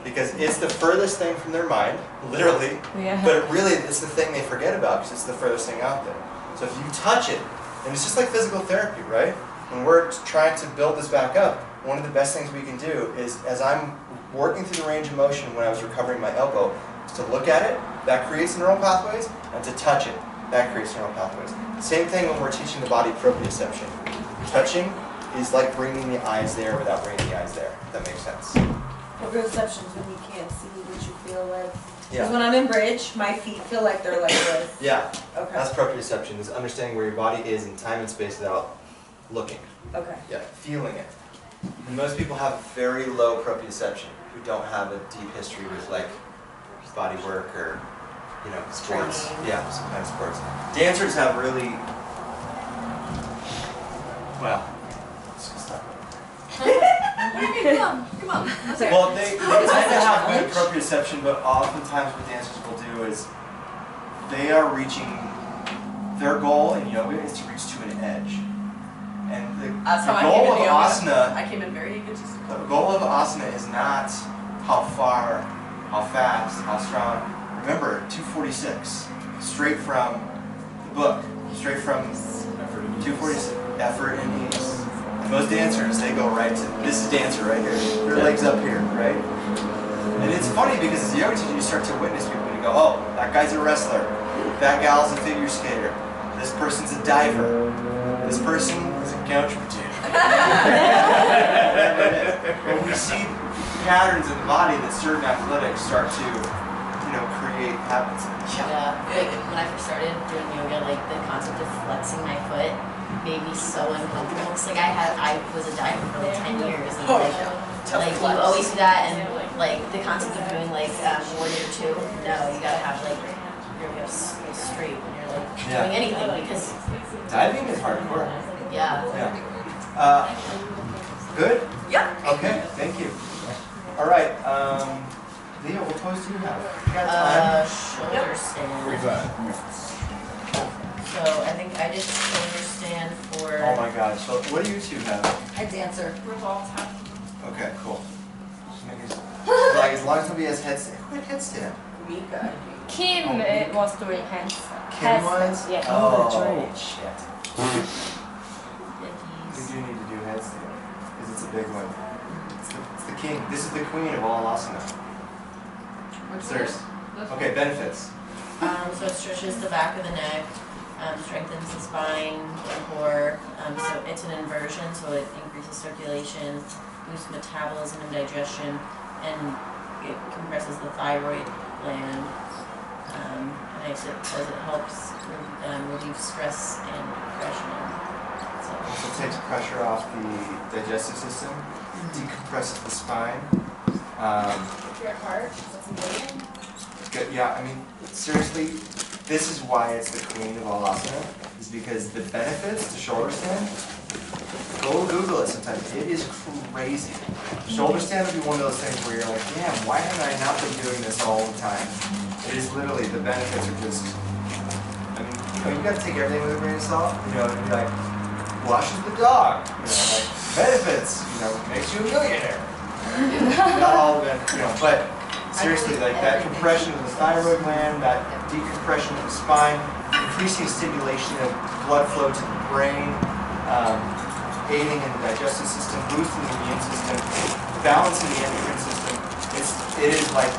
Because it's the furthest thing from their mind, literally, but really it's the thing they forget about because it's the furthest thing out there. So if you touch it, and it's just like physical therapy, right? When we're trying to build this back up, one of the best things we can do is, as I'm working through the range of motion when I was recovering my elbow, is to look at it, that creates neural pathways, and to touch it, that creates neural pathways. Same thing when we're teaching the body proprioception. Touching is like bringing the eyes there without bringing the eyes there, if that makes sense. Proprioception is when you can't see what you feel like. Yeah. Because when I'm in bridge, my feet feel like they're like this. Yeah, Okay. that's proprioception, is understanding where your body is in time and space without looking. Okay. Yeah, feeling it. And most people have very low proprioception who don't have a deep history with like body work or, you know, sports. Training. Yeah, some kind of sports. Dancers have really, well, let's just stop. Come on. Well, they tend to have good proprioception, but oftentimes what dancers will do is they are reaching, their goal in yoga is to reach to an edge. And the goal of asana, I came in very egotistical. the goal of asana is not how far, how fast, how strong. Remember, 246, straight from the book, straight from 246, effort and ease. And most dancers, they go right to, this is dancer right here, their legs up here, right? And it's funny because as a yoga teacher, you start to witness people and you go, oh, that guy's a wrestler, that gal's a figure skater, this person's a diver, this person is a couch potato. When we see patterns in the body that certain athletics start to, you know, create habits. Yeah, like when I first started doing yoga, like the concept of flexing my foot made me so uncomfortable. It's like I was a diver for like 10 years, and like you always do that, and like the concept of doing like warrior two, no, you gotta have like your hips straight when you're like doing anything because diving is hardcore. Yeah. Good? Yeah. Okay, thank you. All right, Leo, what pose do you have? You got time? Shoulder stand. So I think I did shoulder stand for. Oh my gosh, so what do you two have? A dancer. Okay, cool. Just making like as long as somebody has headstand. Who had headstand? Mika. Kim was doing hands. Kim was? Yeah. Oh, shit. Dickies. You do need to do headstand, because it's a big one. It's the king. This is the queen of all asana. What's theirs? Okay, benefits. So it stretches the back of the neck, strengthens the spine and core. So it's an inversion, so it increases circulation, boosts metabolism and digestion, and it compresses the thyroid gland, and it says it helps relieve stress and depression. So it takes pressure off the digestive system, decompresses the spine. Your heart, that's amazing. Good, yeah, I mean, seriously, this is why it's the queen of all asana, is because the benefits to shoulder stand, go Google it sometimes, it is crazy. Shoulder stand would be one of those things where you're like, damn, why haven't I not been doing this all the time? It is literally, the benefits are just, I mean, you gotta take everything with a grain of salt, and be like, washes the dog, like, benefits, makes you a millionaire. Not all of it, but seriously, like that compression of the thyroid gland, that decompression of the spine, increasing stimulation of blood flow to the brain, aiding in the digestive system, boosting the immune system, balancing the endocrine system. It is like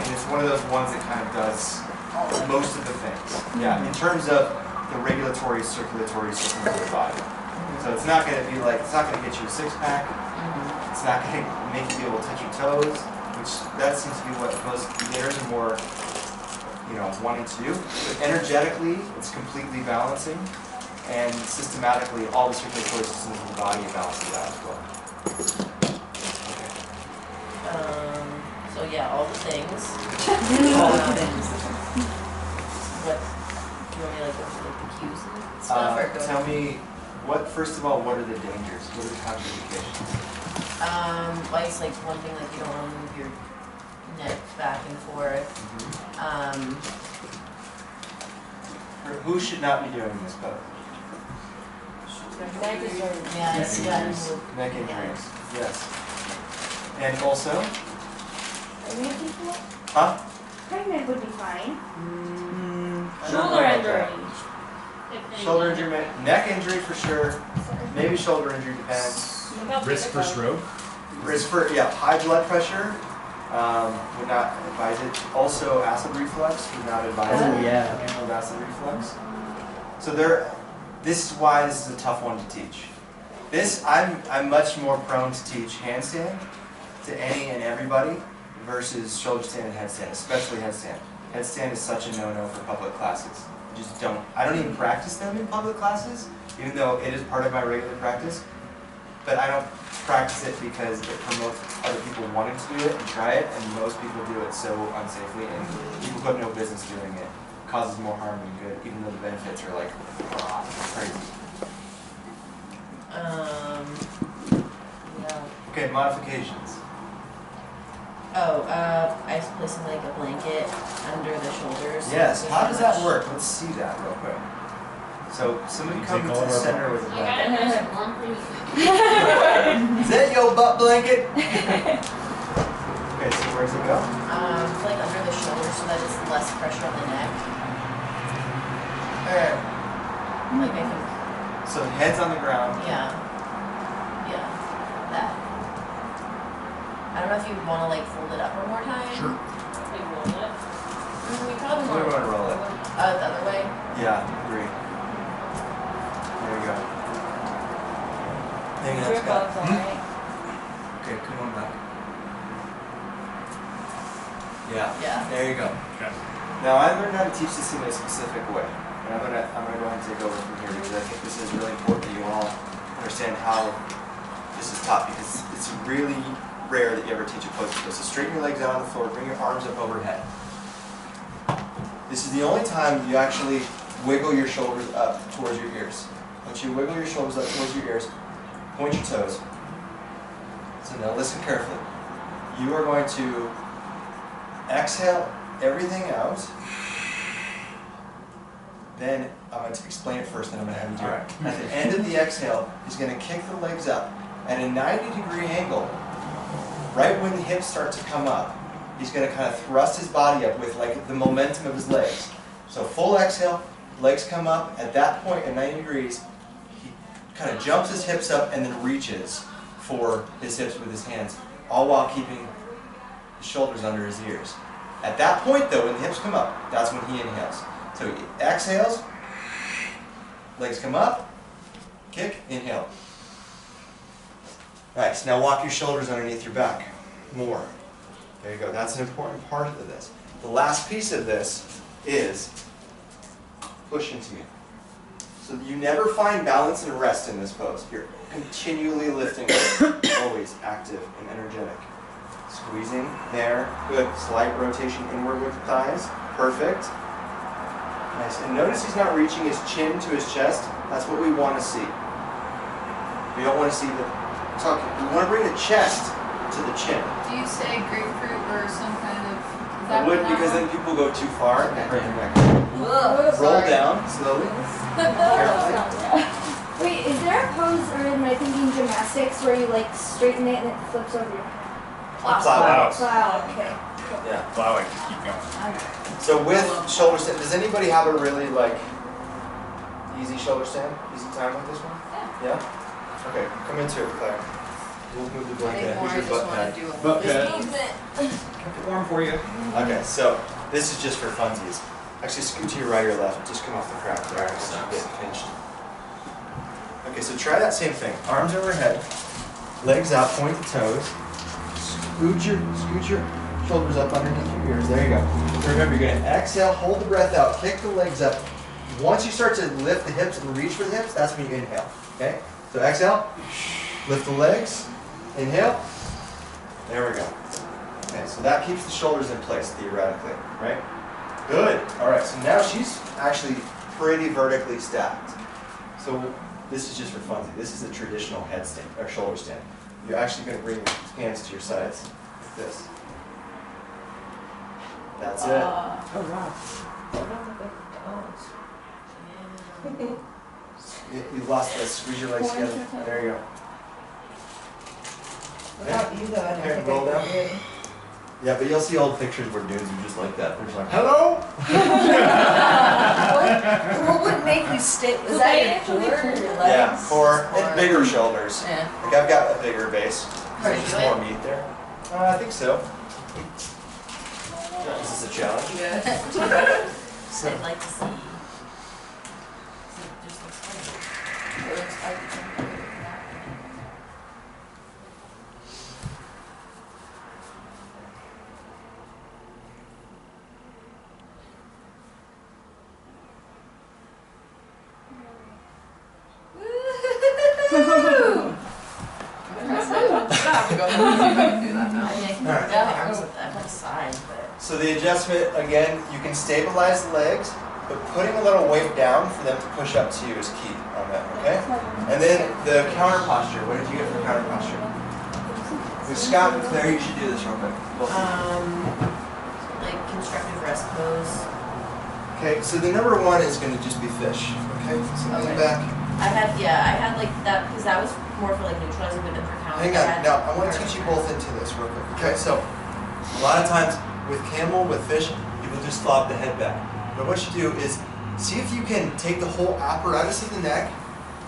it's one of those ones that kind of does most of the things. Yeah, in terms of the regulatory, circulatory system of the body. So it's not going to be like, it's not going to get you a six-pack. It's not going to make you be able to touch your toes, which that seems to be what most beginners are more, wanting to do. But energetically, it's completely balancing, and systematically, all the circulatory systems of the body balances out as well. Okay. So yeah, all the things. What do you want me to go through the cues and stuff, or go? Tell me, first of all, what are the dangers? What are the contraindications? Like it's like one thing, like you don't want to move your neck back and forth. Who should not be doing this, Bo? Yeah, it's neck injuries. Yes. And also? Pregnant people? Huh? Pregnant would be fine. Shoulder injury. Shoulder injury, neck injury for sure. Maybe shoulder injury, depends. Risk for stroke? Risk for, high blood pressure. Would not advise it. Also, acid reflux would not advise it. Oh, yeah. Handle acid reflux. So this is why this is a tough one to teach. I'm much more prone to teach handstand to any and everybody versus shoulder stand and headstand, especially headstand. Headstand is such a no-no for public classes. I don't even practice them in public classes, even though it is part of my regular practice. But I don't practice it because it promotes other people wanting to do it and try it, and most people do it so unsafely, and people who have no business doing it. It causes more harm than good, even though the benefits are like crazy. Yeah. Okay, modifications. I was placing like a blanket under the shoulders. Yes, how does that work? Let's see that real quick. So somebody come to the center with a You gotta blanket. measure one for you. Is that your butt blanket? Okay, so where's it go? Like under the shoulders so that it's less pressure on the neck. Like I think. So head's on the ground. Yeah. Yeah. That. I don't know if you want to like fold it up one more time. Sure. Like roll it. We probably Where do you want to roll it? the other way. Yeah, agree. There you go. Maybe that's Your good. butt's alright. Okay, come on back. Yeah. Yeah. There you go. Okay. Now I learned how to teach this in a specific way, and I'm gonna go ahead and take over from here because I think this is really important that you all understand how this is taught, because it's really rare that you ever teach a pose like this. So straighten your legs out on the floor, bring your arms up overhead. This is the only time you actually wiggle your shoulders up towards your ears. Once you wiggle your shoulders up towards your ears, point your toes. So now listen carefully. You are going to exhale everything out. Then I'm going to explain it first, then I'm going to have you do it. At the end of the exhale, he's going to kick the legs up at a 90-degree angle. Right when the hips start to come up, he's going to kind of thrust his body up with like the momentum of his legs. So full exhale, legs come up. At that point at 90 degrees, he kind of jumps his hips up and then reaches for his hips with his hands, all while keeping his shoulders under his ears. At that point though, when the hips come up, that's when he inhales. So he exhales, legs come up, kick, inhale. Nice. Now walk your shoulders underneath your back. More. There you go. That's an important part of this. The last piece of this is push into me. So you never find balance and rest in this pose. You're continually lifting, always active and energetic. Squeezing there. Good. Slight rotation inward with the thighs. Perfect. Nice. And notice he's not reaching his chin to his chest. That's what we want to see. We don't want to see the tucking. We want to bring the chest to the chin. Do you say grapefruit or some kind of? I wouldn't, because then people go too far and hurt their neck. Ugh, Roll sorry. down slowly. Carefully. Wait, is there a pose, or am I thinking gymnastics, where you like straighten it and it flips over your head? Plow. Wow, okay. Yeah. Plow it. Keep going. So with shoulder stand, does anybody have a really like easy shoulder stand? Easy time with this one? Yeah. Okay, come into it, Claire. We'll move the blanket. Who's your butt pad? Butt pad. Movement. Keep it warm for you. Okay, so this is just for funsies. Actually, scoot to your right or left. Just come off the crack there. Get pinched. Okay, so try that same thing. Arms overhead, legs out, point the toes. Scoot your shoulders up underneath your ears. There you go. Remember, you're gonna exhale, hold the breath out, kick the legs up. Once you start to lift the hips and reach for the hips, that's when you inhale. Okay? So exhale, lift the legs, inhale. There we go. Okay, so that keeps the shoulders in place theoretically, right? Good. All right, so now she's actually pretty vertically stacked. So this is just for funsies. This is a traditional head stand or shoulder stand. You're actually going to bring your hands to your sides like this. That's it. Oh wow. You lost this. Squeeze your legs together. There you go. Without you though, I don't Here, think roll I down. could. Yeah, but you'll see old pictures where dudes are just like that. They're just like, hello? What would make you stay? Is that your core or your legs? Yeah, core and bigger shoulders. Yeah. Like I've got a bigger base. So Can there's you just do more it? meat there. I think so. This is a challenge. So I'd like to see. So it just looks funny. So the adjustment, again, you can stabilize the legs, but putting a little weight down for them to push up to you is key on that, okay? And then the counter posture, what did you get for counter posture? With Scott and Claire, you should do this real quick. Like constructive rest pose. Okay, so the number one is going to just be fish, okay? So lean back. I had like that because that was more for like neutralizing, but then for counter. Hang on, now I want to teach you both into this real quick. Okay, so a lot of times with camel, with fish, people just flop the head back. But what you do is see if you can take the whole apparatus of the neck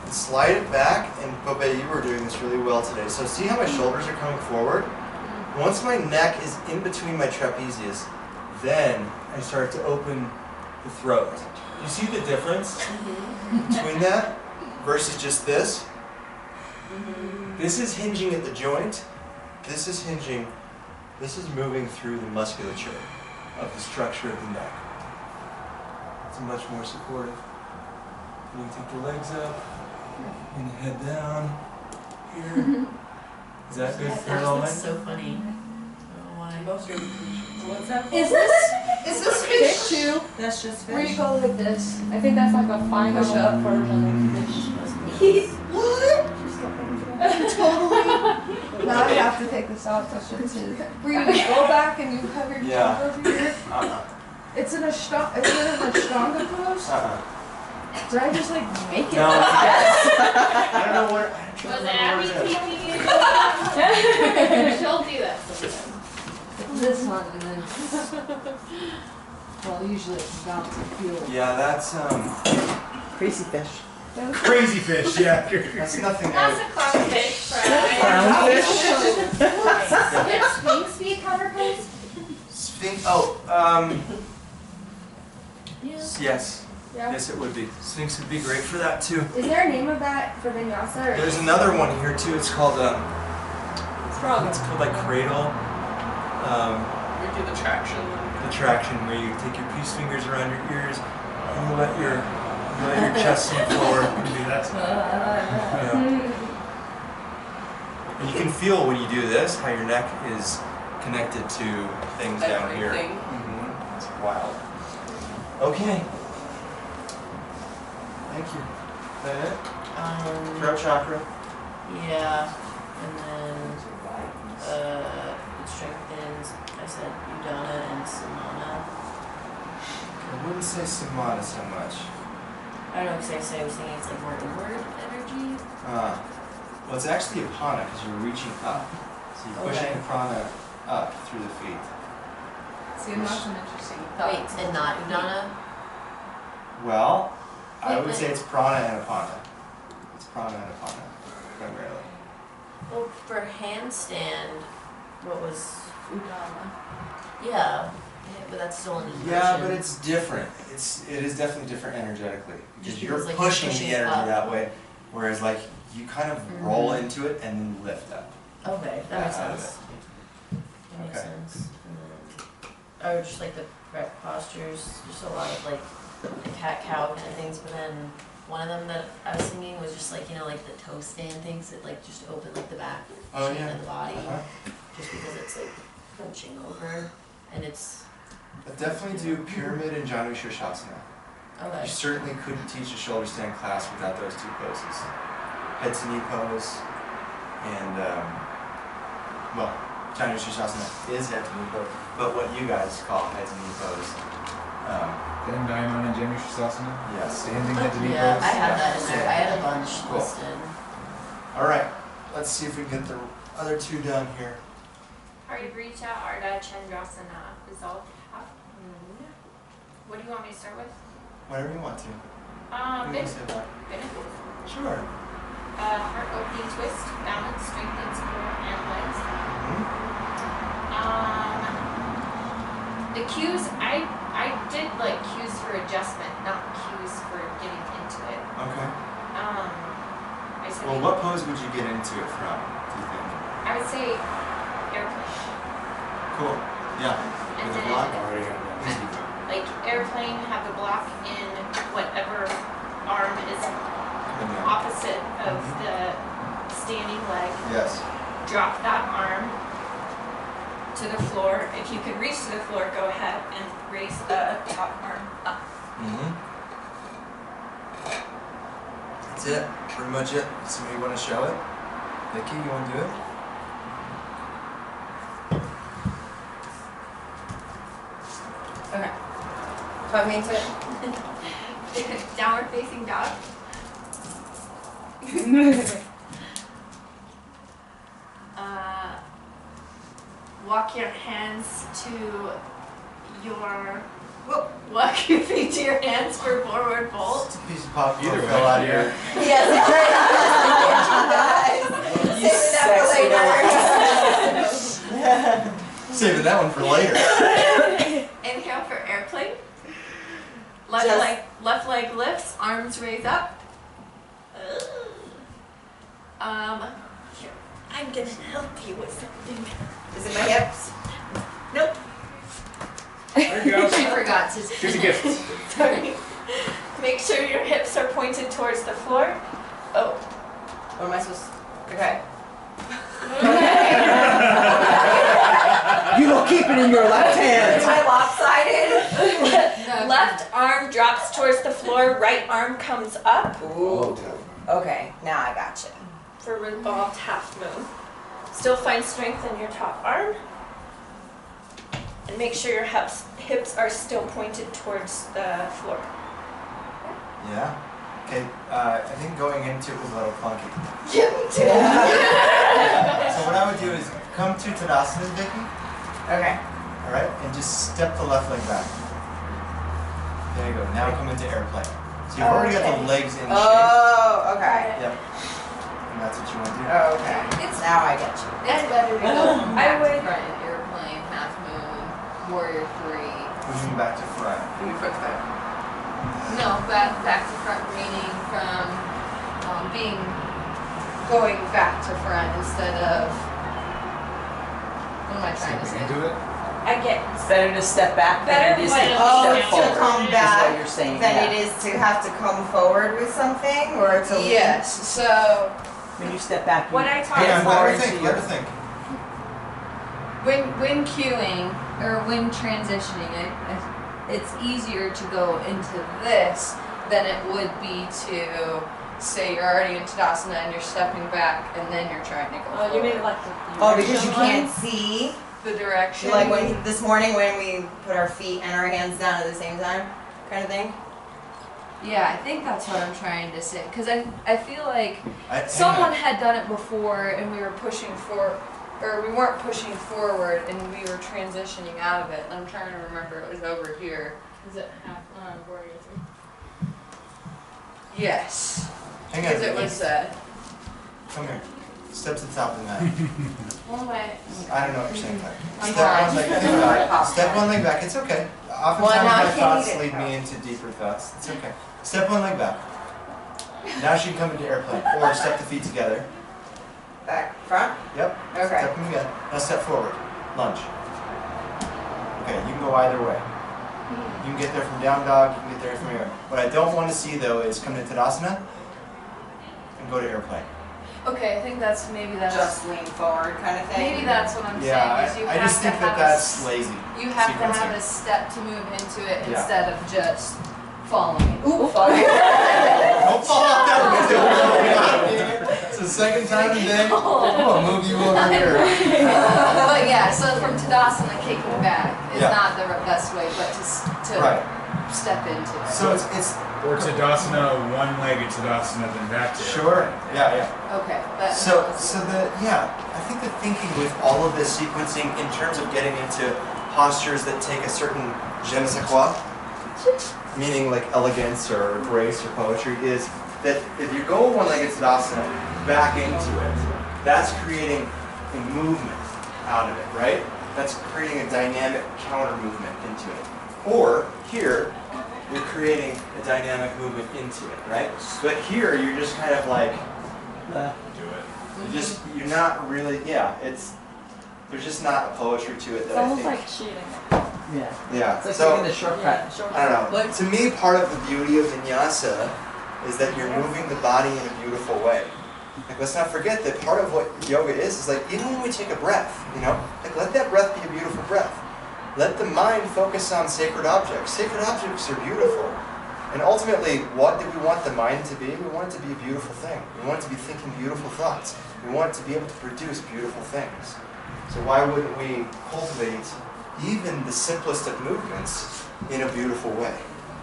and slide it back. And Bobe, you were doing this really well today. So see how my shoulders are coming forward? Once my neck is in between my trapezius, then I start to open the throat. You see the difference between that versus just this? This is hinging at the joint. This is hinging. This is moving through the musculature of the structure of the neck. It's much more supportive. You can take the legs up and the head down here. Is that good for all That's so funny. Oh, why? What's that? Is this fish too? That's just Where you fish. go like this? I think that's like a final Push up. version of fish. What? Totally. Now I have to take this out. That's just it. Where you go back and you have your Yeah. tongue over here. It's in a Ashtanga pose. Did I just like make it? No. up? I don't know where. Was Abby teaching you? She'll do that sometimes. This one and then. Well, usually it's bounce and feel. Yeah, that's Crazy fish. Crazy fish, yeah. that's nothing. That's a clownfish, right? Did Sphinx be a counter pose? Sphinx. Yes. Yeah. Yes, it would be. Sphinx would be great for that too. Is there a name of that for vinyasa? Or There's another one here too. It's called Strong. It's called like cradle. We do the traction. The traction where you take your peace fingers around your ears and you let your chest sink forward. You do that. And you can feel when you do this how your neck is connected to things down here. Everything. It's wild. Okay. Thank you. Is that it? Throat chakra. Yeah, and then it strengthens. I said Udana and Samana. I wouldn't say Samana so much. I don't know, because I was thinking it's like more inward energy. Well, it's actually a prana because you're reaching up. So you're pushing the prana up through the feet. See, and that's an interesting thought. Wait, and not Udana? Well, I would say it's prana and apana. It's prana and apana, primarily. Well, for handstand, what was Udana. Yeah, but that's still an inversion. Yeah, but it's different. It is definitely different energetically because Just you're because, like, pushing pushing the energy up. that way, whereas like you kind of roll into it and then lift up. Okay, that makes out of sense. That makes Okay. sense. And then, or just like the correct postures, just a lot of like the cat-cow kind of things, but then one of them that I was thinking was just like, you know, like the toe stand things that like just open like the back Oh, chain yeah. of the body, Uh-huh. just because it's like punching over, and it's, I definitely do pyramid and Janu Shirshasana. okay. You certainly couldn't teach a shoulder stand class without those two poses. Head to knee pose and, well, Janu Shirshasana is head to knee pose, but what you guys call head to knee pose. Dandayamana and Janu Shirshasana. Yes. Standing head to knee Yeah, pose. I had that in there. I had a bunch Cool. listed. All right, let's see if we can get the other two done here. Parivrita Ardha Chandrasana is all half moon. What do you want me to start with? Whatever you want to. Benefits. Benefits. Sure. Heart opening twist, balance, strengthens core and legs. The cues, I did like cues for adjustment, not cues for getting into it. Okay. I said Well, what pose would you get into it from, do you think? I would say airplane. Cool. Yeah. And With the then- block already. Easy. Like airplane, have the block in whatever arm is Good now. opposite of the standing leg. Yes. Drop that arm to the floor. If you can reach to the floor, go ahead and raise the top arm up. That's it. Pretty much it. Somebody want to show it? Vicky, you want to do it? Okay. Talk me into it. Downward facing dog. Walk your hands to your. Walk your feet to your hands for forward fold. Just a piece of popcorn Either fell way, out of yeah. here. Yes, Saving that one for later. Inhale for airplane. Just- Left leg lifts, arms raise up. Here, I'm gonna help you with something. Is it my hips? Nope. There you go. I forgot to. Here's a gift. Sorry. Make sure your hips are pointed towards the floor. Oh. What am I supposed to? Okay. You will keep it in your left hand. Am I lopsided? Left arm drops towards the floor, right arm comes up Ooh. Okay, now I got you. for revolved half moon. Still find strength in your top arm. And make sure your hips are still pointed towards the floor. Yeah. Okay. I think going into it was a little clunky. Yeah, me too. So what I would do is come to Tadasana, Vicky. Okay. All right, and just step the left leg back. There you go. Now come into airplane. So you've already got the legs in shape. Oh, okay. Yep. And that's what you want to do. Oh, okay. Now I get you. It's better to go I back would- to front in airplane, half moon, warrior 3. What do you mean back to front? No, back to front, meaning from going back to front instead of What am I trying to say? Into it. I get It's better to step back Better than it is to than- step To forward. come Is back what you're saying. than yeah. it is to have to come forward with something or to lean. Yes. So When you step back, you when I talk Hang on, let more her into think, your. let her think. when queuing or when transitioning, it's easier to go into this than it would be to say you're already in Tadasana and you're stepping back and then you're trying to go Oh, you forward. mean like the Oh, because you direction can't one? see. The direction. Like when this morning when we put our feet and our hands down at the same time, kind of thing. Yeah, I think that's what I'm trying to say. Because I feel like Hang someone on. had done it before and we were pushing for, or we weren't pushing forward and we were transitioning out of it. And I'm trying to remember, it was over here. Is it half warrior 3? Yes. Hang Because on. it was, Come here. Step to the top of the mat. what am I? I don't know what you're saying. I'm Step fine. one leg back. Step one leg back. It's okay. Oftentimes Well, now I my can't thoughts eat it. lead me into deeper thoughts. It's okay. Step one leg back. Now she can come into airplane. Or step the feet together. Back, front. Yep. Okay. Step them together. Now step forward. Lunge. Okay, you can go either way. You can get there from down dog, you can get there from here. What I don't want to see though is come to Tadasana and go to airplane. Okay, I think that's maybe that's Just lean forward, kind of thing. maybe that's what I'm Yeah, saying. Is you I have just to think have that that's lazy. you have to have sequencing. a step to move into it Yeah. instead of just following. Ooh, Don't fall off that window. It's the second time today. I'll move you over here. But yeah, so from Tadasana, kicking back is Yeah. not the best way, but to Right. step into it. So it's Or Tadasana, one-legged Tadasana, then back to sure. Yeah. Okay. That So I think the thinking with all of this sequencing in terms of getting into postures that take a certain je ne sais quoi, meaning like elegance or grace or poetry, is that if you go one-legged Tadasana back into it, that's creating a movement out of it, right? That's creating a dynamic counter movement into it. Or here, you're creating a dynamic movement into it, right? But here, you're just kind of like, you're not really, there's just not a poetry to it It's that I almost think. like cheating. Yeah. Yeah. It's like So taking the shortcut. I don't know. To me, part of the beauty of vinyasa is that you're moving the body in a beautiful way. Like, let's not forget that part of what yoga is like even when we take a breath, like let that breath be a beautiful breath. Let the mind focus on sacred objects. Sacred objects are beautiful. And ultimately, what do we want the mind to be? We want it to be a beautiful thing. We want it to be thinking beautiful thoughts. We want it to be able to produce beautiful things. So why wouldn't we cultivate even the simplest of movements in a beautiful way?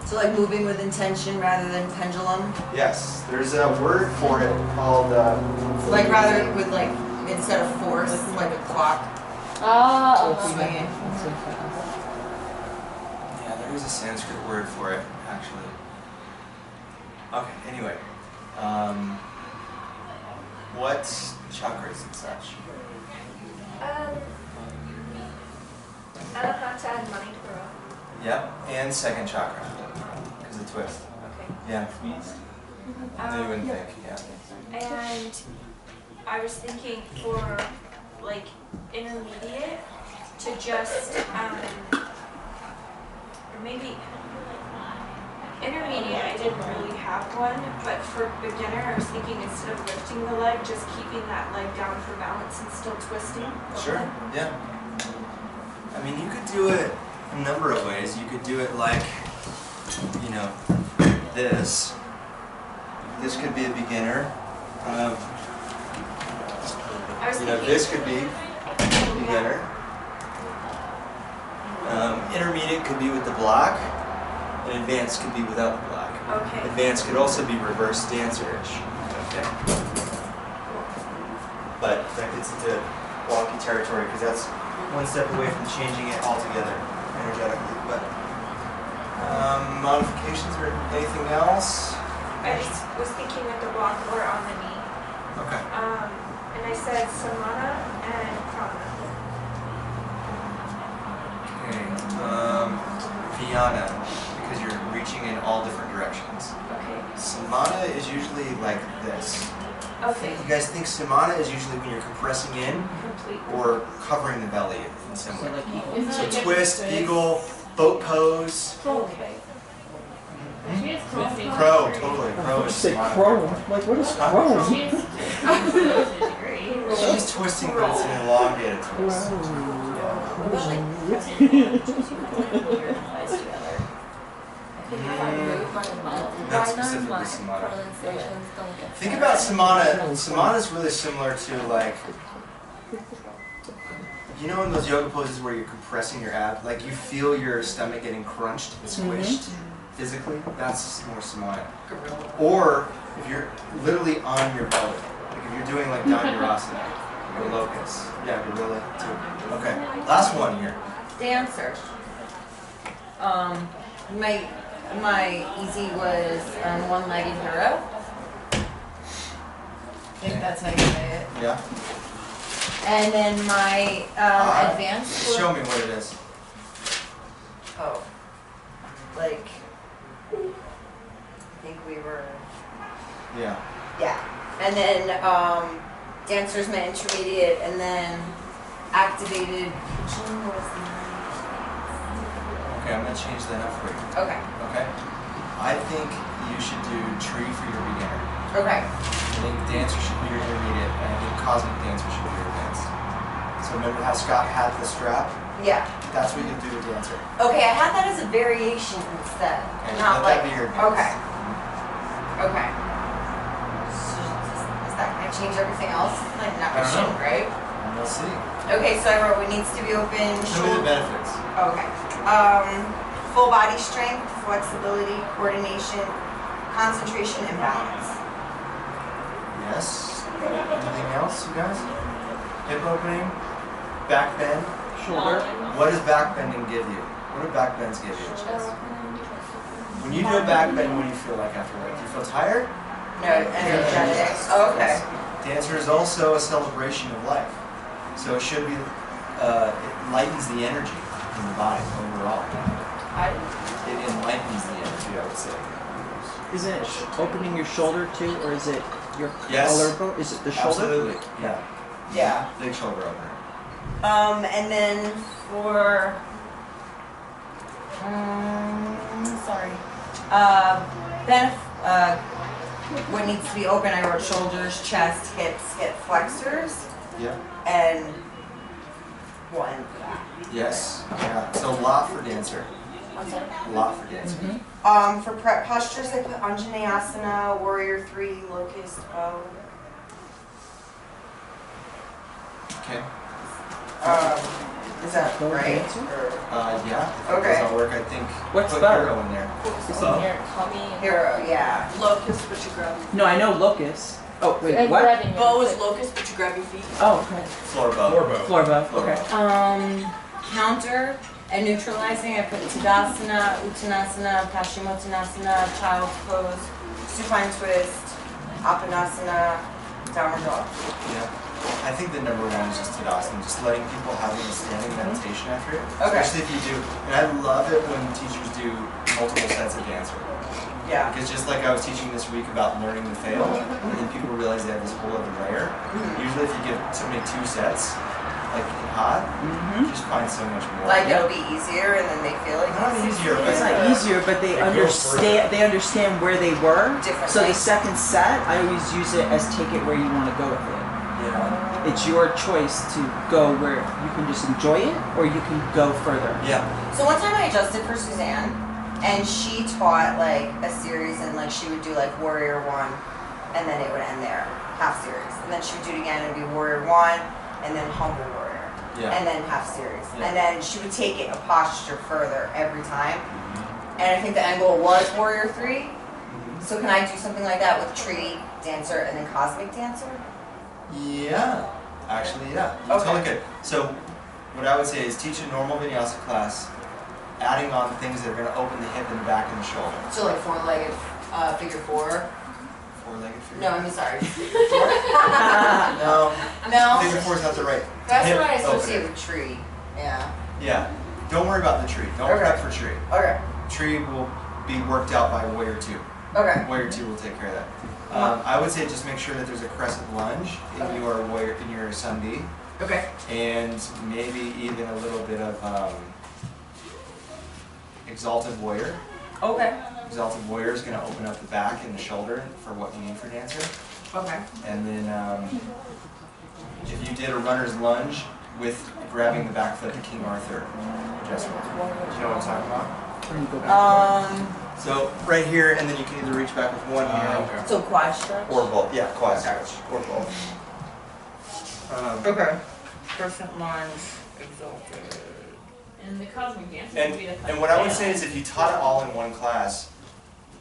So like moving with intention rather than pendulum. Yes, there's a word for it called. Like rather with like instead of force, like a clock. Swinging. Yeah, there is a Sanskrit word for it, actually. Okay, anyway. What chakras and such? Anahata and Manipura. Yep, and second chakra, because the twist. Okay. Yeah. No, you wouldn't think, yeah. And I was thinking for like intermediate to just or maybe intermediate I didn't really have one, but for beginner I was thinking instead of lifting the leg, just keeping that leg down for balance and still twisting. Sure, yeah. I mean, you could do it a number of ways. You could do it like, this. This could be a beginner. This could be beginner. Intermediate could be with the block, and advanced could be without the block. Okay. Advanced could also be reverse dancer-ish. Okay. But that gets into wonky territory because that's one step away from changing it altogether energetically. But modifications or anything else? I just was thinking with the block or on the knee. Okay. And I said samana and prana. Okay. Dhyana, because you're reaching in all different directions. Okay. Samana is usually like this. Okay. You guys think Samana is usually when you're compressing in or covering the belly in some way. So twist, eagle, boat pose. She is twisting. Crow, totally. Crow is Say Samana. crow. Like, what is crow? She's twisting, but it's an elongated twist. Not specifically Samana. Think about Samana. Samana is really similar to like, you know, in those yoga poses where you're compressing your ab, like you feel your stomach getting crunched and squished physically. That's more Samana. Or if you're literally on your belly, like if you're doing like Dhanurasana or locust. Yeah, gorilla too. Okay, last one here. Dancer. My easy was one-legged hero. I think that's how you say it. Yeah. And then my advanced. Show me what it is. Oh, like I think we were. Yeah. Yeah, and then dancers my intermediate, and then activated. Okay, I'm gonna change that up for you. Okay. Okay. I think you should do tree for your beginner. Okay. I think dancer should be your intermediate, and I think cosmic dancer should be your advanced. So remember how Scott had the strap? Yeah. That's what you do with dancer. Okay, I had that as a variation instead, Okay, not let like. that be your advanced. Okay. Okay. So is that gonna change everything else? Like not I don't shouldn't, know. right? We'll see. Okay, so I wrote what needs to be open. Show me the benefits. Okay. Full body strength, flexibility, coordination, concentration, and balance. Yes. Anything else, you guys? Hip opening, back bend, shoulder. What does back bending give you? What do back bends give you? When you do a back bend, what do you feel like afterwards? Do you feel tired? No, energetic. Oh, okay. Dancer is also a celebration of life. So it should be, it lightens the energy in the body overall. It enlightens the energy, I would say. Isn't it opening your shoulder too, or is it your Yes. collarbone? Is it the shoulder? Absolutely, yeah. Yeah. Big shoulder opener. And then for, then, what needs to be open, I wrote shoulders, chest, hips, hip flexors, Yeah. and one for that. Yes. Yeah. So a lot for dancer. A lot for dancer. For prep postures, I put Anjaneyasana, Warrior 3, Locust Bow. Okay. Is that Bow right? dancer? Yeah. Okay. Doesn't work. I think. What's put bow? hero in there. Bow. Here, call me. Hero, yeah. Locust, but you grab. No, I know locust. Oh wait, And what? grabbing Bow your is locust, but you grab your feet. Oh, okay. Floor bow. Floor bow. Okay. Counter and neutralizing, I put Tadasana, Uttanasana, Paschimottanasana, Child's Pose, Supine Twist, Apanasana, Downward Dog. Yeah. I think the number one is just Tadasana, just letting people have a standing meditation after it. Okay. Especially if you do. And I love it when teachers do multiple sets of dancer. Yeah. Because just like I was teaching this week about learning to fail, and then people realize they have this whole other layer. Usually if you give somebody 2 sets, like in hot, you just find so much more. Like it'll be easier and then they feel like Not easier, but It's not easier, but they understand. They understand where they were. So the second set, I always use it as take it where you want to go with it. Yeah. It's your choice to go where you can just enjoy it, or you can go further. Yeah. So one time I adjusted for Suzanne, and she taught like a series, and like she would do like Warrior 1, and then it would end there, half series, and then she would do it again, and it'd be Warrior 1, and then Humble Warrior, and then half series, and then she would take it a posture further every time, and I think the end goal was Warrior 3. So can I do something like that with Tree Dancer and then Cosmic Dancer? Yeah. Actually, yeah. You totally could. So what I would say is teach a normal vinyasa class, adding on things that are going to open the hip and the back and the shoulder. So like 4-legged figure 4. 4-legged figure. No, I'm sorry. No. No. Figure 4 is not the right. That's hip what I associate opener. with tree. Yeah. Yeah. Don't worry about the tree. Don't prep for tree. Okay. Tree will be worked out by Warrior 2. Okay. Warrior 2 will take care of that. I would say just make sure that there's a crescent lunge in your Sun B. Okay. And maybe even a little bit of Exalted Warrior. Okay. Exalted Warrior is going to open up the back and the shoulder for what you need for Dancer. Okay. And then if you did a runner's lunge with grabbing the back foot, the King Arthur adjustment. Do you know what I'm talking about? So right here, and then you can either reach back with one hand So quad stretch? or both. Yeah, quad stretch or both. Okay. Crescent lunge, exalted. And the cosmic dancer And, would be the and what I would say is if you taught it all in one class,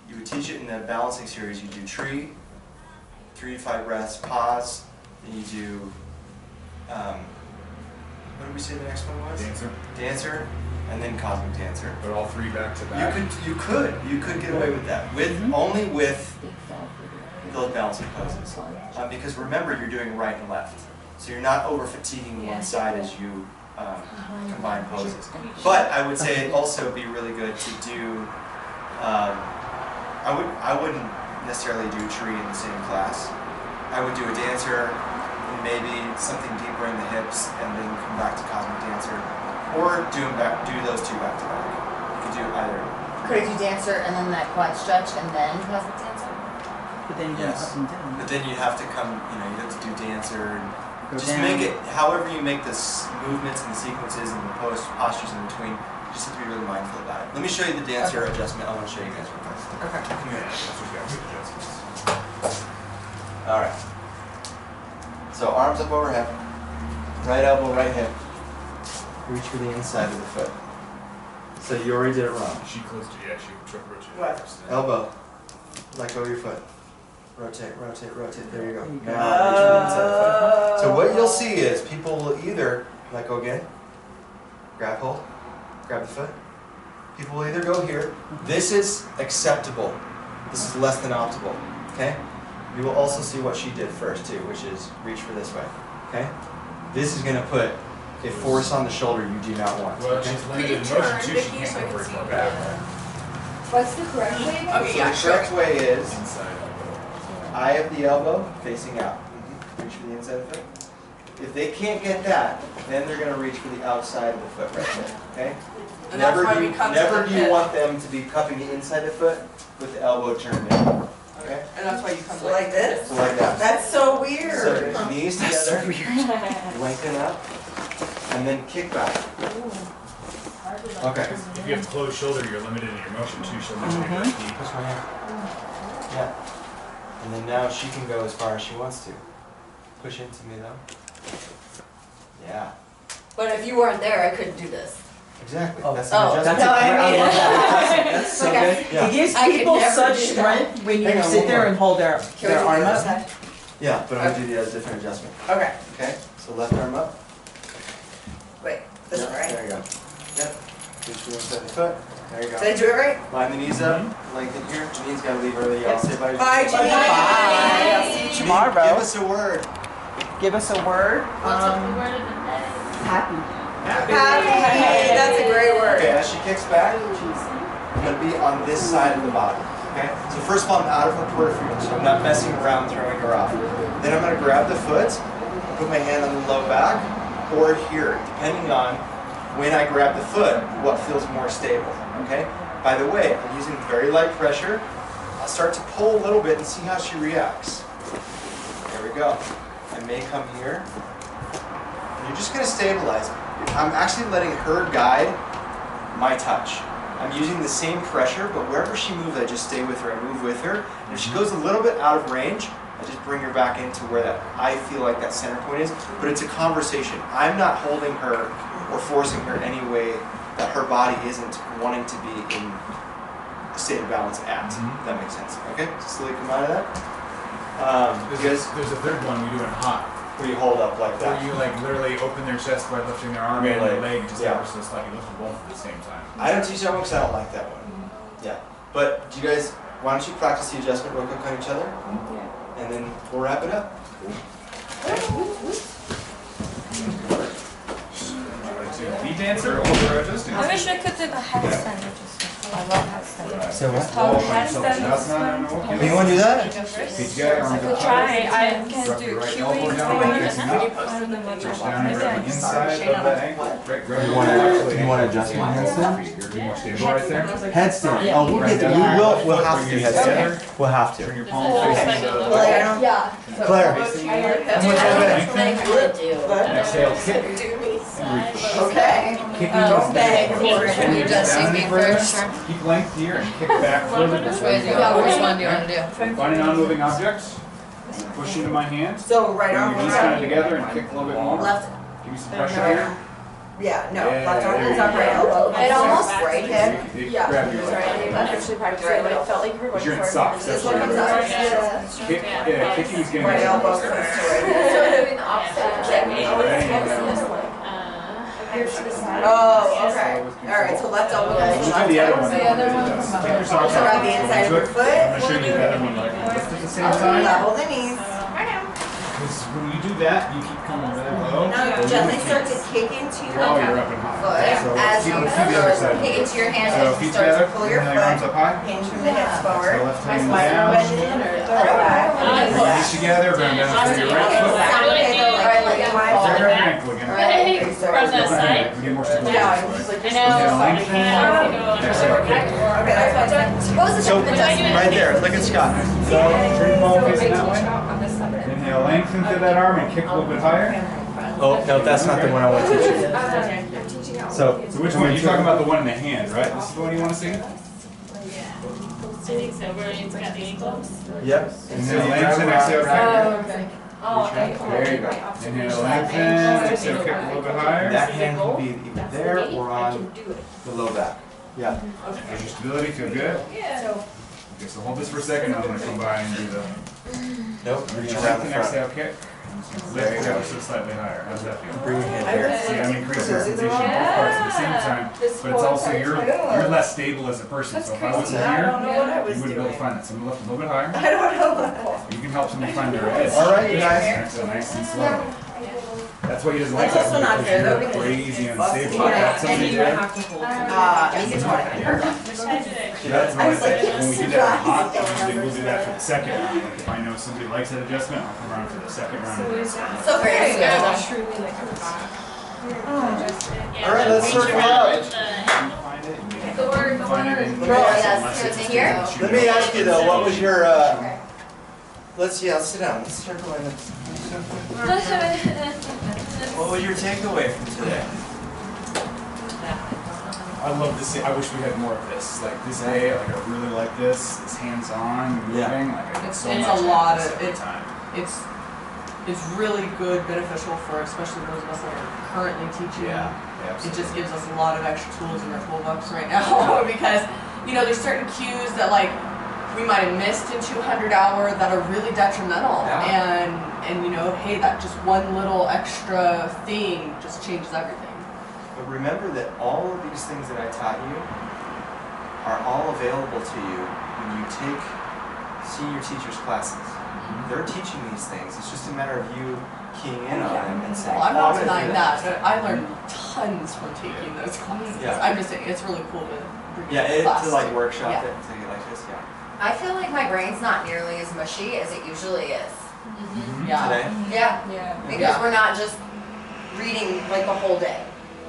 you would teach it in the balancing series. You do tree, 3 to 5 breaths, pause, then you do, what did we say the next one was? Dancer. Dancer, and then cosmic dancer. But all 3 back to back. You could get away with that. Only with those balancing poses. Because remember, you're doing right and left. So you're not over fatiguing one side as you combine poses. But I would say it'd also be really good to do, I wouldn't necessarily do tree in the same class. I would do a dancer, and maybe something deeper in the hips, and then come back to cosmic dancer. Or do those 2 back to back. You could do either. Could I do dancer and then that quad stretch and then cosmic dancer? But then you go up and down. But then you have to come, you have to do dancer and Go just down. make it, however you make the movements and the sequences and the postures in between, you just have to be really mindful about it. Let me show you the dancer adjustment. I want to show you guys real quick. Okay. Come here. That's what you got to adjustments. Alright. So arms up overhead. Right elbow, right hip. Reach for the inside of the foot. So you already did it wrong. She closed it, yeah, she rotated What? first. Elbow. Let go of your foot. Rotate, rotate, rotate. There you go. Now reach for the inside of the foot. So what you'll see is people will either let go again, grab hold, grab the foot. People will either go here. This is acceptable. This is less than optimal. Okay? You will also see what she did first too, which is reach for this way. Okay? This is going to put a force on the shoulder you do not want. Well, Okay? she's landed in motion too, she can't go very far back. What's the correct way again? Okay, yeah, So the correct way is Inside elbow. eye of the elbow facing out. Reach for the inside of the foot. If they can't get that, then they're going to reach for the outside of the foot right there. Okay? And that's why we come to Never the do you hip. want them to be cupping the inside of the foot with the elbow turned in. Okay? And that's why you come So like this? So like that. That's so weird. So knees together, lengthen up, and then kick back. Okay. If you have closed shoulder, you're limited in your motion too, so much of your knee. Push my hand. Yeah. And then now she can go as far as she wants to. Push into me though. Yeah. But if you weren't there, I couldn't do this. Exactly. Oh. That's Oh, an That's adjustment. I love that. That's so Like I- good. Yeah. It gives I could people never such do that. strength when you Hang on, sit one there more. and hold their Can we do arm the other up. side? Yeah, but I'm gonna do the other different adjustment. Okay. Okay? So left arm up. Wait, this Yep, one, right? There you go. Yep. Reach for the inside of the foot. There you Did I go. do it right? Line the knees up. Lengthen here. Janine's gotta leave early. I'll say bye. Bye, Janine. Bye. I'll see you Janine, tomorrow. give us a word. Give us a word. What's the word of the day? Happy. Happy. That's a great word. Okay, as she kicks back, I'm going to be on this side of the body. Okay? So first of all, I'm out of her peripheral, so I'm not messing around throwing her off. Then I'm going to grab the foot, put my hand on the low back, or here, depending on when I grab the foot, what feels more stable. Okay? By the way, I'm using very light pressure. I'll start to pull a little bit and see how she reacts. There we go. I may come here. And you're just going to stabilize. I'm actually letting her guide my touch. I'm using the same pressure, but wherever she moves, I just stay with her. I move with her. And if she goes a little bit out of range, I just bring her back into where that I feel like that center point is. But it's a conversation. I'm not holding her or forcing her any way that her body isn't wanting to be in a state of balance at. If that makes sense. Okay? So slowly come out of that. There's a third one we do in hot. Where you hold up like that. Where you like literally open their chest by lifting their arm Your and their leg. leg just Yeah. ever so slightly. You lift them both at the same time. I don't teach that one because I don't like that one. Yeah. But do you guys, why don't you practice the adjustment real quick on each other? And then we'll wrap it up. Would you like to be dancer or adjusting? I wish I could do the headstand adjustment. So what? Roll for yourself. That's not an okay. You want to do that? Feet together, arms up high. I can Drop your right elbow down, facing up. Reach down and grab the inside of the ankle. Right, grab your actually. You want to adjust my handstand? You're more stable right there. Headstand. Oh, we'll get to. We'll have to do headstand. We'll have Turn to. your palms facing the Yeah. Claire. Exhale, kick. Okay. Kicking off Can you just see me first? Keep length here and kick back further. Which way do you want? Which one do you want to do? Find a non-moving object. Push into my hand. So right Bring arm, your knees left kind of together and kick a little bit more. Left. Give me some pressure here. Yeah, no. Yeah, Left arm there is you up, right go. elbow. It almost right hip. Yeah. Grab your Sorry, I didn't actually practice it, but it felt like you were going You're in for it. socks. This That's one comes right. up. Yeah. Kick, yeah, kicking is getting Right elbow comes to right hip. So doing the opposite. Oh, okay. Alright, so left elbow goes to Look at the other one. left. Kick your socks So off. grab the inside of your I'm foot. going to show you the other one. Like lift at the same time. Level the knees. Because when you do that, you keep coming really low. Now you gently start to kick into your While you're up and high. foot So as keep you the other side. kick into your hand So as you feet start together. to pull your Inhale, arms foot. up high. Hinge from the hips forward. So left My hand spine down. bend in or throw back. Bring your knees together. Bring down to your right foot. Okay, though, like leg Grab wide. your ankle again. Hey, from that side. We get more stability. Yeah, Inhale, lengthen. Exhale, kick. Okay, that's what I done. What was the second adjustment? Right there. Look at Scott. So turn your palm facing that way. Inhale, lengthen through that arm and kick a little bit higher. Oh no, that's not the one I want to teach you. So which one? You're talking about the one in the hand, right? This is the one you want to see? I think so. Where it's got the ankles. Yep. Inhale, lengthen, exhale, kick. okay. There you go. Inhale, lengthen, exhale, kick a little bit higher. That hand can be either there or on the low back. Yeah. There's your stability, feel good? Okay, so hold this for a second, I'm going to come by and do the Nope. Reach inhale, around the lengthen, front. exhale, kick. Lift it ever so slightly higher. How's that feel? Bring your hand here. See, I'm increasing sensation in both parts at the same time, but it's also you're less stable as a person. So if I wasn't here, you wouldn't be able to find it. So I'm going to lift a little bit higher. I don't know. You can help somebody find their edge. All right, you guys. So nice and slow. That's why he doesn't like That's that. also not fair, though, Because you're because crazy unstable. That's somebody you there. have to hold. Easy 20. That's why when we do that hot, we'll do that for the second round. Like if I know somebody likes that adjustment, I'll come around for the second round. So very good. All right, let's sort it out. Find it. Find it in Roll, yes, to here. Let me ask you though, what was your? Let's sit down. Let's start going. What was your takeaway from today? I love to see. I wish we had more of this. Like this day, like I really like this. It's hands-on, moving. Like I get so It's much a lot out of this every it. time. It's really good, beneficial for especially those of us that are currently teaching. Yeah, It just gives us a lot of extra tools in our toolbox right now because there's certain cues that like we might have missed in 200 hour that are really detrimental, and hey, that just one little extra thing just changes everything. But remember that all of these things that I taught you are all available to you when you take senior teachers' classes. They're teaching these things. It's just a matter of you keying in on them and saying, Well, I'm not I'm gonna denying do that, this. but I learned tons from taking those classes. Yeah. I'm just saying it's really cool to bring To like workshop Yeah. it and take it like this, yeah. I feel like my brain's not nearly as mushy as it usually is. Yeah. Today? Yeah. Because we're not just reading like the whole day.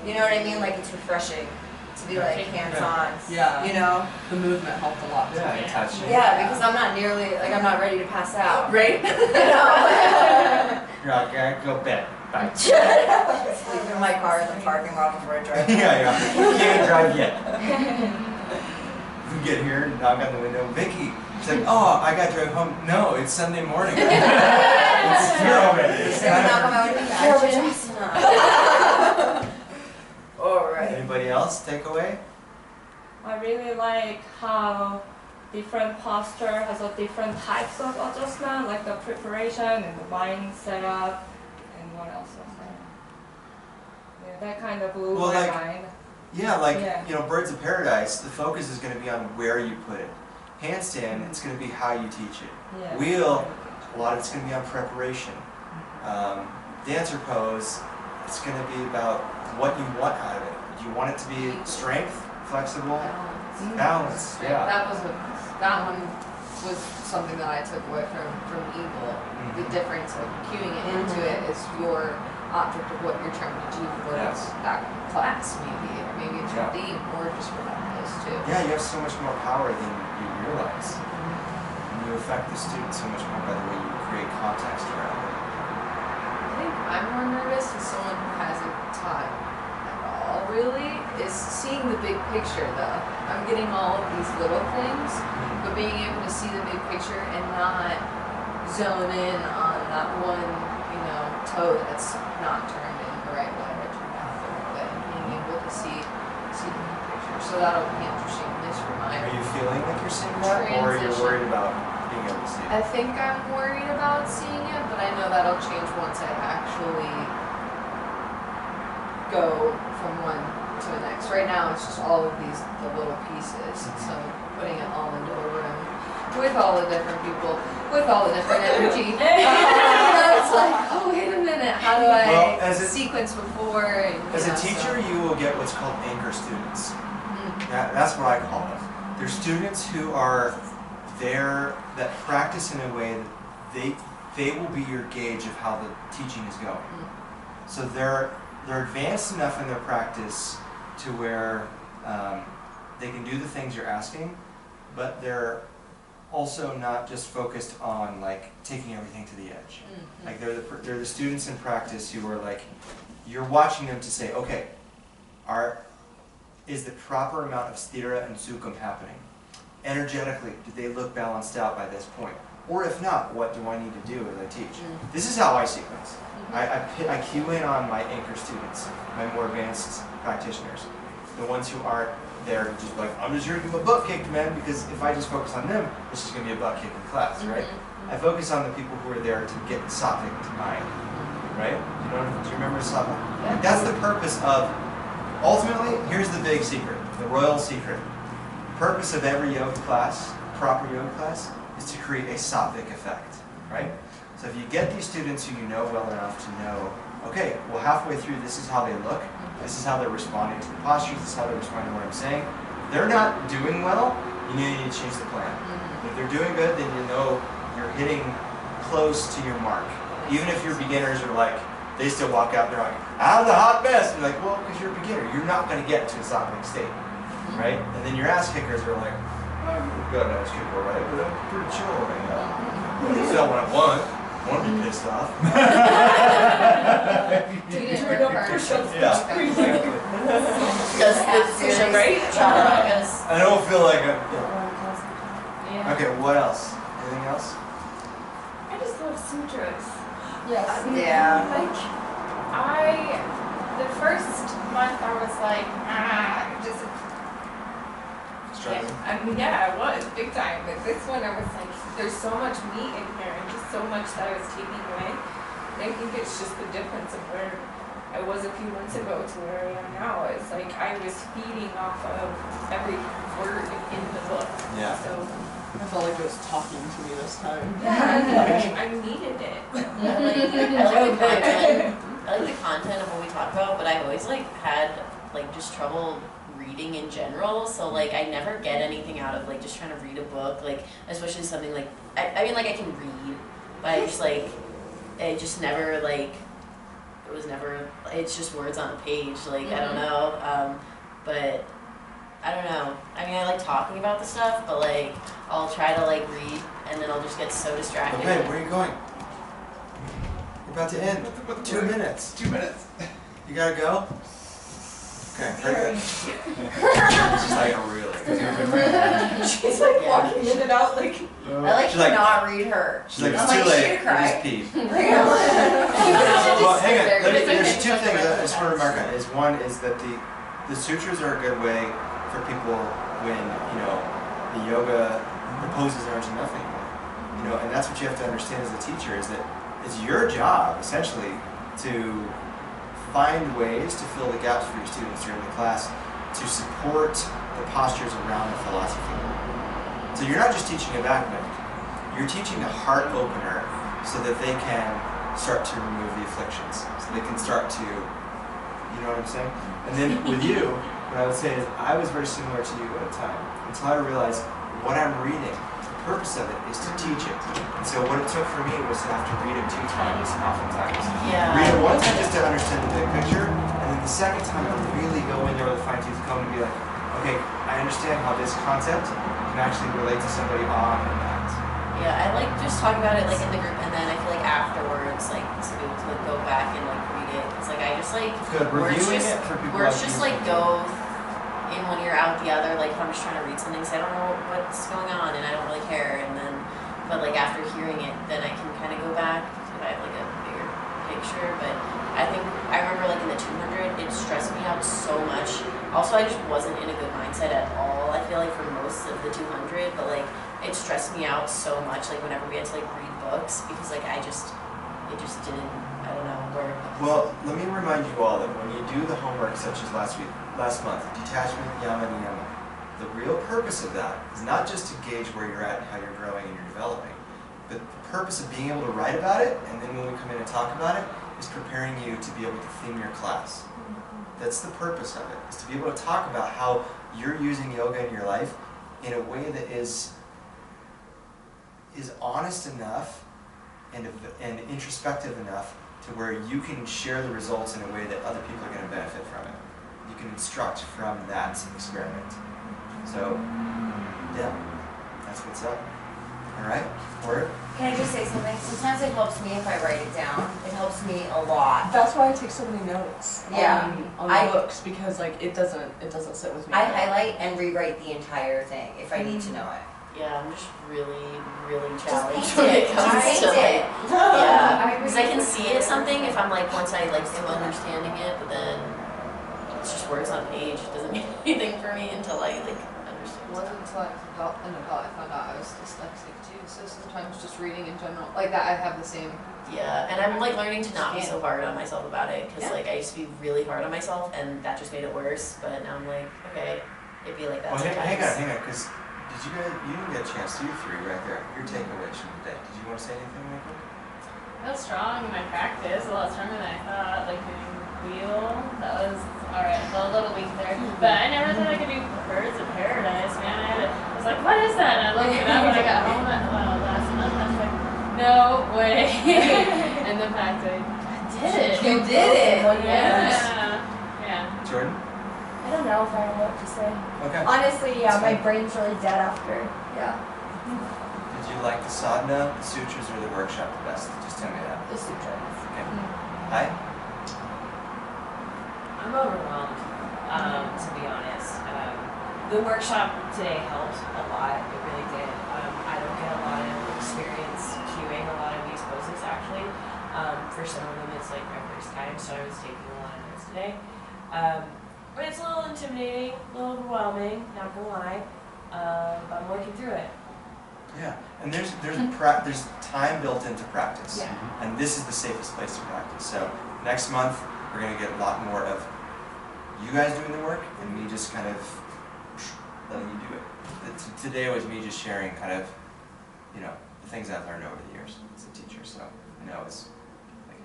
You know what I mean? Like it's refreshing to be like hands-on. Yeah. You know? The movement helped a lot. Yeah, and touching. Yeah, because I'm not nearly like I'm not ready to pass out. Right? You know? You're like, I go bed. Bye. Sleep in my car in the parking lot before I drive. Yeah. You can't drive yet. You get here, knock on the window. Vicky, she's like, oh, I got to drive home. No, it's Sunday morning. It's here already. It's Knock on my window. Alright. Anybody else take away? I really like how different posture has a different types of adjustment, like the preparation and the mind setup, and what else was there? Yeah, that kind of blew my mind. Yeah, Birds of Paradise, the focus is going to be on where you put it. Handstand, it's going to be how you teach it. Yeah. Wheel, a lot of it's going to be on preparation. Dancer pose, it's going to be about what you want out of it. Do you want it to be strength, flexible, Balance, yeah. That one was something that I took away from Evil. The difference of cueing it into it is your object of what you're trying to do for that class, maybe, or maybe it's your theme, or just for that place too. Yeah, you have so much more power than you realize. And you affect the student so much more by the way you create context around it. I think I'm more nervous as someone who hasn't taught at all, really, is seeing the big picture though. I'm getting all of these little things, but being able to see the big picture and not zone in on that one, toe that's not turned in the right way or turned out the right way, and being able to see the big picture. So that'll be interesting, at least for my Are you feeling like you're seeing that, or you're worried about being able to see it? I think I'm worried about seeing it, but I know that'll change once I actually go from one to the next. Right now, it's just all of the little pieces. So putting it all into a room with all the different people, with all the different energy. It's like, oh wait a minute, how do I sequence before? And, as a teacher, you will get what's called anchor students. That's what I call them. They're students who are there that practice in a way that they will be your gauge of how the teaching is going. So they're advanced enough in their practice to where they can do the things you're asking, but they're also not just focused on like taking everything to the edge. Like they're the students in practice who are like, you're watching them to say, okay, is the proper amount of sthira and sukham happening? Energetically, do they look balanced out by this point? Or if not, what do I need to do as I teach? This is how I sequence. I cue in on my anchor students, my more advanced practitioners, the ones who aren't there to just like, I'm just here to give a butt kicked, man, because if I just focus on them, it's just going to be a butt kicking class, right? I focus on the people who are there to get sattvic to mind, right? Do you remember sattvic? Like, that's the purpose of, ultimately, here's the big secret, the royal secret. Purpose of every yoga class, proper yoga class, is to create a sattvic effect, right? So if you get these students who you know well enough to know, okay, well halfway through this is how they look, this is how they're responding to the postures, this is how they're responding to what I'm saying. They're not doing well, you need to change the plan. If they're doing good, then you know you're hitting close to your mark. Even if your beginners are like, they still walk out, they're like, I'm the hot mess. You're like, well, because you're a beginner, you're not going to get to a sattvic state, right? And then your ass kickers are like, I'm a good ass kicker, right? But I'm pretty chill right now. This is not what I want. I want to be pissed off. I don't feel like I'm. Okay, what else? Anything else? I just love sutras. Yes. The first month I was like, just. Struggling? I was, big time. But this one I was like, there's so much meat in here and just so much that I was taking away. I think it's just the difference of where I was a few months ago to where I am now. It's like I was feeding off of every word in the book. Yeah. So I felt like it was talking to me this time. yeah, I needed it. I like the content of what we talk about, but I've always like had like just trouble reading in general, so like I never get anything out of like just trying to read a book, like especially something like I mean like I can read, but I just like it just never like it was never it's just words on a page, like I don't know, but I don't know. I mean I like talking about the stuff, but like I'll try to like read and then I'll just get so distracted. Okay, where are you going? We're about to end. 2 minutes. 2 minutes. You gotta go? Okay, very good. She's like, oh, really? She's like walking in and out like. I like She's to like- not read her. She's like, I'm it's too like, late. she I cried. just peed. Well, hang on. There's two things I just want to remark on. Is one is that the sutras are a good way for people when the yoga, the poses aren't enough anymore. And that's what you have to understand as a teacher is that it's your job essentially to find ways to fill the gaps for your students during the class to support the postures around the philosophy. So you're not just teaching a back bend, you're teaching a heart opener so that they can start to remove the afflictions, so they can start to, you know what I'm saying? And then with you, what I would say is I was very similar to you at a time until I realized what I'm reading. The purpose of it is to teach it. And so what it took for me was to have to read it 2 times, oftentimes. Yeah. Read it one time just to understand the big picture, and then the second time I really go in there with a fine-tooth comb and be like, okay, I understand how this concept can actually relate to somebody on that. Yeah, I like just talk about it like in the group, and then I feel like afterwards, like to be able to like, go back and like read it. It's like I just like Good. Reviewing just, it for people words like just you. like go in one ear out the other. Like if I'm just trying to read something, so I don't know what's going on, and I don't really care. And then, but like after hearing it, then I can kind of go back if I have like a bigger picture. But I think I remember like in the 200, it stressed me out so much. Also, I just wasn't in a good mindset at all. I feel like for most of the 200, but like it stressed me out so much. Like whenever we had to like read books, because like it just didn't. I don't know where. Well, let me remind you all that when you do the homework, such as last month, detachment, yama, niyama, the real purpose of that is not just to gauge where you're at and how you're growing and you're developing, but the purpose of being able to write about it, and then when we come in and talk about it, is preparing you to be able to theme your class. That's the purpose of it, is to be able to talk about how you're using yoga in your life in a way that is honest enough and introspective enough to where you can share the results in a way that other people are going to benefit from it. You can instruct from that experiment. So, yeah, that's what's up. All right, Word? Can I just say something? Sometimes it helps me if I write it down. It helps me a lot. That's why I take so many notes on books, because like it doesn't sit with me. I highlight and rewrite the entire thing if I need to know it. Yeah, I'm just really, really Just challenged paint when it. it comes Paint to like, it. yeah, because I can see it something if I'm like once I like am understanding it, but then it's just words on page. It doesn't mean anything for me until I like understand. It wasn't until I was an adult I found out I was dyslexic too. So sometimes just reading in general, like that, I have the same. Yeah, and I'm like learning to not be so hard on myself about it, because like I used to be really hard on myself, and that just made it worse. But now I'm like, okay, it'd be like that. Well, sometimes. hang on, because you didn't get a chance to, you 3 right there. Your takeaways from the day. Did you want to say anything, Michael? I was strong in my practice, a lot stronger than I thought. Like doing wheel, that was alright, a little weak there. But I never thought I could do Birds of Paradise, man. I was like, what is that? And I looked it up when I got home last month. I was like, no way. And the fact that I did it. You did it. Yeah. Jordan? I don't know if I know what to say. Okay. Honestly, yeah, my brain's really dead after. Yeah. Did you like the sadhana, the sutras, or the workshop the best? Just tell me that. The sutras. Okay. Hi? I'm overwhelmed, to be honest. The workshop today helped a lot. It really did. I don't get a lot of experience cueing a lot of these poses, actually. For some of them, it's like my first time, so I was taking a lot of notes today. But it's a little intimidating, a little overwhelming, not gonna lie. But I'm working through it. Yeah, and there's time built into practice, and this is the safest place to practice. So next month we're going to get a lot more of you guys doing the work and me just kind of letting you do it. Today was me just sharing kind of, the things I've learned over the years as a teacher. So I know it's like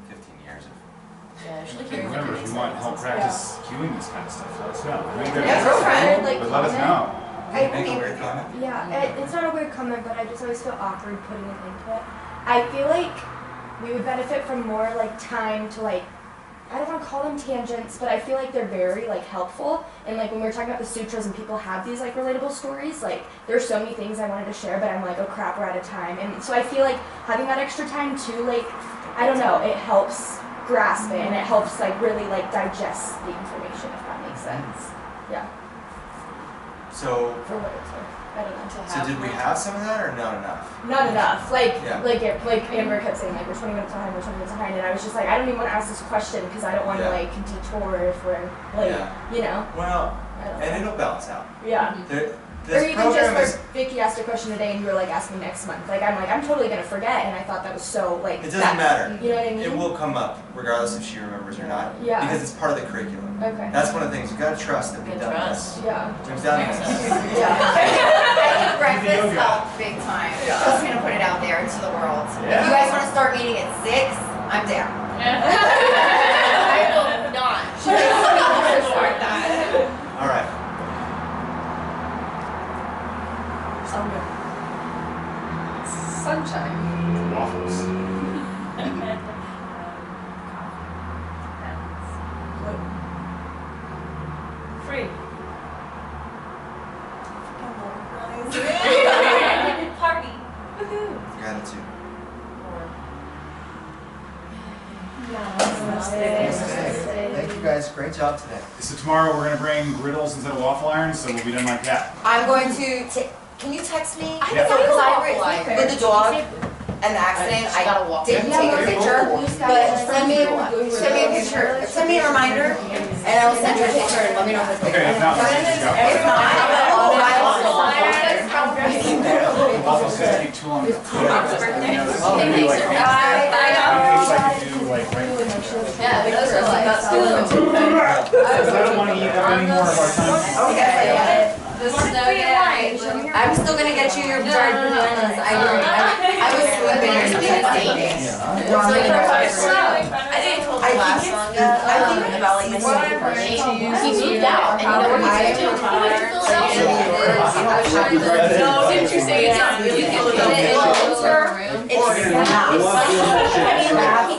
15 years of. Yeah, actually, And remember, if you want help practice cueing this kind of stuff, let us know. Like, But let us know. Make a weird comment? Yeah, it's not a weird comment, but I just always feel awkward putting it into it. I feel like we would benefit from more like time to like, I don't want to call them tangents, but I feel like they're very like helpful. And like when we were talking about the sutras and people have these like relatable stories, like there's so many things I wanted to share, but I'm like, oh crap, we're out of time. And so I feel like having that extra time too, like, I don't know, it helps grasp it and it helps like really like digest the information, if that makes sense. Yeah. So, For what it's worth. I don't know. so did we have some of that or not enough? Not enough. Like, Yeah. like Amber kept saying, like, we're 20 minutes behind, we're 20 minutes behind, and I was just like, I don't even want to ask this question because I don't want to, like, detour if we're, like, you know? Well, I don't and know. it'll balance out. Yeah. This Or even program just is. like Vicky asked a question today and you were like, ask me next month. Like, I'm totally going to forget, and I thought that was so, like, It doesn't matter. You know what I mean? It will come up regardless if she remembers or not. Yeah. Because it's part of the curriculum. Okay. That's one of the things you gotta trust that we've done this. Yeah. We've done this. I think breakfast helped big time. Just gonna put it out there into the world. If you guys want to start meeting at 6, I'm down. I will not. Start that. Sunshine. Waffles. Free. Party. Woohoo. Gratitude. Thank you guys. Great job today. So tomorrow we're gonna bring griddles instead of waffle irons, so we'll be done like that. I'm going to can you text me? I Yeah. think Because I I was with the dog and the accident, She got a walk. didn't take a picture, but send me a picture, send me a reminder, and I will send you a picture and let me know if it's Okay, if not, let's just go. If not, I will. Waffles just take too long to cook. Bye. Yeah, those are like I don't want to eat up any more of our time. Okay. the snow. Yeah, I'm still gonna get you your dried bananas. I was sleeping or something. I think I told you last one about like this he moved out and you know where he's moved to? He went to Philadelphia. No, didn't you say it's not? You can put it in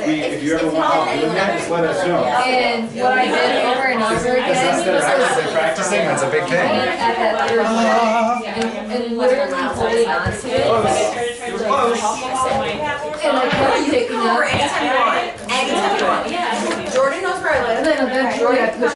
If you ever want to do that, just let us know. And what I did over and over again Instead of actually practicing, that's a big thing. at that other point and literally holding on to it. And I kept picking up. Anytime you want. Anytime you want. Yeah. Jordan knows where I live. And then eventually I pushed